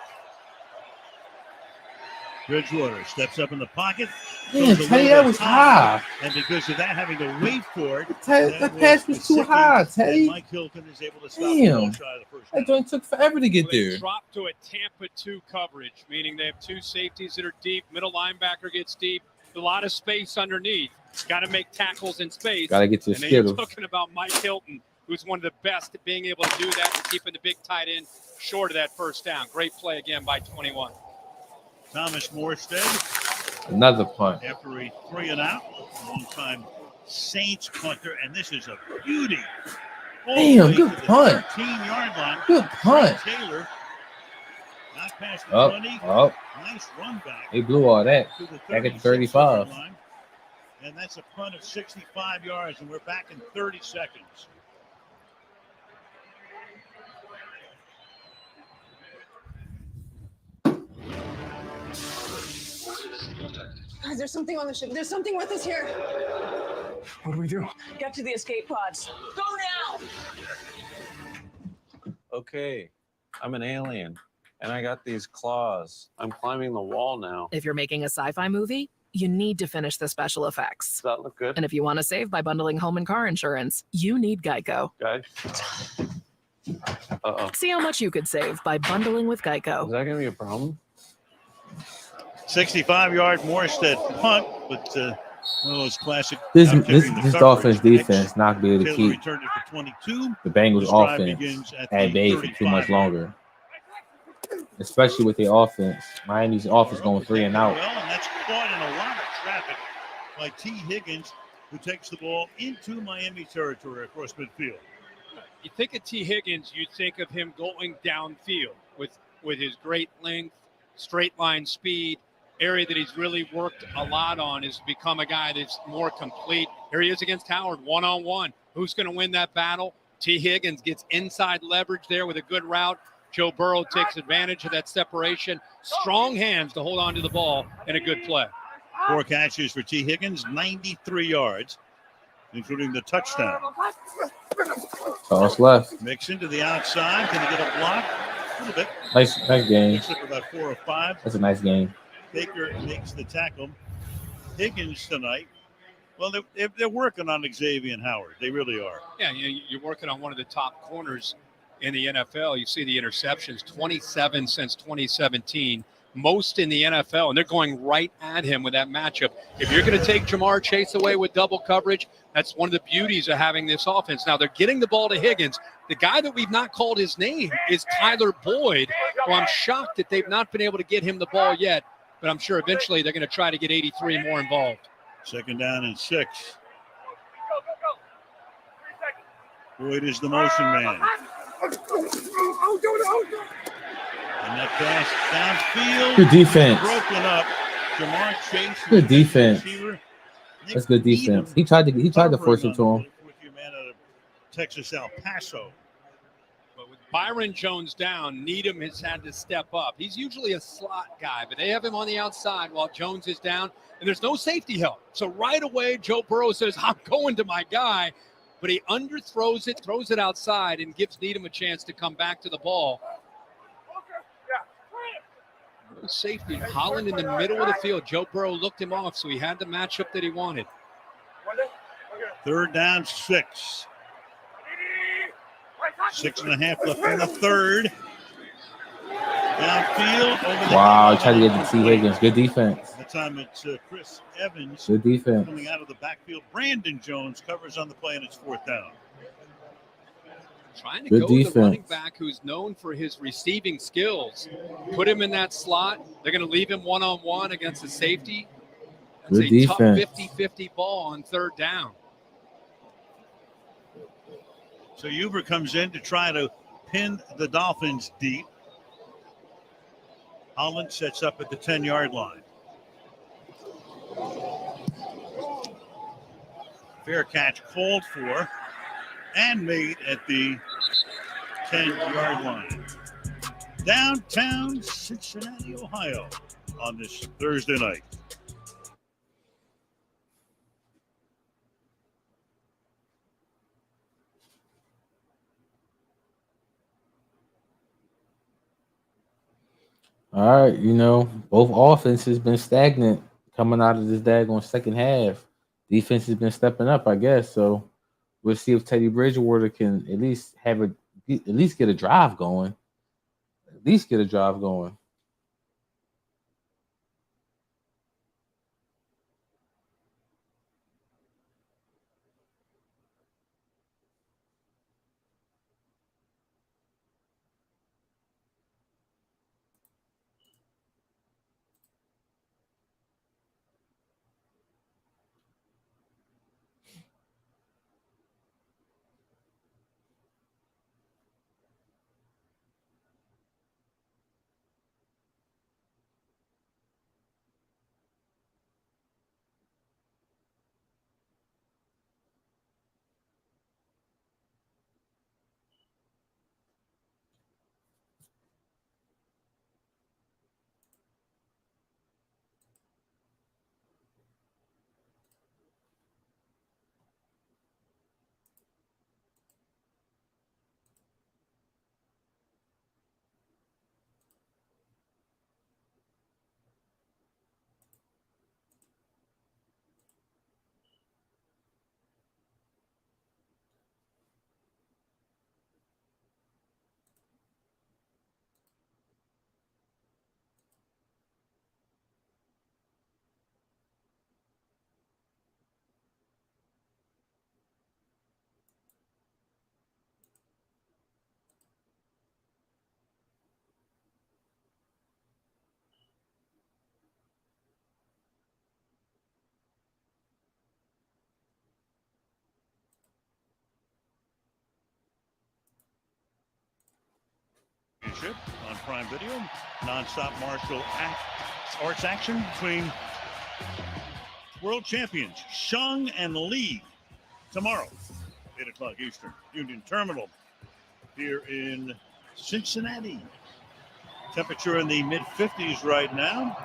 Bridgewater steps up in the pocket. Man, Teddy, that was high. And because of that, having to wait for it. That pass was too high, Teddy. Mike Hilton is able to stop the ball shot of the first down. That joint took forever to get there. They drop to a Tampa 2 coverage, meaning they have 2 safeties that are deep. Middle linebacker gets deep. A lot of space underneath. Got to make tackles in space. Got to get to the Skittles. And you're talking about Mike Hilton, who's one of the best at being able to do that and keeping the big tight end short of that first down. Great play again by 21. Thomas Morstead. Another punt. After a 3 and out. Long-time Saints punter. And this is a beauty. Damn, good punt. 13-yard line. Good punt. Taylor. Not past the 20. Nice run back. They blew all that. Back at 35. And that's a punt of 65 yards. And we're back in 30 seconds. Guys, there's something on the ship. There's something with us here. What do we do? Get to the escape pods. Go now! Okay, I'm an alien, and I got these claws. I'm climbing the wall now. If you're making a sci-fi movie, you need to finish the special effects. Does that look good? And if you want to save by bundling home and car insurance, you need Geico. Guys? Uh-oh. See how much you could save by bundling with Geico. Is that going to be a problem? 65-yard Morstead punt, but one of those classic. This Dolphins defense not be able to keep returned it for 22. the Bengals offense at bay for too much longer, especially with their offense. Miami's offense going 3 and out. Well, and that's caught in a lot of traffic by T. Higgins, who takes the ball into Miami territory across midfield. You think of T. Higgins, you think of him going downfield with his great length, straight line speed, area that he's really worked a lot on is become a guy that's more complete. Here he is against Howard, one-on-one. Who's going to win that battle? T. Higgins gets inside leverage there with a good route. Joe Burrow takes advantage of that separation. Strong hands to hold on to the ball and a good play. 4 catches for T. Higgins, 93 yards, including the touchdown. Toss left. Mixon to the outside. Can he get a block? A little bit. Nice game. Picks up about 4 or 5. That's a nice game. Baker makes the tackle. Higgins tonight. Well, they're working on Xavier and Howard. They really are. Yeah, you're working on one of the top corners in the NFL. You see the interceptions, 27 since 2017, most in the NFL, and they're going right at him with that matchup. If you're going to take Jamar Chase away with double coverage, that's one of the beauties of having this offense. Now, they're getting the ball to Higgins. The guy that we've not called his name is Tyler Boyd. Well, I'm shocked that they've not been able to get him the ball yet, but I'm sure eventually they're going to try to get 83 more involved. 2nd down and 6. Boyd is the motion man. And that pass downfield. Good defense. Broken up. Jamar Chase. Good defense. That's good defense. He tried to force it to him. Man out of Texas El Paso. But with Byron Jones down, Needham has had to step up. He's usually a slot guy, but they have him on the outside while Jones is down, and there's no safety help. So right away, Joe Burrow says, I'm going to my guy, but he underthrows it, throws it outside, and gives Needham a chance to come back to the ball. No safety. Holland in the middle of the field. Joe Burrow looked him off, so he had the matchup that he wanted. 3rd down, 6. 6.5 left in the 3rd. Downfield. Over the Wow, tried to get to T. Higgins. Good defense. That time it's Chris Evans. Good defense. Coming out of the backfield. Brandon Jones covers on the play, and it's 4th down. Trying to Good go defense. the running back who's known for his receiving skills. Put him in that slot. They're going to leave him one-on-one against the safety. That's Good a defense. tough 50-50 ball on 3rd down. So Huber comes in to try to pin the Dolphins deep. Holland sets up at the 10-yard line. Fair catch called for and made at the 10-yard line. Downtown Cincinnati, Ohio on this Thursday night. All right, both offenses been stagnant coming out of this daggone second half. Defense has been stepping up, I guess. So we'll see if Teddy Bridgewater can at least get a drive going. At least get a drive going. Championship on Prime Video. Non-stop martial arts action between world champions Shang and Lee tomorrow, 8 o'clock Eastern. Union Terminal here in Cincinnati. Temperature in the mid-50s right now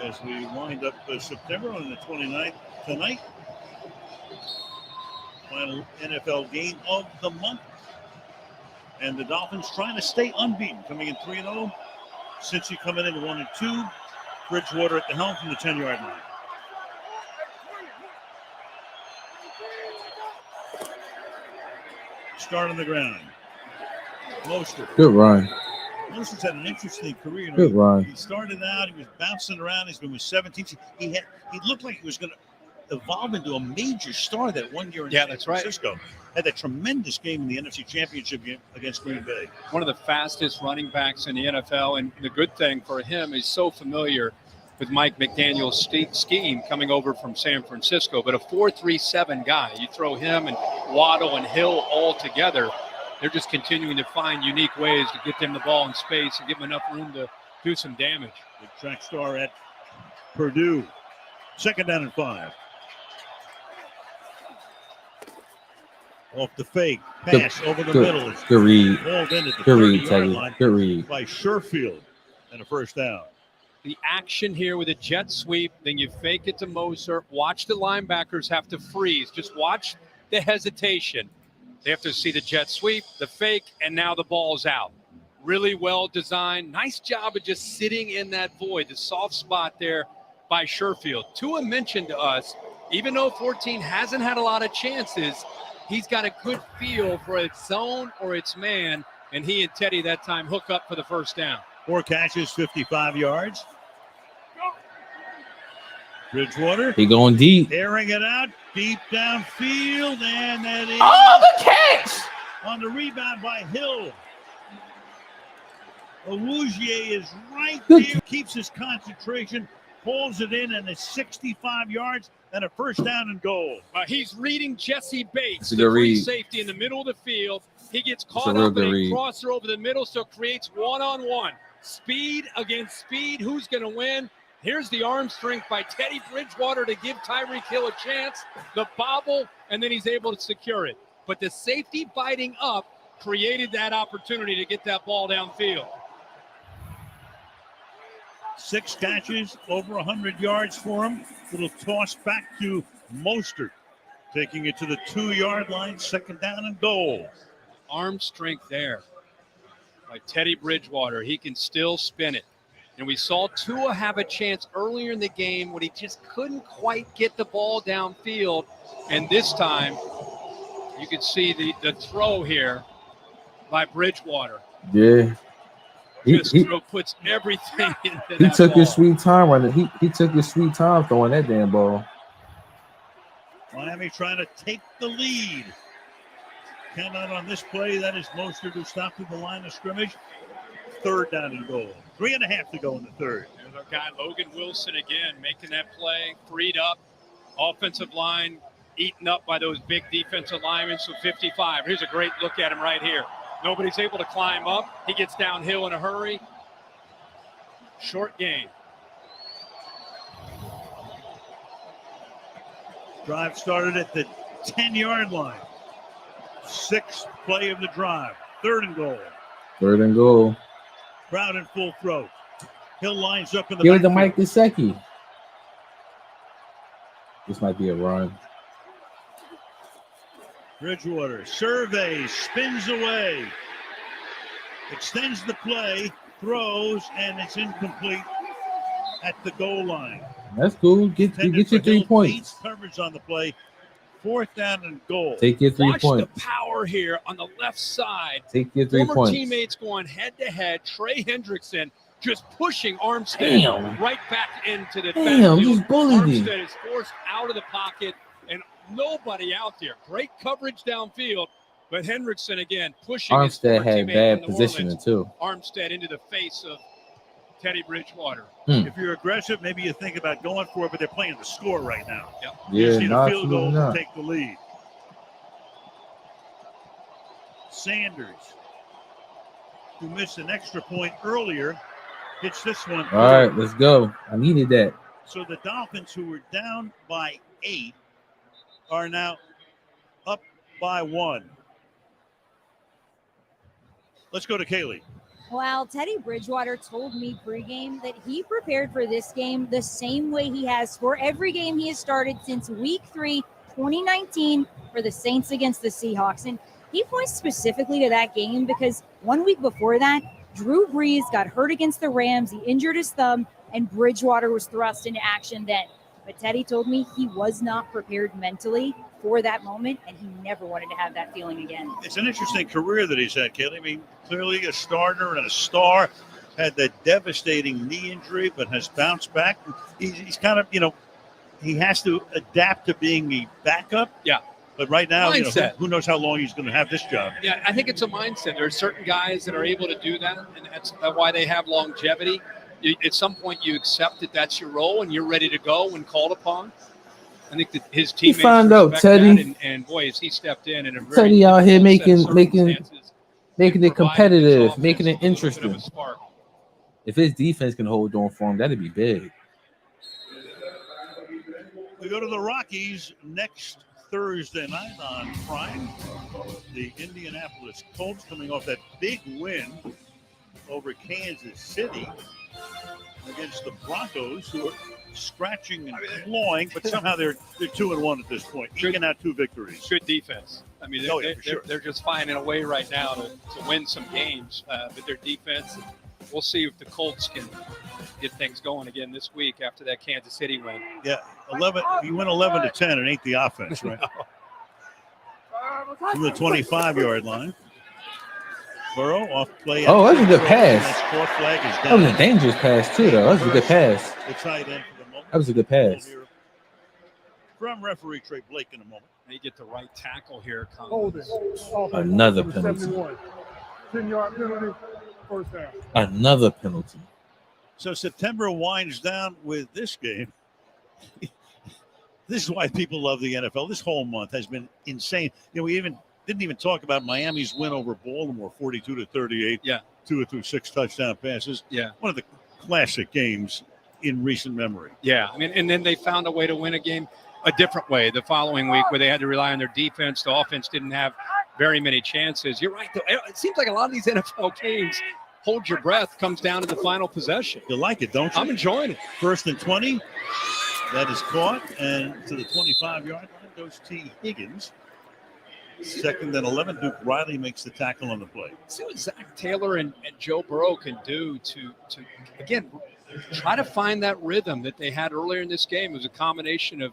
as we wind up September on the 29th tonight. Final NFL game of the month. And the Dolphins trying to stay unbeaten, coming in 3-0. Cincy coming in 1-2. Bridgewater at the helm from the 10-yard line. Start on the ground. Mostert. Good run. Mostert's had an interesting career. Good run. He started out, he was bouncing around. He's been with 17. He looked like he was going to evolve into a major star that one year in San Francisco. Right. Had that tremendous game in the NFC Championship game against Green Bay. One of the fastest running backs in the NFL, and the good thing for him is so familiar with Mike McDaniel's scheme coming over from San Francisco. But a 4-3-7 guy, you throw him and Waddle and Hill all together, they're just continuing to find unique ways to get them the ball in space and give them enough room to do some damage. Big track star at Purdue. 2nd down and 5. Off the fake, pass over the middle. Good read. Good read, Teddy. Good read. By Sherfield and a 1st down. The action here with a jet sweep, then you fake it to Moser. Watch the linebackers have to freeze. Just watch the hesitation. They have to see the jet sweep, the fake, and now the ball's out. Really well designed. Nice job of just sitting in that void, the soft spot there by Sherfield. Tua mentioned to us, even though 14 hasn't had a lot of chances, he's got a good feel for its zone or its man, and he and Teddy that time hook up for the 1st down. 4 catches, 55 yards. Bridgewater. He going deep. Airing it out, deep downfield, and that is the catch! On the rebound by Hill. Awuzie is right there, keeps his concentration, pulls it in, and it's 65 yards and a 1st down and goal. He's reading Jesse Bates, the free read. Safety in the middle of the field. He gets caught up in a crosser over the middle, so creates one-on-one. Speed against speed. Who's going to win? Here's the arm strength by Teddy Bridgewater to give Tyreek Hill a chance. The bobble, and then he's able to secure it. But the safety biting up created that opportunity to get that ball downfield. 6 catches, over 100 yards for him. Little toss back to Mostert, taking it to the 2-yard line, 2nd down and goal. Arm strength there by Teddy Bridgewater. He can still spin it. And we saw Tua have a chance earlier in the game when he just couldn't quite get the ball downfield. And this time, you can see the throw here by Bridgewater. Yeah. He puts everything into that He took ball. his sweet time running. He took his sweet time throwing that damn ball. Miami trying to take the lead. Count on this play. That is Mostert who stopped at the line of scrimmage. 3rd down and goal. 3.5 to go in the 3rd. There's our guy Logan Wilson again making that play, freed up. Offensive line eaten up by those big defensive linemen. So 55. Here's a great look at him right here. Nobody's able to climb up. He gets downhill in a hurry. Short gain. Drive started at the 10-yard line. 6th play of the drive. 3rd and goal. 3rd and goal. Crowd in full throat. Hill lines up in the Give it to backfield. Mike Gesicki. This might be a run. Bridgewater surveys, spins away, extends the play, throws, and it's incomplete at the goal line. That's cool. Get your 3 points. Coverage on the play. 4th down and goal. Take your 3 Watch points. the power here on the left side. Take your 3 Former points. teammates going head-to-head. Trey Hendrickson just pushing Armstead Damn. right back into the Damn, backfield. just bullied him. Armstead is forced out of the pocket, and nobody out there. Great coverage downfield, but Hendrickson again pushing his Armstead former had teammate bad from New positioning Orleans. too. Armstead into the face of Teddy Bridgewater. If you're aggressive, maybe you think about going for it, but they're playing the score right now. Yep. You Yeah, need no, a field goal absolutely not. to take the lead. Sanders who missed an extra point earlier, hits this one. All right, let's go. I needed that. So the Dolphins, who were down by 8, are now up by 1. Let's go to Kaylee. Well, Teddy Bridgewater told me pregame that he prepared for this game the same way he has for every game he has started since week 3, 2019, for the Saints against the Seahawks. And he points specifically to that game because 1 week before that, Drew Brees got hurt against the Rams. He injured his thumb, and Bridgewater was thrust into action then. But Teddy told me he was not prepared mentally for that moment, and he never wanted to have that feeling again. It's an interesting career that he's had, Kaylee. I mean, clearly a starter and a star. Had that devastating knee injury, but has bounced back. He's kind of, he has to adapt to being a backup. Yeah. But right now, Mindset. who knows how long he's going to have this job. Yeah, I think it's a mindset. There are certain guys that are able to do that, and that's why they have longevity. At some point, you accept that that's your role, and you're ready to go when called upon. I think that his teammates found out, respect Teddy. that, and boy, has he stepped in a very Teddy out here making circumstances it competitive, making it a little bit of interesting. a spark. If his defense can hold on for him, that'd be big. We go to the Rockies next Thursday night on Prime. The Indianapolis Colts coming off that big win over Kansas City against the Broncos, who are scratching and clawing, but somehow they're 2-1 at this point, eking out 2 victories. Good defense. I mean, they're just finding a way right now to win some games, but their defense, we'll see if the Colts can get things going again this week after that Kansas City win. Yeah, 11. You win 11-10, it ain't the offense, right? From the 25-yard line. Burrow off play. Oh, that's a good pass. That fourth flag is That down. was a dangerous pass, too, though. That was a good pass. The tight end for the moment. That was a good pass. From referee Trey Blake in a moment. They get the right tackle here. Holding. Another penalty. 10-yard penalty, first down. Another penalty. So September winds down with this game. This is why people love the NFL. This whole month has been insane. We didn't even talk about Miami's win over Baltimore, 42-38. Yeah. 2 through 6 touchdown passes. Yeah. One of the classic games in recent memory. Yeah, I mean, and then they found a way to win a game a different way the following week where they had to rely on their defense. The offense didn't have very many chances. You're right, though. It seems like a lot of these NFL games, hold your breath, comes down to the final possession. You like it, don't you? I'm enjoying it. 1st and 20. That is caught, and to the 25-yard line goes T. Higgins. 2nd and 11. Duke Riley makes the tackle on the play. See what Zach Taylor and Joe Burrow can do to again try to find that rhythm that they had earlier in this game. It was a combination of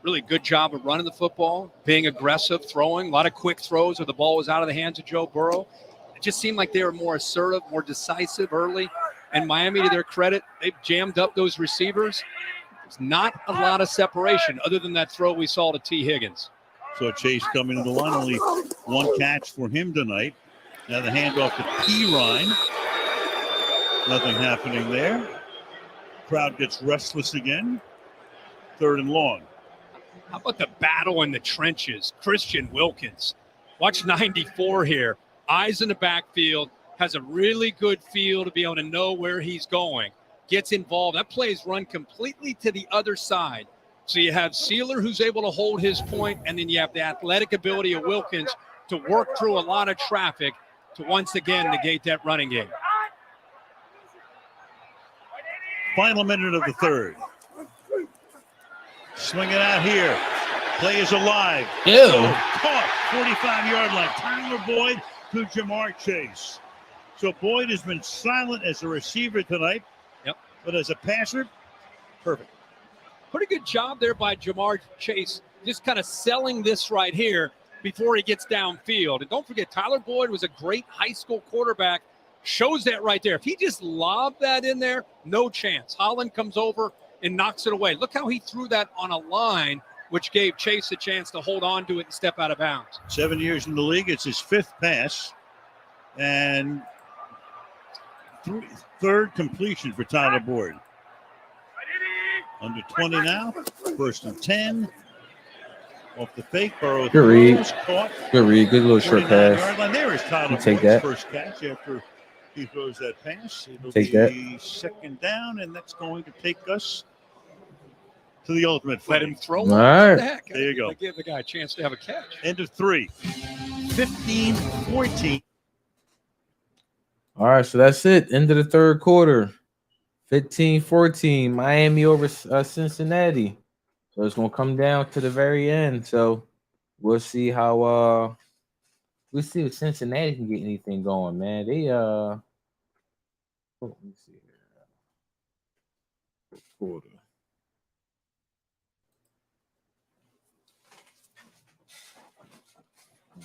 really good job of running the football, being aggressive, throwing, a lot of quick throws where the ball was out of the hands of Joe Burrow. It just seemed like they were more assertive, more decisive early. And Miami, to their credit, they've jammed up those receivers. There's not a lot of separation other than that throw we saw to T. Higgins. So Chase coming to the line, only 1 catch for him tonight. Now the handoff to P. Ryan. Nothing happening there. Crowd gets restless again. 3rd and long. How about the battle in the trenches? Christian Wilkins. Watch 94 here. Eyes in the backfield. Has a really good feel to be able to know where he's going. Gets involved. That play is run completely to the other side. So you have Sealer who's able to hold his point, and then you have the athletic ability of Wilkins to work through a lot of traffic to once again negate that running game. Final minute of the 3rd. Swing it out here. Play is alive. Ew. Oh, caught. 45-yard line. Tyler Boyd to Jamar Chase. So Boyd has been silent as a receiver tonight. Yep. But as a passer, perfect. Pretty good job there by Jamar Chase, just kind of selling this right here before he gets downfield. And don't forget, Tyler Boyd was a great high school quarterback. Shows that right there. If he just lobbed that in there, no chance. Holland comes over and knocks it away. Look how he threw that on a line, which gave Chase a chance to hold on to it and step out of bounds. 7 years in the league. It's his 5th pass. And 3rd completion for Tyler Boyd. Under 20 now. 1st and 10. Off the fake. Burrow Good read. Caught. Good read. Good little short pass. There is Tyler You take Boyd's that. first catch after He throws that pass. It'll Take be second down, and that's going to take us to the ultimate Let fight. him throw All one. right. What the heck? There you go. Give the guy a chance to have a catch. End of 3. 15-14. All right, so that's it. End of the third quarter. 15-14. Miami over Cincinnati. So it's gonna come down to the very end. So we'll see how we'll see if Cincinnati can get anything going, man. They let me see here. Quarter.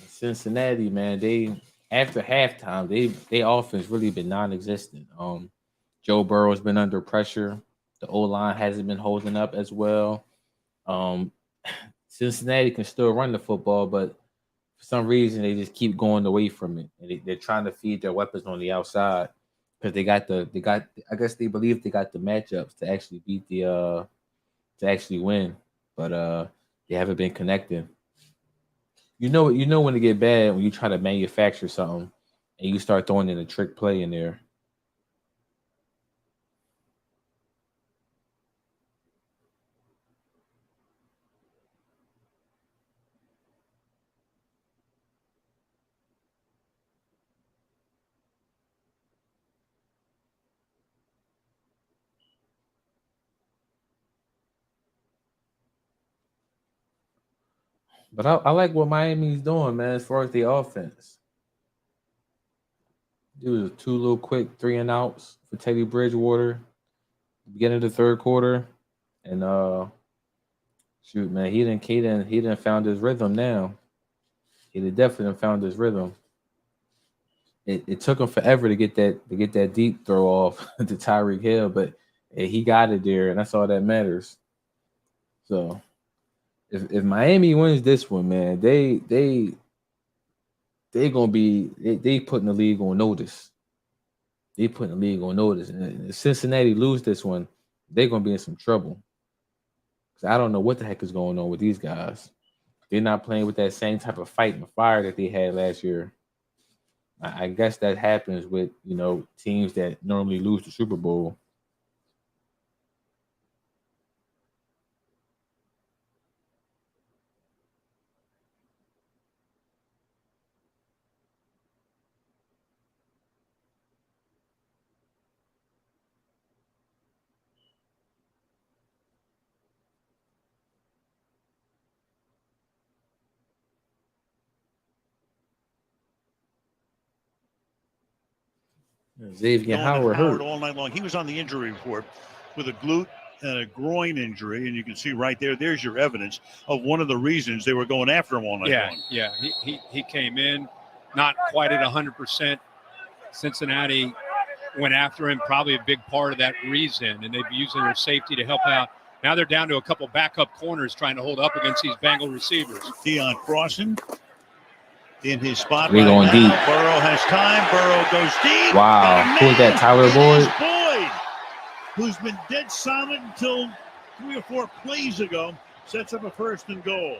Cincinnati, man, they after halftime, they offense really been non-existent. Joe Burrow has been under pressure. The O-line hasn't been holding up as well. Cincinnati can still run the football, but for some reason they just keep going away from it. And they're trying to feed their weapons on the outside because they got I guess they believe they got the matchups to actually beat to actually win, but they haven't been connecting. You know when it get bad when you try to manufacture something and you start throwing in a trick play in there. But I like what Miami's doing, man, as far as the offense. It was 2 little quick 3 and outs for Teddy Bridgewater. Beginning of the third quarter. And shoot, man, he didn't found his rhythm now. He definitely found his rhythm. It took him forever to get that deep throw off to Tyreek Hill, but he got it there, and that's all that matters. So if Miami wins this one, man, they gonna be they putting the league on notice. They putting the league on notice. And if Cincinnati lose this one, they're gonna be in some trouble. Because I don't know what the heck is going on with these guys. They're not playing with that same type of fight and fire that they had last year. I guess that happens with teams that normally lose the Super Bowl. Xavier Howard hurt all night long. He was on the injury report with a glute and a groin injury, and you can see right there. There's your evidence of one of the reasons they were going after him all night long. Yeah. He came in not quite at 100%. Cincinnati went after him, probably a big part of that reason, and they've been using their safety to help out. Now they're down to a couple backup corners trying to hold up against these Bengal receivers. Deion crossing in his spot. We're going deep. Burrow has time. Burrow goes deep. Wow. Who is that, Tyler Boyd? Boyd, who's been dead silent until 3 or 4 plays ago, sets up a 1st and goal.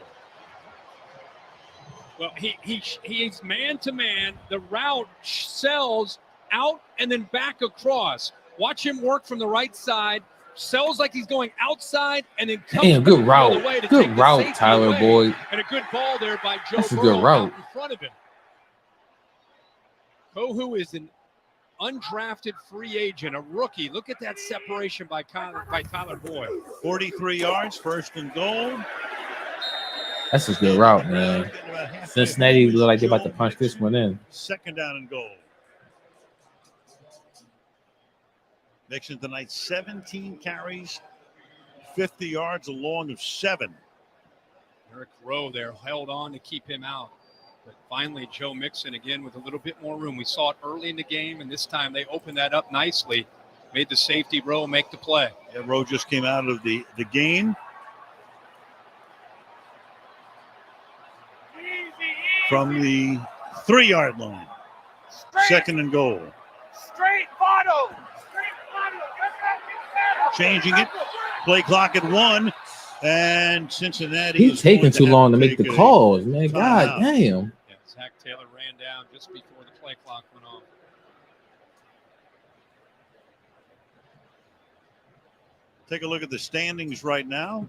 Well, he's man-to-man. The route sells out and then back across. Watch him work from the right side. Sells like he's going outside and then comes Damn, good route. the way to Good take the route, safety Tyler away. Boyd. And a good ball there by Joe That's a Burrow good route. out in front of him. Kohu is an undrafted free agent, a rookie. Look at that separation by Tyler Boyd. 43 yards, 1st and goal. That's a good route, man. Cincinnati look like they're about to punch this one in. 2nd down and goal. Mixon tonight, 17 carries, 50 yards, a long of 7. Eric Rowe there held on to keep him out. But finally, Joe Mixon again with a little bit more room. We saw it early in the game, and this time they opened that up nicely. Made the safety Rowe make the play. Yeah, Rowe just came out of the game. From the 3-yard line. 2nd and goal. Straight bottom. Changing it. Play clock at 1. And Cincinnati He's is taking going to too have long to make take the a calls, man. timeout. God damn. Yeah, Zach Taylor ran down just before the play clock went off. Take a look at the standings right now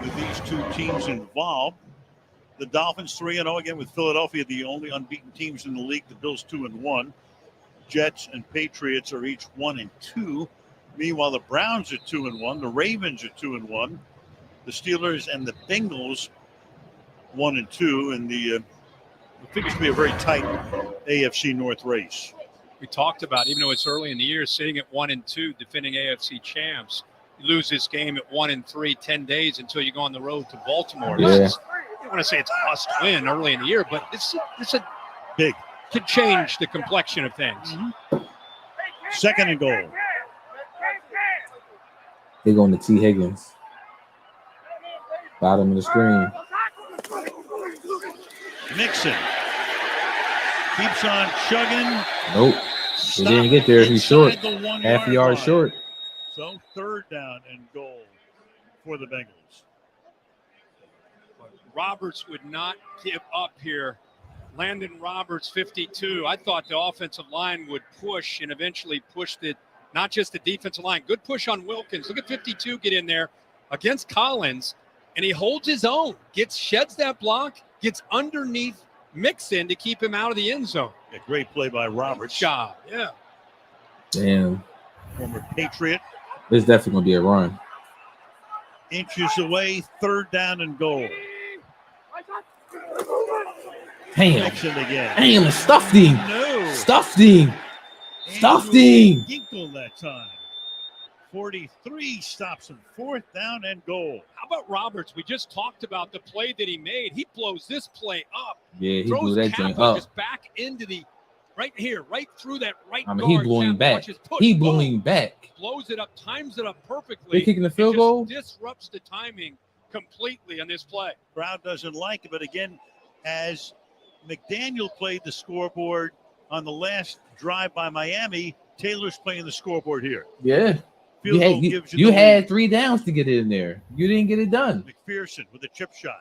with these two teams involved. The Dolphins 3-0 again with Philadelphia, the only unbeaten teams in the league. The Bills 2-1. Jets and Patriots are each 1-2. Meanwhile, the Browns are 2-1. The Ravens are 2-1. The Steelers and the Bengals 1-2. And it figures to be a very tight AFC North race. We talked about, even though it's early in the year, sitting at 1-2, defending AFC champs. You lose this game at 1-3, 10 days until you go on the road to Baltimore. Yeah. I don't want to say it's a must win early in the year, but it's a big. Could change the complexion of things. Second and goal. They're going to T. Higgins. Bottom of the screen. Mixon keeps on chugging. Nope. He didn't get there. He's short. Half a yard short. So third down and goal for the Bengals. Roberts would not give up here. Landon Roberts, 52. I thought the offensive line would push and eventually push not just the defensive line. Good push on Wilkins. Look at 52 get in there against Collins, and he holds his own. Sheds that block, gets underneath Mixon to keep him out of the end zone. A great play by Roberts. Good job, yeah. Damn. Former Patriot. This is definitely going to be a run. Inches away, third down and goal. Damn. Mixon again. Damn, stuffed him. No. Stuffed him. Stuffed him. Ginkle that time. 43 stops him. Fourth down and goal. How about Roberts? We just talked about the play that he made. He blows this play up. Yeah, he throws blew that Kappa joint up. just back into the right here, right through that right I mean, guard. he blew him Kappa back. watches push, He blew boom, him back. blows it up, times it up perfectly. They kicking the field It just goal? disrupts the timing completely on this play. Crowd doesn't like it, but again, as McDaniel played the scoreboard on the last drive by Miami, Taylor's playing the scoreboard here. Yeah. Field goal You gives you the had lead. 3 downs to get it in there. You didn't get it done. McPherson with a chip shot.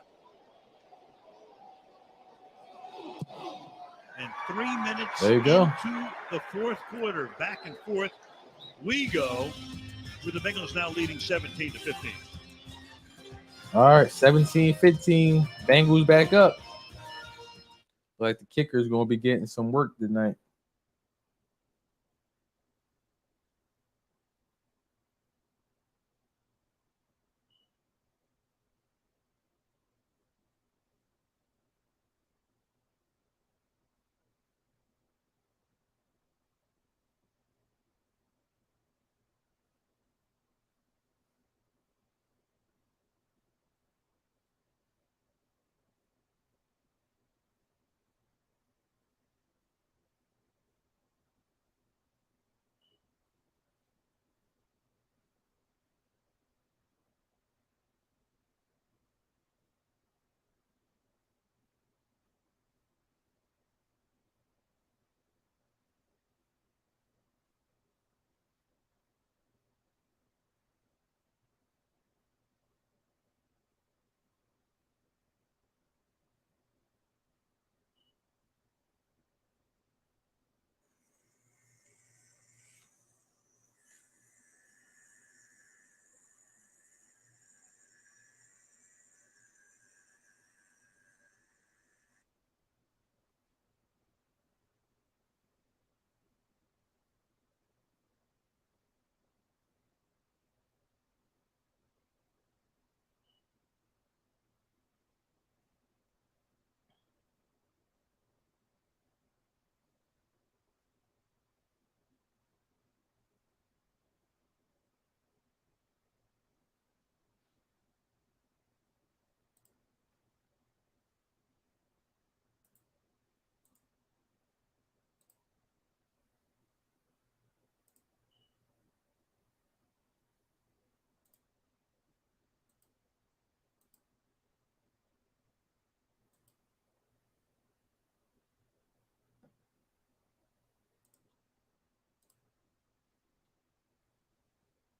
And 3 minutes There you go. into the fourth quarter. Back and forth we go, with the Bengals now leading 17-15. All right, 17-15. Bengals back up. Like the kicker's going to be getting some work tonight.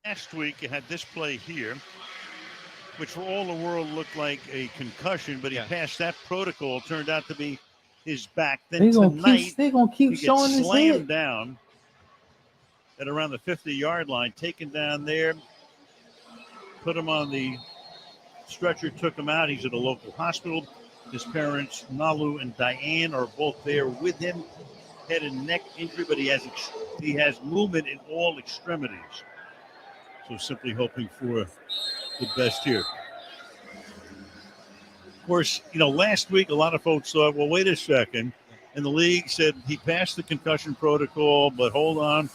Last week, you had this play here, which for all the world looked like a concussion, but he passed that protocol. Turned out to be his back. Then They're tonight, gonna keep he showing gets his slammed head. down. at around the 50-yard line, taken down there, put him on the stretcher, took him out. He's at a local hospital. His parents, Nalu and Diane, are both there with him. Head and neck injury, but he has movement in all extremities. So simply hoping for the best here. Of course, last week a lot of folks thought, well, wait a second. And the league said he passed the concussion protocol, but hold on.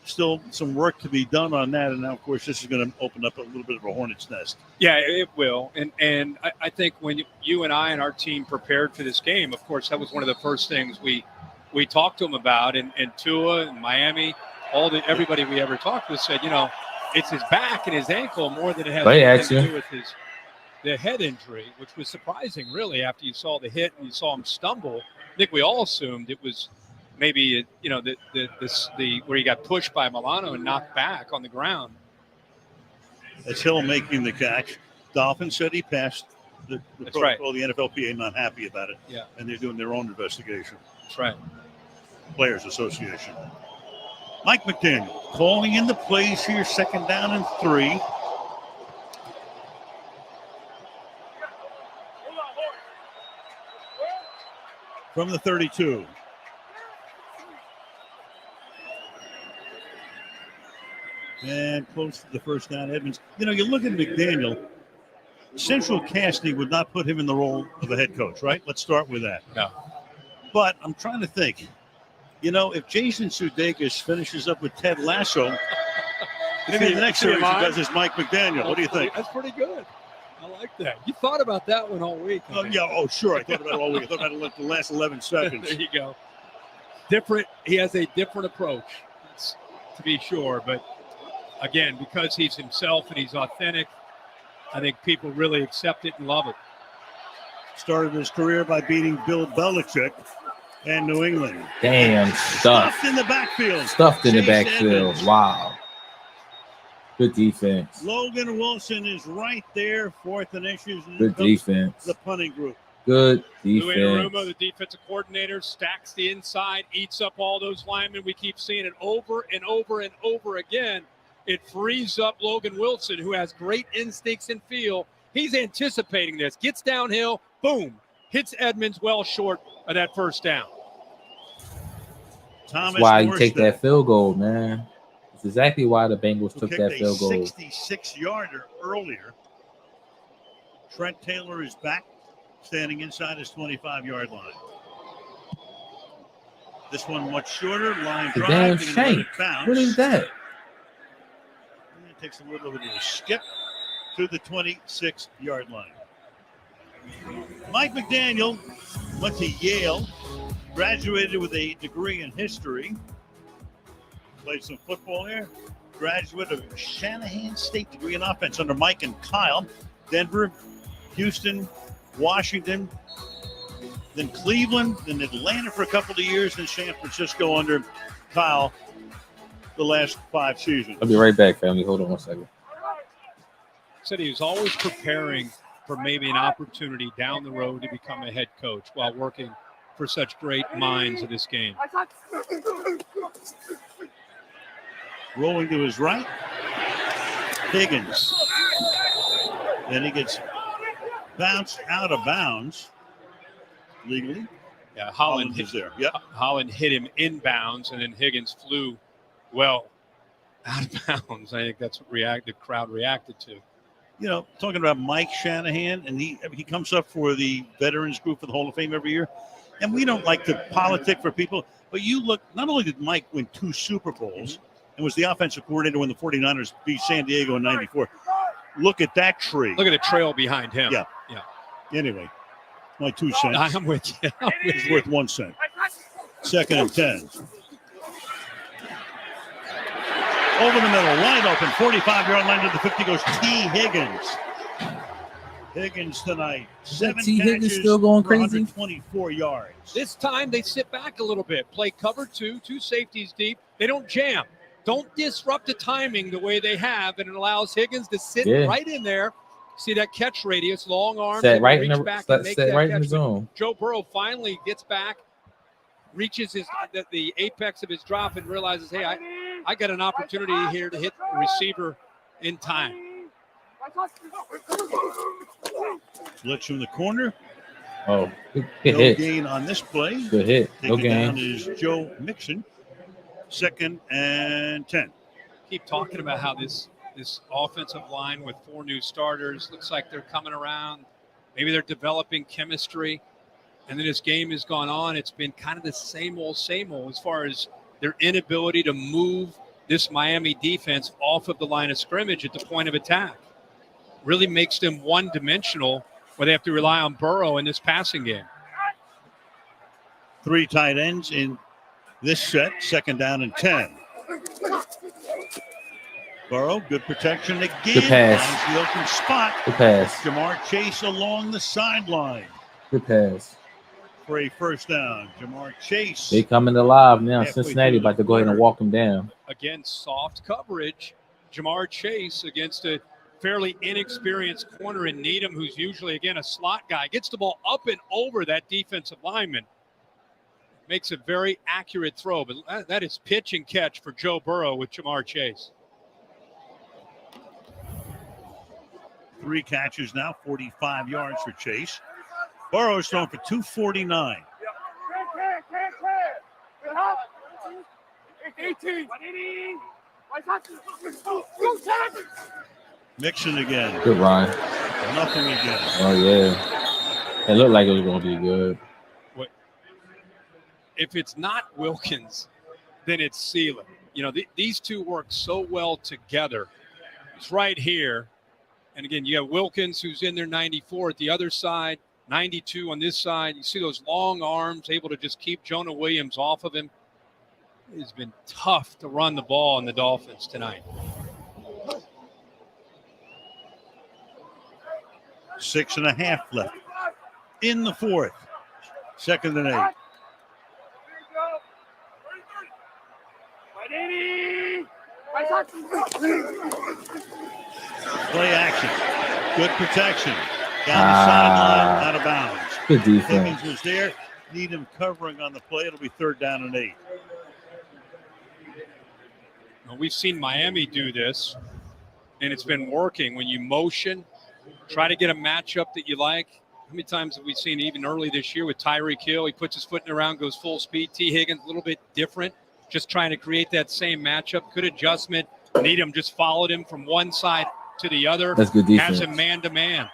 Still some work to be done on that. And now, of course, this is going to open up a little bit of a hornet's nest. Yeah, it will. And I think when you and I and our team prepared for this game, of course, that was one of the first things we talked to him about. And Tua and Miami, everybody we ever talked with said, it's his back and his ankle more than it has anything to do with the head injury, which was surprising, really, after you saw the hit and you saw him stumble. I think we all assumed it was maybe, where he got pushed by Milano and knocked back on the ground. That's Hill making the catch. Dolphins said he passed the protocol. Right. The NFLPA not happy about it. Yeah. And they're doing their own investigation. That's right. Players Association. Mike McDaniel calling in the plays here, 2nd down and 3. From the 32. And close to the first down, Edmonds. You look at McDaniel. Central casting would not put him in the role of a head coach, right? Let's start with that. No. But I'm trying to think. If Jason Sudeikis finishes up with Ted Lasso, maybe the next series he does is Mike McDaniel. What do you think? That's pretty good. I like that. You thought about that one all week. Sure. I thought about it all week. I thought about it the last 11 seconds. There you go. Different. He has a different approach, to be sure. But again, because he's himself and he's authentic, I think people really accept it and love it. Started his career by beating Bill Belichick and New England. Damn, stuffed in the backfield. Stuffed in the Chase backfield. Edmonds. Wow. Good defense. Logan Wilson is right there, 4th and issues. Good defense. The punting group. Good Lou defense. Anarumo, the defensive coordinator, stacks the inside, eats up all those linemen. We keep seeing it over and over and over again. It frees up Logan Wilson, who has great instincts and feel. He's anticipating this. Gets downhill, boom, hits Edmonds well short of that first down. Thomas That's why you take Morstead, that field goal, man. That's exactly why the Bengals who took kicked that a field goal. 66-yarder earlier. Trent Taylor is back, standing inside his 25-yard line. This one much shorter, line The drive. damn They're gonna let shank. it bounce. What is that? And it takes a little bit of a skip to the 26-yard line. Mike McDaniel went to Yale, graduated with a degree in history, played some football there, graduate of Shanahan State degree in offense under Mike and Kyle, Denver, Houston, Washington, then Cleveland, then Atlanta for a couple of years, then San Francisco under Kyle the last 5 seasons. I'll be right back, family. Hold on one second. Said he was always preparing for maybe an opportunity down the road to become a head coach while working for such great minds of this game. Rolling to his right, Higgins. Then he gets bounced out of bounds legally. Yeah, Holland is there. Yep. Holland hit him inbounds, and then Higgins flew well out of bounds. I think that's what the crowd reacted to. Talking about Mike Shanahan, and he comes up for the veterans group for the Hall of Fame every year. And we don't like to politic for people, but you look, not only did Mike win 2 Super Bowls and was the offensive coordinator when the 49ers beat San Diego in 94. Look at that tree. Look at the trail behind him. Yeah. Anyway, my 2 cents. I'm with you. It's worth 1 cent. 2nd and 10. Over the middle, wide open, 45-yard line to the 50 goes T. Higgins. Higgins tonight, 7 T. catches, Higgins still going crazy? 124 yards. This time they sit back a little bit, play cover 2 safeties deep. They don't jam. Don't disrupt the timing the way they have, and it allows Higgins to sit right in there. See that catch radius, long arms, Set right reach in the back and make that right catch. in the zone. Joe Burrow finally gets back, reaches the apex of his drop, and realizes, hey, I got an opportunity here to hit the receiver in time. Blitz from the corner. Oh, good No hit. gain on this play. Good hit. No Taken down gain. is Joe Mixon. 2nd and 10. Keep talking about how this offensive line with 4 new starters looks like they're coming around. Maybe they're developing chemistry. And then as game has gone on, it's been kind of the same old as far as their inability to move this Miami defense off of the line of scrimmage at the point of attack. Really makes them one-dimensional where they have to rely on Burrow in this passing game. 3 tight ends in this set. 2nd down and 10. Burrow, good protection again. Good pass. Finds the open spot. Good pass. Jamar Chase along the sideline Good pass. for a first down. Jamar Chase. They coming alive now. Halfway Cincinnati through the about to go ahead and walk them down. Again, soft coverage. Jamar Chase against a fairly inexperienced corner in Needham, who's usually, again, a slot guy. Gets the ball up and over that defensive lineman. Makes a very accurate throw, but that is pitch and catch for Joe Burrow with Jamar Chase. 3 catches now, 45 yards for Chase. Burrow's thrown for 249. Mixon again. Good run. Nothing again. Oh, yeah. It looked like it was going to be good. If it's not Wilkins, then it's Sealer. You know, these two work so well together. It's right here. And again, you have Wilkins, who's in there 94 at the other side, 92 on this side. You see those long arms, able to just keep Jonah Williams off of him. It's been tough to run the ball on the Dolphins tonight. 6.5 left in the 4th. 2nd and 8. Play action. Good protection. Down the sideline, out of bounds. Good defense. Higgins was there. Need him covering on the play. It'll be 3rd down and 8. Well, we've seen Miami do this, and it's been working. When you motion, try to get a matchup that you like. How many times have we seen even early this year with Tyreek Hill? He puts his foot in the ground, goes full speed. T. Higgins, a little bit different, just trying to create that same matchup. Good adjustment. Needham just followed him from one side to the other. That's good defense. Has him man-to-man.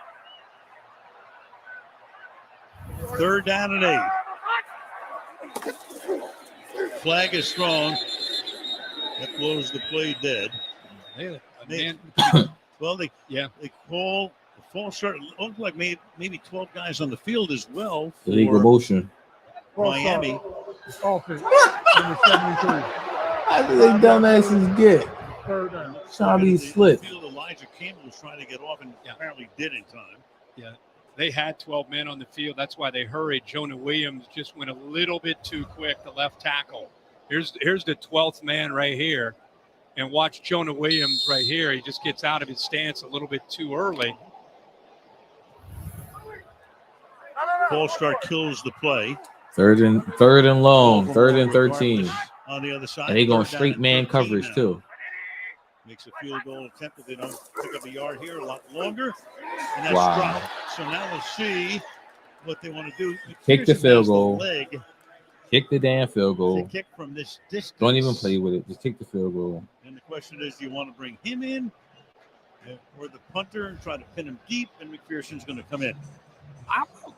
3rd down and 8. Flag is thrown. That blows the play dead. Well, they call the false start. It looked like maybe 12 guys on the field as well. Illegal motion. Miami. Offense. Number 73. How do they dumbasses get? 3rd down. Trying to be slick. Elijah Campbell was trying to get off and apparently did in time. Yeah, they had 12 men on the field. That's why they hurried. Jonah Williams just went a little bit too quick, the left tackle. Here's the 12th man right here. And watch Jonah Williams right here. He just gets out of his stance a little bit too early. False start kills the play. 3rd and long. 3rd and 13. On the other side. And they going straight man coverage, too. Makes a field goal attempt if they don't pick up a yard here a lot longer. And that's Wow. dropped. So now we'll see what they want to do. Kick the field goal. Leg. Kick the damn field They goal. kick from this distance. Don't even play with it. Just kick the field goal. And the question is, do you want to bring him in or the punter and try to pin him deep? And McPherson's going to come in.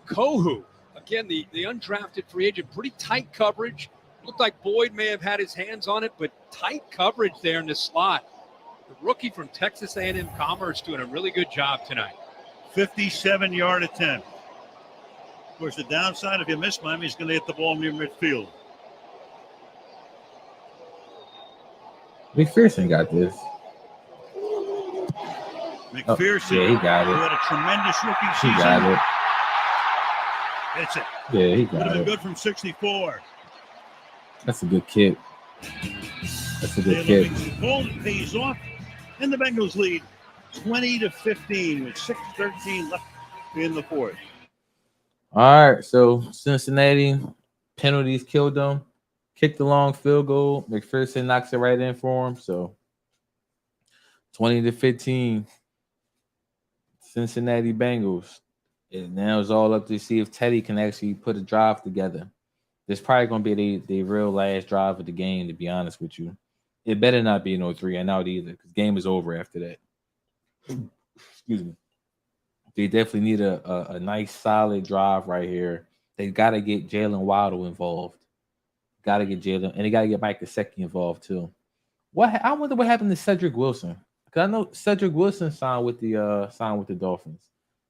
Kohu, again, the undrafted free agent, pretty tight coverage. Looked like Boyd may have had his hands on it, but tight coverage there in the slot. The rookie from Texas A&M Commerce doing a really good job tonight. 57-yard attempt. Of course, the downside, if you miss Miami, is going to hit the ball near midfield. McPherson got this. McPherson, yeah, he got it. who had a tremendous rookie season. He got it. That's it. Yeah, he Would have got been it. good from 64. That's a good kick. That's a good kick. The ball pays off, and the Bengals lead 20-15 with 6:13 left in the 4th. All right, so Cincinnati penalties killed them. kicked the long field goal. McPherson knocks it right in for him. So 20-15, Cincinnati Bengals. And now it's all up to see if Teddy can actually put a drive together. This probably going to be the real last drive of the game, to be honest with you. It better not be no 3 and out either, because game is over after that. Excuse me. They definitely need a nice, solid drive right here. They got to get Jalen Waddle involved. Got to get Jalen, and they got to get Mike Gesicki involved too. I wonder what happened to Cedric Wilson, because I know Cedric Wilson signed with the Dolphins,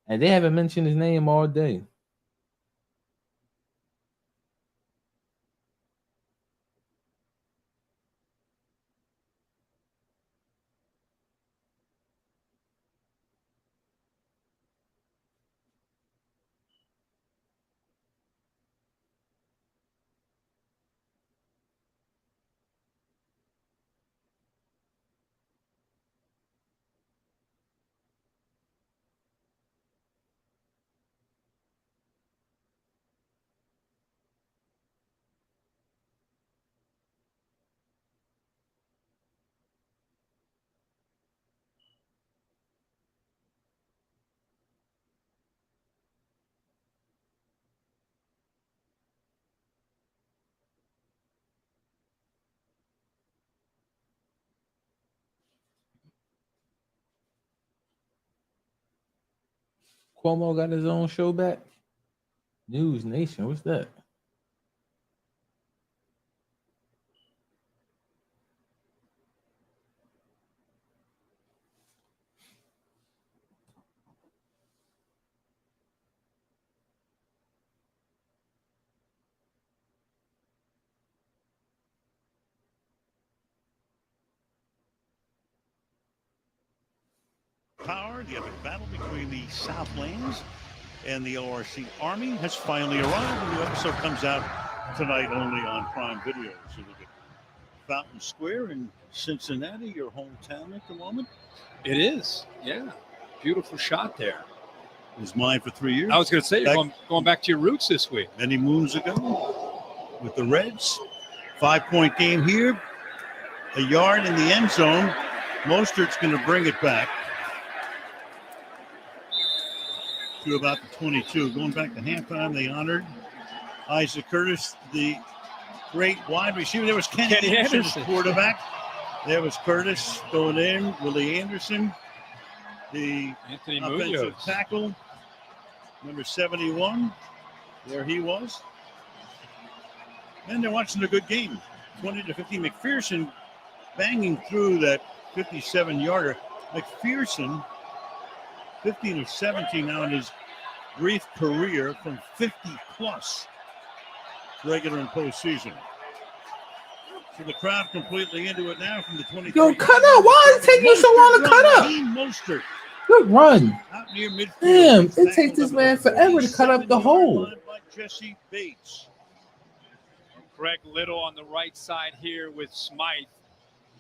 and they haven't mentioned his name all day. Cuomo got his own show back. News Nation, what's that? Power, the epic battle between the Southlands and the ORC Army has finally arrived. And the episode comes out tonight only on Prime Video. So look at Fountain Square in Cincinnati, your hometown at the moment. It is, yeah. Beautiful shot there. It was mine for 3 years. I was going to say, you're going back to your roots this week. Many moons ago with the Reds. 5-point game here. A yard in the end zone. Mostert's going to bring it back to about the 22. Going back to halftime, they honored Isaac Curtis, the great wide receiver. There was Kenny Anderson, quarterback. There was Curtis going in. Willie Anderson, the Anthony offensive Munoz. tackle, number 71. There he was. And they're watching a good game. 20-15. McPherson banging through that 57-yarder. McPherson, 15 of 17 now in his brief career from 50-plus regular and postseason. So the crowd completely into it now from the 23. Yo, cut up. Why is it taking you so long to cut up? Mostert. Good run. Out near midfield. Damn, it takes this man forever to cut up the hole. By Jesse Bates. Greg Little on the right side here with Smythe.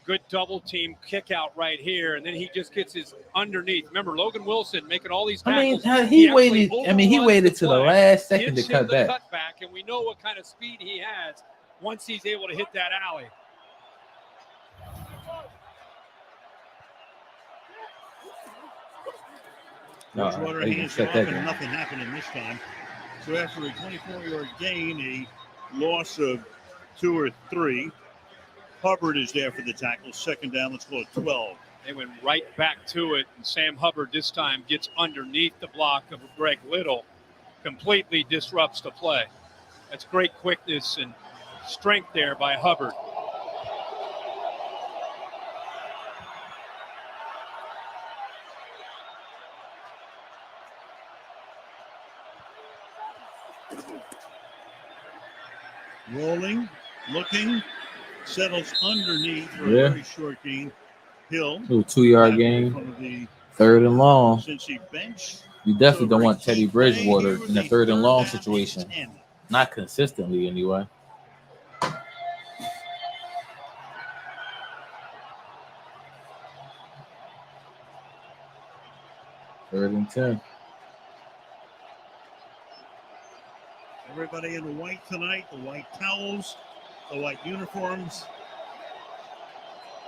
Good double team kick out right here, and then he just gets his underneath. Remember, Logan Wilson making all these tackles. He waited to the last second to cut back. Cutback, and we know what kind of speed he has once he's able to hit that alley. Bridgewater hands it off, and nothing happening this time. So after a 24-yard gain, a loss of 2 or 3. Hubbard is there for the tackle. Second down, let's go at 12. They went right back to it, and Sam Hubbard this time gets underneath the block of Greg Little, completely disrupts the play. That's great quickness and strength there by Hubbard. Rolling, looking, settles underneath for a very short gain. Hill. Little 2-yard gain. 3rd and long. You definitely don't want Teddy Bridgewater in a 3rd and long situation. Not consistently, anyway. Third and 10. Everybody in the white tonight, the white towels. the white uniforms,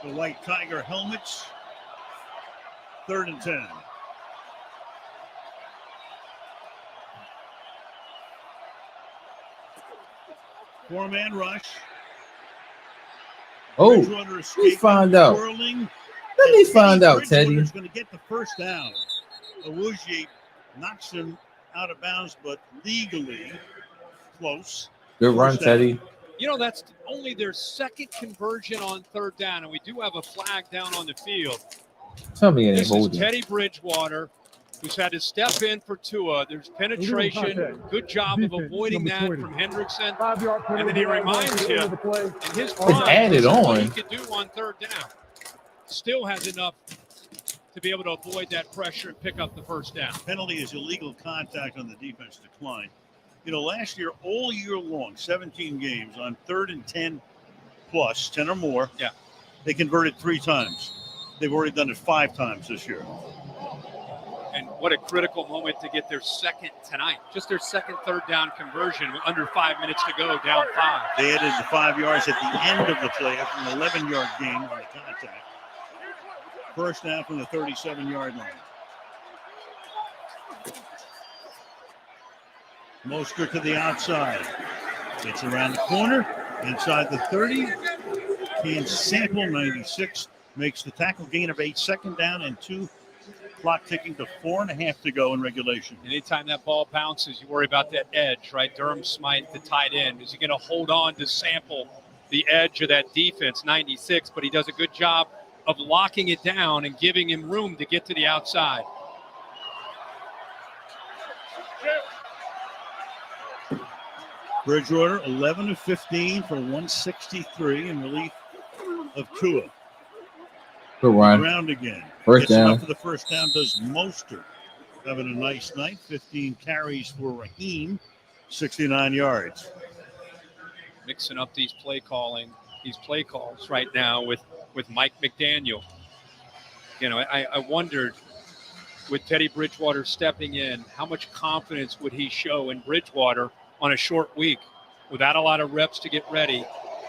the white Tiger helmets. 3rd and 10. Four-man rush. Oh, let me find out. Let me find out, Teddy. Bridgewater's going to get the first down. Awuzie knocks him out of bounds, but legally close. Good run, Teddy. You know, that's only their second conversion on 3rd down, and we do have a flag down on the field. Tell me it ain't This is holding. Teddy Bridgewater, who's had to step in for Tua. There's penetration, good job of avoiding that from Hendrickson. And then he reminds him in his prime, added on. he could do on 3rd down. Still has enough to be able to avoid that pressure and pick up the first down. Penalty is illegal contact on the defense decline. You know, last year, all year long, 17 games on 3rd and 10 plus, 10 or more. Yeah. They converted 3 times. They've already done it 5 times this year. And what a critical moment to get their second tonight. Just their second 3rd down conversion with under 5 minutes to go, down 5. They added the 5 yards at the end of the play after an 11-yard gain on the contact. First down from the 37-yard line. Mostert to the outside. Gets around the corner. Inside the 30. Can sample 96. Makes the tackle gain of 8. 2nd down and 2. Clock ticking to 4.5 to go in regulation. Anytime that ball bounces, you worry about that edge, right? Durham Smythe, the tight end. Is he going to hold on to sample the edge of that defense, 96? But he does a good job of locking it down and giving him room to get to the outside. Bridgewater, 11 of 15 for 163 in relief of Tua. Good run. Round again. First Gets him down. up for the first down, does Mostert. Having a nice night. 15 carries for Raheem, 69 yards. Mixing up these play calls right now with Mike McDaniel. You know, I wondered with Teddy Bridgewater stepping in, how much confidence would he show in Bridgewater on a short week without a lot of reps to get ready?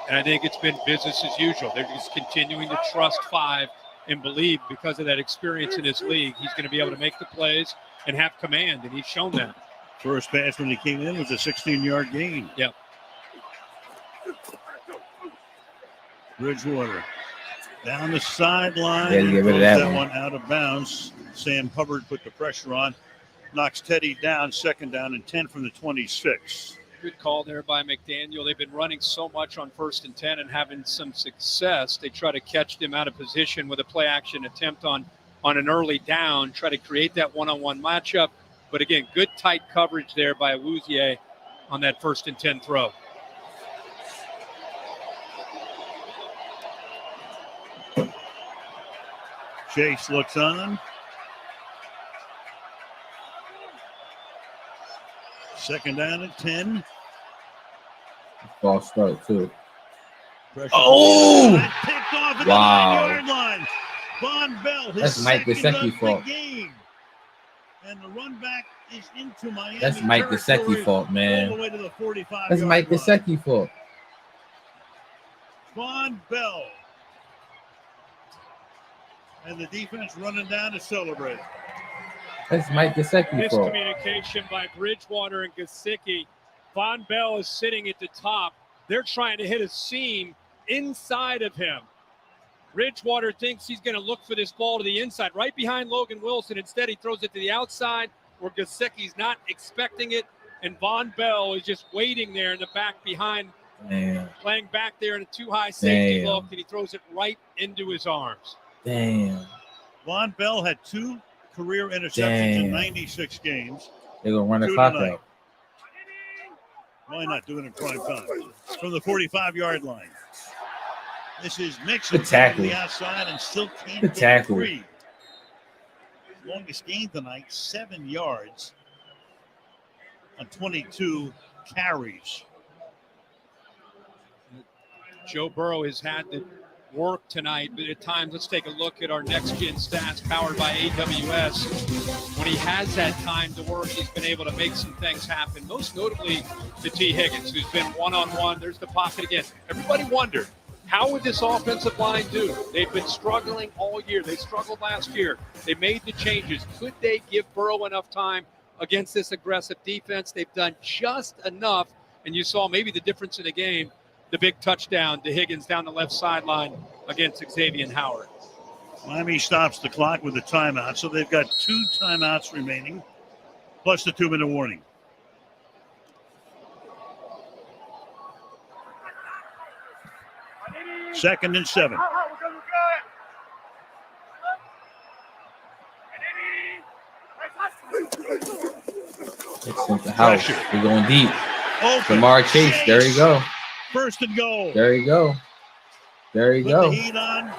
And I think it's been business as usual. They're just continuing to trust 5 and believe because of that experience in this league, he's going to be able to make the plays and have command, and he's shown that. First pass when he came in was a 16-yard gain. Yep. Bridgewater down the sideline. Yeah, you get rid of that one out of bounds. Sam Hubbard put the pressure on. Knocks Teddy down. 2nd down and 10 from the 26. Good call there by McDaniel. They've been running so much on 1st and 10 and having some success. They try to catch them out of position with a play action attempt on an early down, try to create that one-on-one matchup. But again, good tight coverage there by Awuzie on that 1st and 10 throw. Chase looks on. 2nd down and 10. False start, too. Pressure. Oh! Picked off at Wow. the 9-yard line. Von Bell, his That's Mike second Gesicki of the fault. game. And the run back is into Miami. That's Mike territory, Gesicki fault, man. All the way to the 45-yard That's Mike line. Gesicki fault. Von Bell. And the defense running down to celebrate. That's Mike Gesicki fault. Miscommunication by Bridgewater and Gesicki. Von Bell is sitting at the top. They're trying to hit a seam inside of him. Bridgewater thinks he's going to look for this ball to the inside, right behind Logan Wilson. Instead, he throws it to the outside where Gesicki's not expecting it. And Von Bell is just waiting there in the back behind, playing back there in a too high safety look, and he throws it right into his arms. Damn. Von Bell had 2 career interceptions in 96 games. They're going to run the 2 clock tonight. out. Why not do it in prime time? From the 45-yard line. This is Mixon Good tackle. on the outside and still can't Good get tackle. free. Longest gain tonight, 7 yards on 22 carries. Joe Burrow has had the work tonight, but at times, let's take a look at our next-gen stats powered by AWS. When he has that time to work, he's been able to make some things happen, most notably to T. Higgins, who's been one-on-one. There's the pocket again. Everybody wondered, how would this offensive line do? They've been struggling all year. They struggled last year. They made the changes. Could they give Burrow enough time against this aggressive defense? They've done just enough, and you saw maybe the difference in the game, the big touchdown to Higgins down the left sideline against Xavier Howard. Miami stops the clock with a timeout, so they've got 2 timeouts remaining, plus the 2-minute warning. Second and 7. It's in the house. We're going deep. Open. Jamar Chase. There you go. First and goal. There you go. There you Put go. the heat on.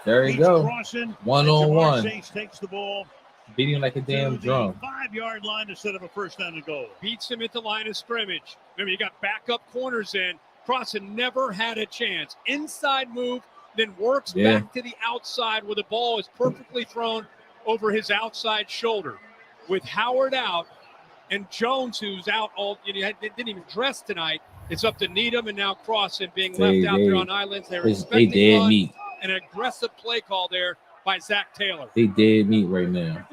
There you He's go. crossing, One-on-one. Jamar Chase takes the ball Beating like a damn to drum. the 5-yard line instead of a first down and goal. Beats him at the line of scrimmage. Remember, you got backup corners in. Crossan never had a chance. Inside move, then works back to the outside where the ball is perfectly thrown over his outside shoulder. With Howard out and Jones, who's out all, didn't even dress tonight, it's up to Needham and now Crossan being left out there on islands. They're expecting dead meat. an aggressive play call there by Zach Taylor. They dead meat right now.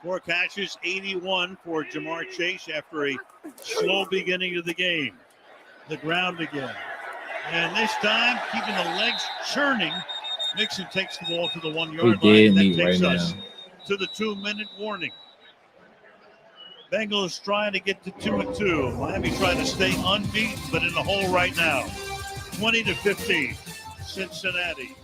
4 catches, 81 for Jamar Chase after a slow beginning of the game. The ground again. And this time, keeping the legs churning, Mixon takes the ball to the 1-yard line. And that takes us to the 2-minute warning. Bengals trying to get to 2-2. Miami trying to stay unbeaten, but in the hole right now. 20-15, Cincinnati.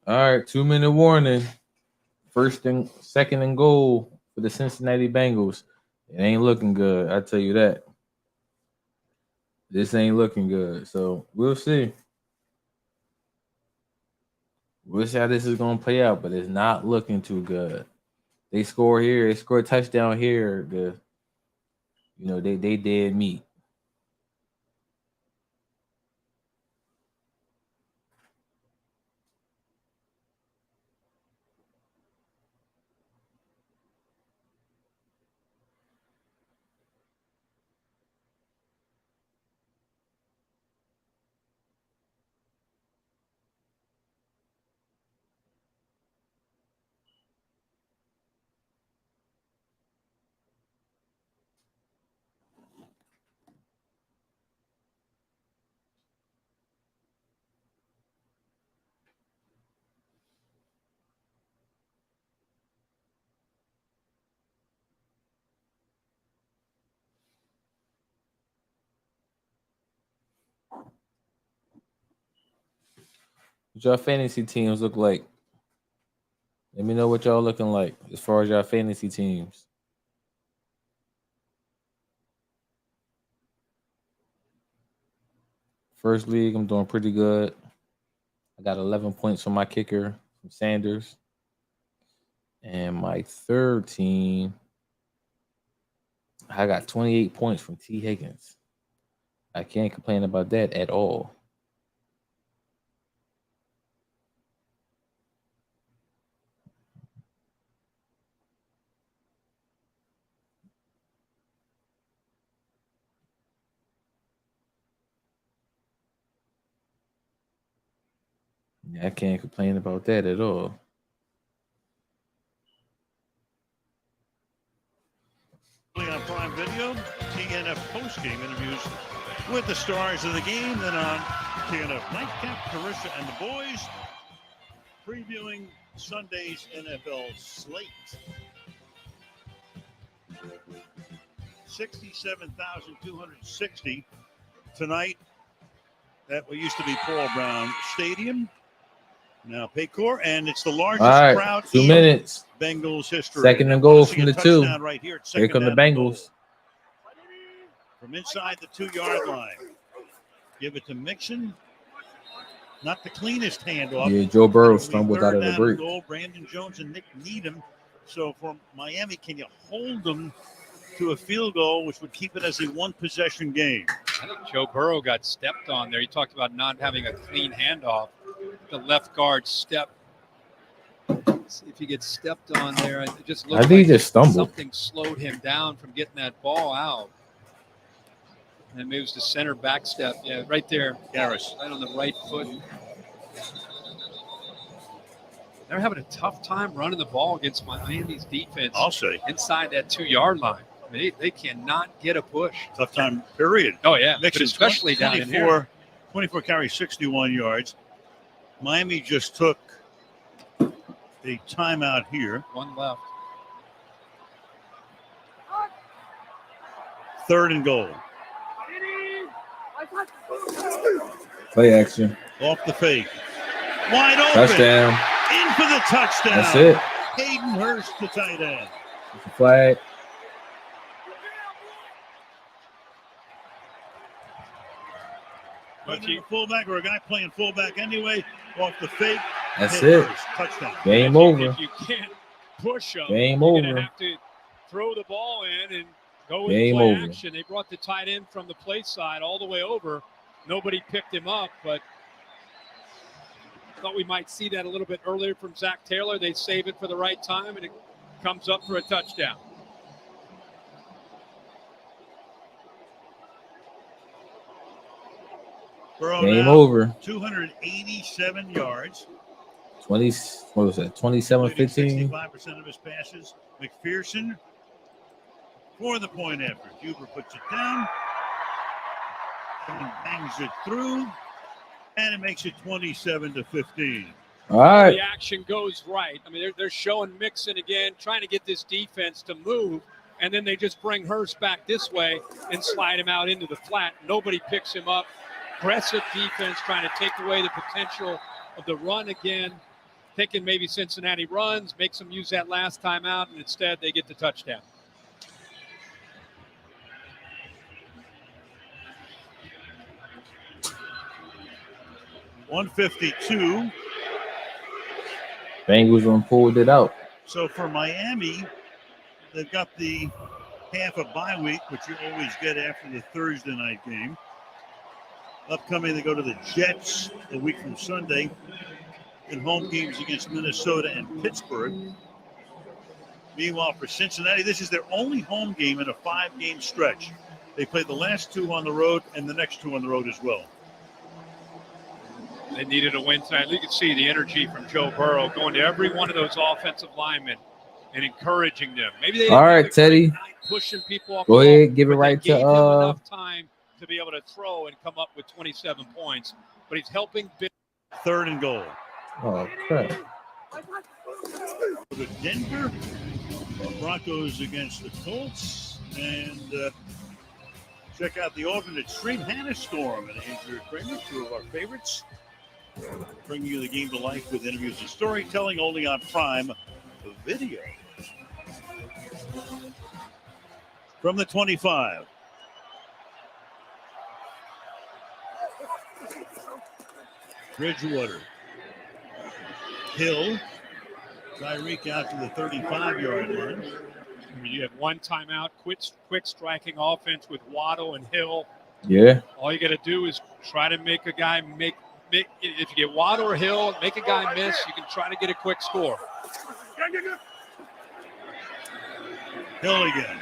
All right, 2-minute warning. Second and goal for the Cincinnati Bengals. It ain't looking good, I tell you that. This ain't looking good, so we'll see. We'll see how this is going to play out, but it's not looking too good. They score here, they score a touchdown here. They dead meat. What y'all fantasy teams look like? Let me know what y'all looking like as far as y'all fantasy teams. First league, I'm doing pretty good. I got 11 points from my kicker from Sanders. And my third team, I got 28 points from T. Higgins. I can't complain about that at all. I can't complain about that at all. On Prime Video, TNF postgame interviews with the stars of the game. Then on TNF Nightcap, Carissa and the boys previewing Sunday's NFL slate. 67,260 tonight at what used to be Paul Brown Stadium. Now Paycor, and it's the largest crowd 2 minutes. Bengals history. Second and goal from the 2. Right here come the Bengals. From inside the 2-yard line. Give it to Mixon. Not the cleanest handoff. Yeah, Joe Burrow stumbled out of the break. Brandon Jones and Nick Needham. So for Miami, can you hold them to a field goal, which would keep it as a one-possession game. I think Joe Burrow got stepped on there. He talked about not having a clean handoff. The left guard stepped. See if he gets stepped on there. It just looked I think like he just stumbled. something slowed him down from getting that ball out. And moves to center back step. Yeah, right there. Garris. Right on the right foot. They're having a tough time running the ball against Miami's defense. I'll say. Inside that 2-yard line. They cannot get a push. Tough time, period. Oh, yeah. But Mixon, especially down in here. 24 carries, 61 yards. Miami just took a timeout here. One left. 3rd and goal. Play action. Off the fake. Wide open. Touchdown. In for the touchdown. That's it. Hayden Hurst, the tight end. Flag. Whether you're fullback or a guy playing fullback anyway, off the fake. That's it. Hurst, touchdown. Game over. If you can't push them, Game you're over. going to have to throw the ball in and go with Game play over. action. They brought the tight end from the play side all the way over. Nobody picked him up, but thought we might see that a little bit earlier from Zach Taylor. They save it for the right time, and it comes up for a touchdown. Burrow Game now, over. 287 yards. 20. What was that? 27-15. 65% of his passes. McPherson for the point after. Huber puts it down and bangs it through, and it makes it 27-15. All right. The action goes right. I mean, they're showing Mixon again, trying to get this defense to move, and then they just bring Hurst back this way and slide him out into the flat. Nobody picks him up. Aggressive defense trying to take away the potential of the run again, thinking maybe Cincinnati runs, makes them use that last time out, and instead they get the touchdown. $152. Bengals run pulled it out. So for Miami, they've got the half a bye week, which you always get after the Thursday night game. Upcoming, they go to the Jets a week from Sunday, and home games against Minnesota and Pittsburgh. Meanwhile, for Cincinnati, this is their only home game in a 5-game stretch. They played the last 2 on the road and the next 2 on the road as well. They needed a win tonight. You can see the energy from Joe Burrow going to every one of those offensive linemen and encouraging them. Maybe they All right, Teddy. pushing people off. Go the ahead, ball, give it but right they gave to him enough time to be able to throw and come up with 27 points. But he's helping. 3rd and goal. Oh crap. To Denver, Broncos against the Colts, and check out the alternate stream. Hannah Storm and Andrew Kramer, 2 of our favorites, bringing you the game to life with interviews and storytelling only on Prime Video. From the 25. Bridgewater. Hill. Tyreek out to the 35-yard line. I mean, you have one timeout, quick striking offense with Waddle and Hill. Yeah. All you got to do is try to make a guy make. If you get Waddle or Hill, make a guy miss, you can try to get a quick score. Hill again.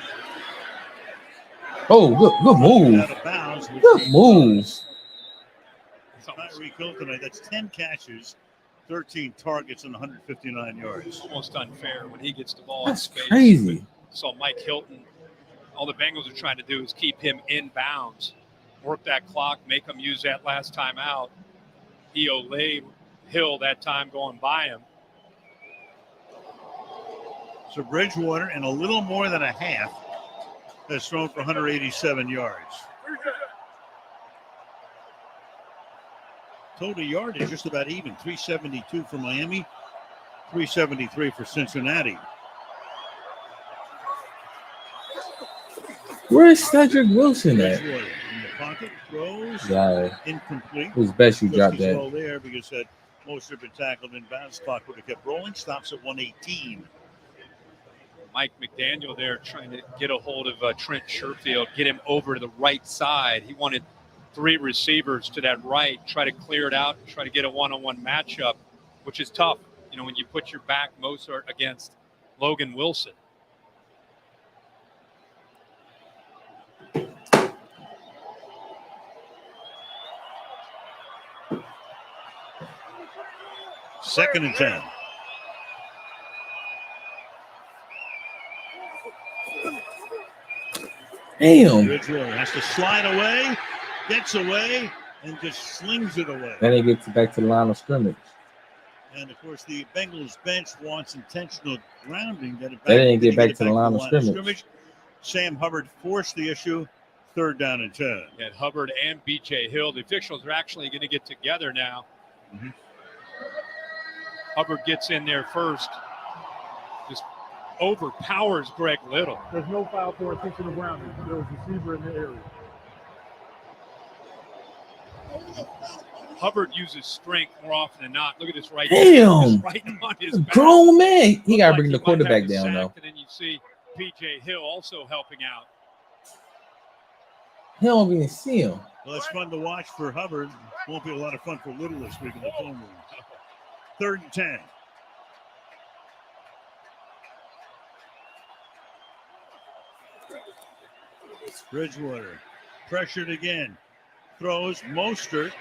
Oh, good move. Out of bounds. Good move. Tyreek Hill tonight. That's 10 catches, 13 targets, and 159 yards. Almost unfair when he gets the ball That's in space. crazy. So Mike Hilton, all the Bengals are trying to do is keep him in bounds, work that clock, make him use that last time out. Laid Hill that time going by him. So Bridgewater, in a little more than a half, has thrown for 187 yards. Total yardage just about even. 372 for Miami, 373 for Cincinnati. Where's Cedric Wilson at? Bridgewater in the pocket, throws, Yeah. incomplete. Who's best you dropped Just that? all there because that most have been tackled in bounds. Clock would have kept rolling. Stops at 118. Mike McDaniel there trying to get a hold of Trent Sherfield, get him over to the right side. He wanted 3 receivers to that right, try to clear it out, try to get a one-on-one matchup, which is tough, when you put your back Mozart against Logan Wilson. Second and 10. Damn. Bridgewater has to slide away, gets away, and just slings it away. Then it gets back to the line of scrimmage. And, of course, the Bengals bench wants intentional grounding. They didn't get back to the line of scrimmage. Sam Hubbard forced the issue. 3rd down and 10. And Hubbard and B.J. Hill, the officials are actually going to get together now. Mm-hmm. Hubbard gets in there first. Just overpowers Greg Little. There's no foul for intentional grounding. There was a receiver in the area. Hubbard uses strength more often than not. Look at this right. Damn. Right on his back. Grown man. He got to bring the He might quarterback have a down, sack, though. And then you see B.J. Hill also helping out. He don't even see him. Well, it's fun to watch for Hubbard. Won't be a lot of fun for Little this week in the film room. 3rd and 10. Bridgewater pressured again. Throws Mostert.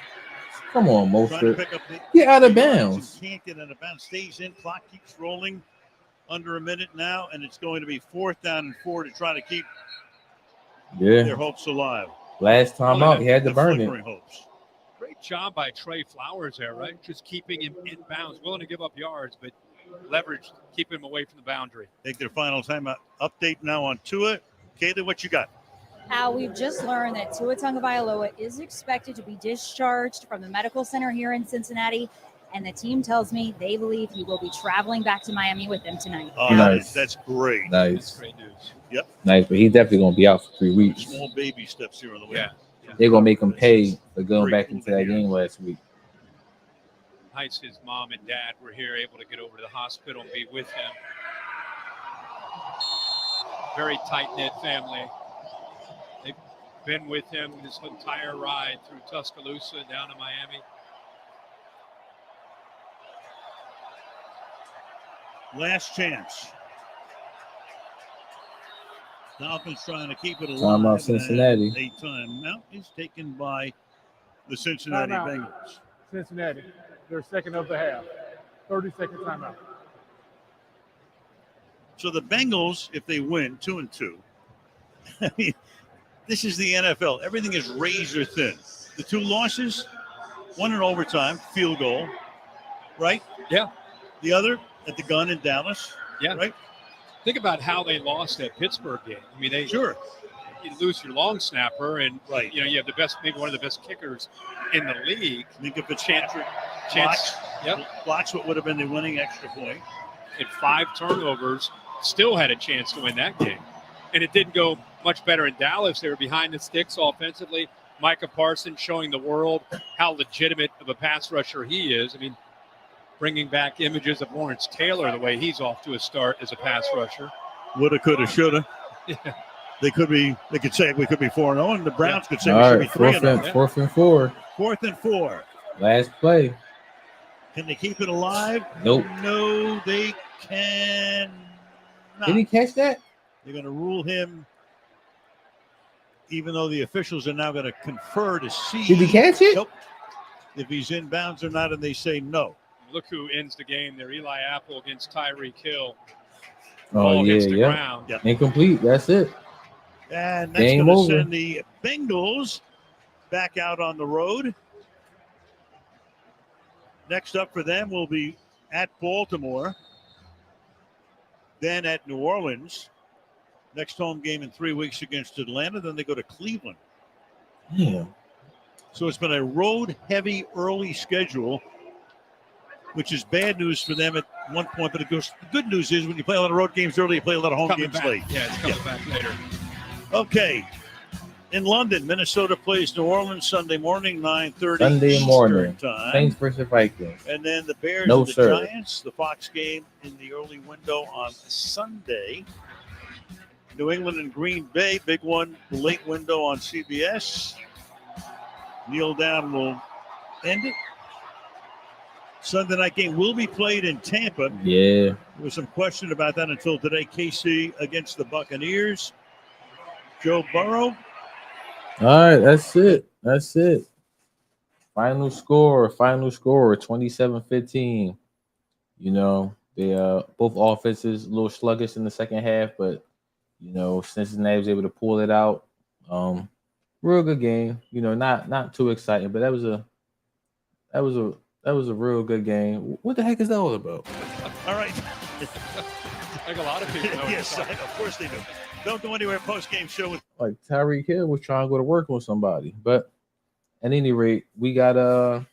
Come on, Trying to Mostert. pick up Get out of bounds. Can't get out of bounds. Stays in. Clock keeps rolling. Under a minute now, and it's going to be 4th down and 4 to try to keep their hopes alive. Last time out, he had to burn it. Hopes. Great job by Trey Flowers there, right? Just keeping him in bounds, willing to give up yards, but leverage, keep him away from the boundary. Take their final timeout. Update now on Tua. Kayla, what you got? Al, we've just learned that Tua Tagovailoa is expected to be discharged from the medical center here in Cincinnati, and the team tells me they believe he will be traveling back to Miami with them tonight. Oh, nice. That's great. Nice. That's great news. Yep. Nice, but he's definitely going to be out for 3 weeks. Small baby steps here on the way. Yeah. They're going to make him pay for going back into that game last week. Nice his mom and dad were here, able to get over to the hospital and be with him. Very tight-knit family. They've been with him this entire ride through Tuscaloosa down to Miami. Last chance. Dolphins trying to keep it alive. Timeout, Cincinnati. A timeout is taken by the Cincinnati Bengals. Cincinnati. Their second of the half. 30-second timeout. So the Bengals, if they win 2-2, I mean, this is the NFL. Everything is razor thin. The 2 losses, 1 in overtime, field goal, right? Yeah. The other at the gun in Dallas. Yeah. Right? Think about how they lost that Pittsburgh game. I mean, you lose your long snapper, and you have the best, maybe one of the best kickers in the league. Think if it's Chance, blocks what would have been the winning extra point. Had 5 turnovers, still had a chance to win that game. And it didn't go much better in Dallas. They were behind the sticks offensively. Micah Parsons showing the world how legitimate of a pass rusher he is. I mean, bringing back images of Lawrence Taylor, the way he's off to a start as a pass rusher. Woulda, coulda, shoulda. Yeah. They could say we could be 4-0, and the Browns could say All we right, should be 3-0. 4th and 4. 4th and 4. Last play. Can they keep it alive? Nope. No, they can not. Did he catch that? They're going to rule him, even though the officials are now going to confer to see. Did he catch it? Nope. If he's in bounds or not, and they say no. Look who ends the game there. Eli Apple against Tyreek Hill. Oh, Ball hits the ground. Yep. Incomplete. That's it. And that's Game going to over. send the Bengals back out on the road. Next up for them will be at Baltimore, then at New Orleans. Next home game in 3 weeks against Atlanta. Then they go to Cleveland. Yeah. So it's been a road-heavy early schedule, which is bad news for them at one point. But the good news is when you play a lot of road games early, you play a lot of home games late. Yeah, it's coming back later. Okay. In London, Minnesota plays New Orleans Sunday morning, 9:30 Sunday Eastern morning. time. Saints versus Vikings. And then the Bears No, and the sir. Giants, the Fox game in the early window on Sunday. New England and Green Bay, big one, the late window on CBS. Kneel down will end it. Sunday night game will be played in Tampa. Yeah. There was some question about that until today. KC against the Buccaneers. Joe Burrow. All right, that's it. That's it. Final score, 27-15. You know, they both offenses a little sluggish in the second half, but you know, Cincinnati was able to pull it out. Real good game. You know, not too exciting, but that was a real good game. What the heck is that all about? All right. Like a lot of people know. Yes, of course they do. Don't go anywhere. Post-game show with Like Tyreek Hill was trying to go to work with somebody. But at any rate, we gonna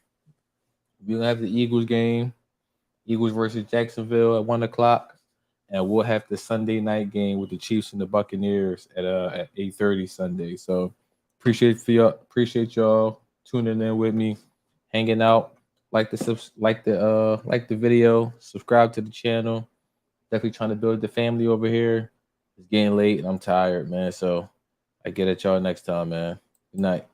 have the Eagles game. Eagles versus Jacksonville at 1:00. And we'll have the Sunday night game with the Chiefs and the Buccaneers at 8:30 Sunday. So appreciate y'all tuning in with me, hanging out. Like the video, subscribe to the channel. Definitely trying to build the family over here. It's getting late and I'm tired, man. So I get at y'all next time, man. Good night.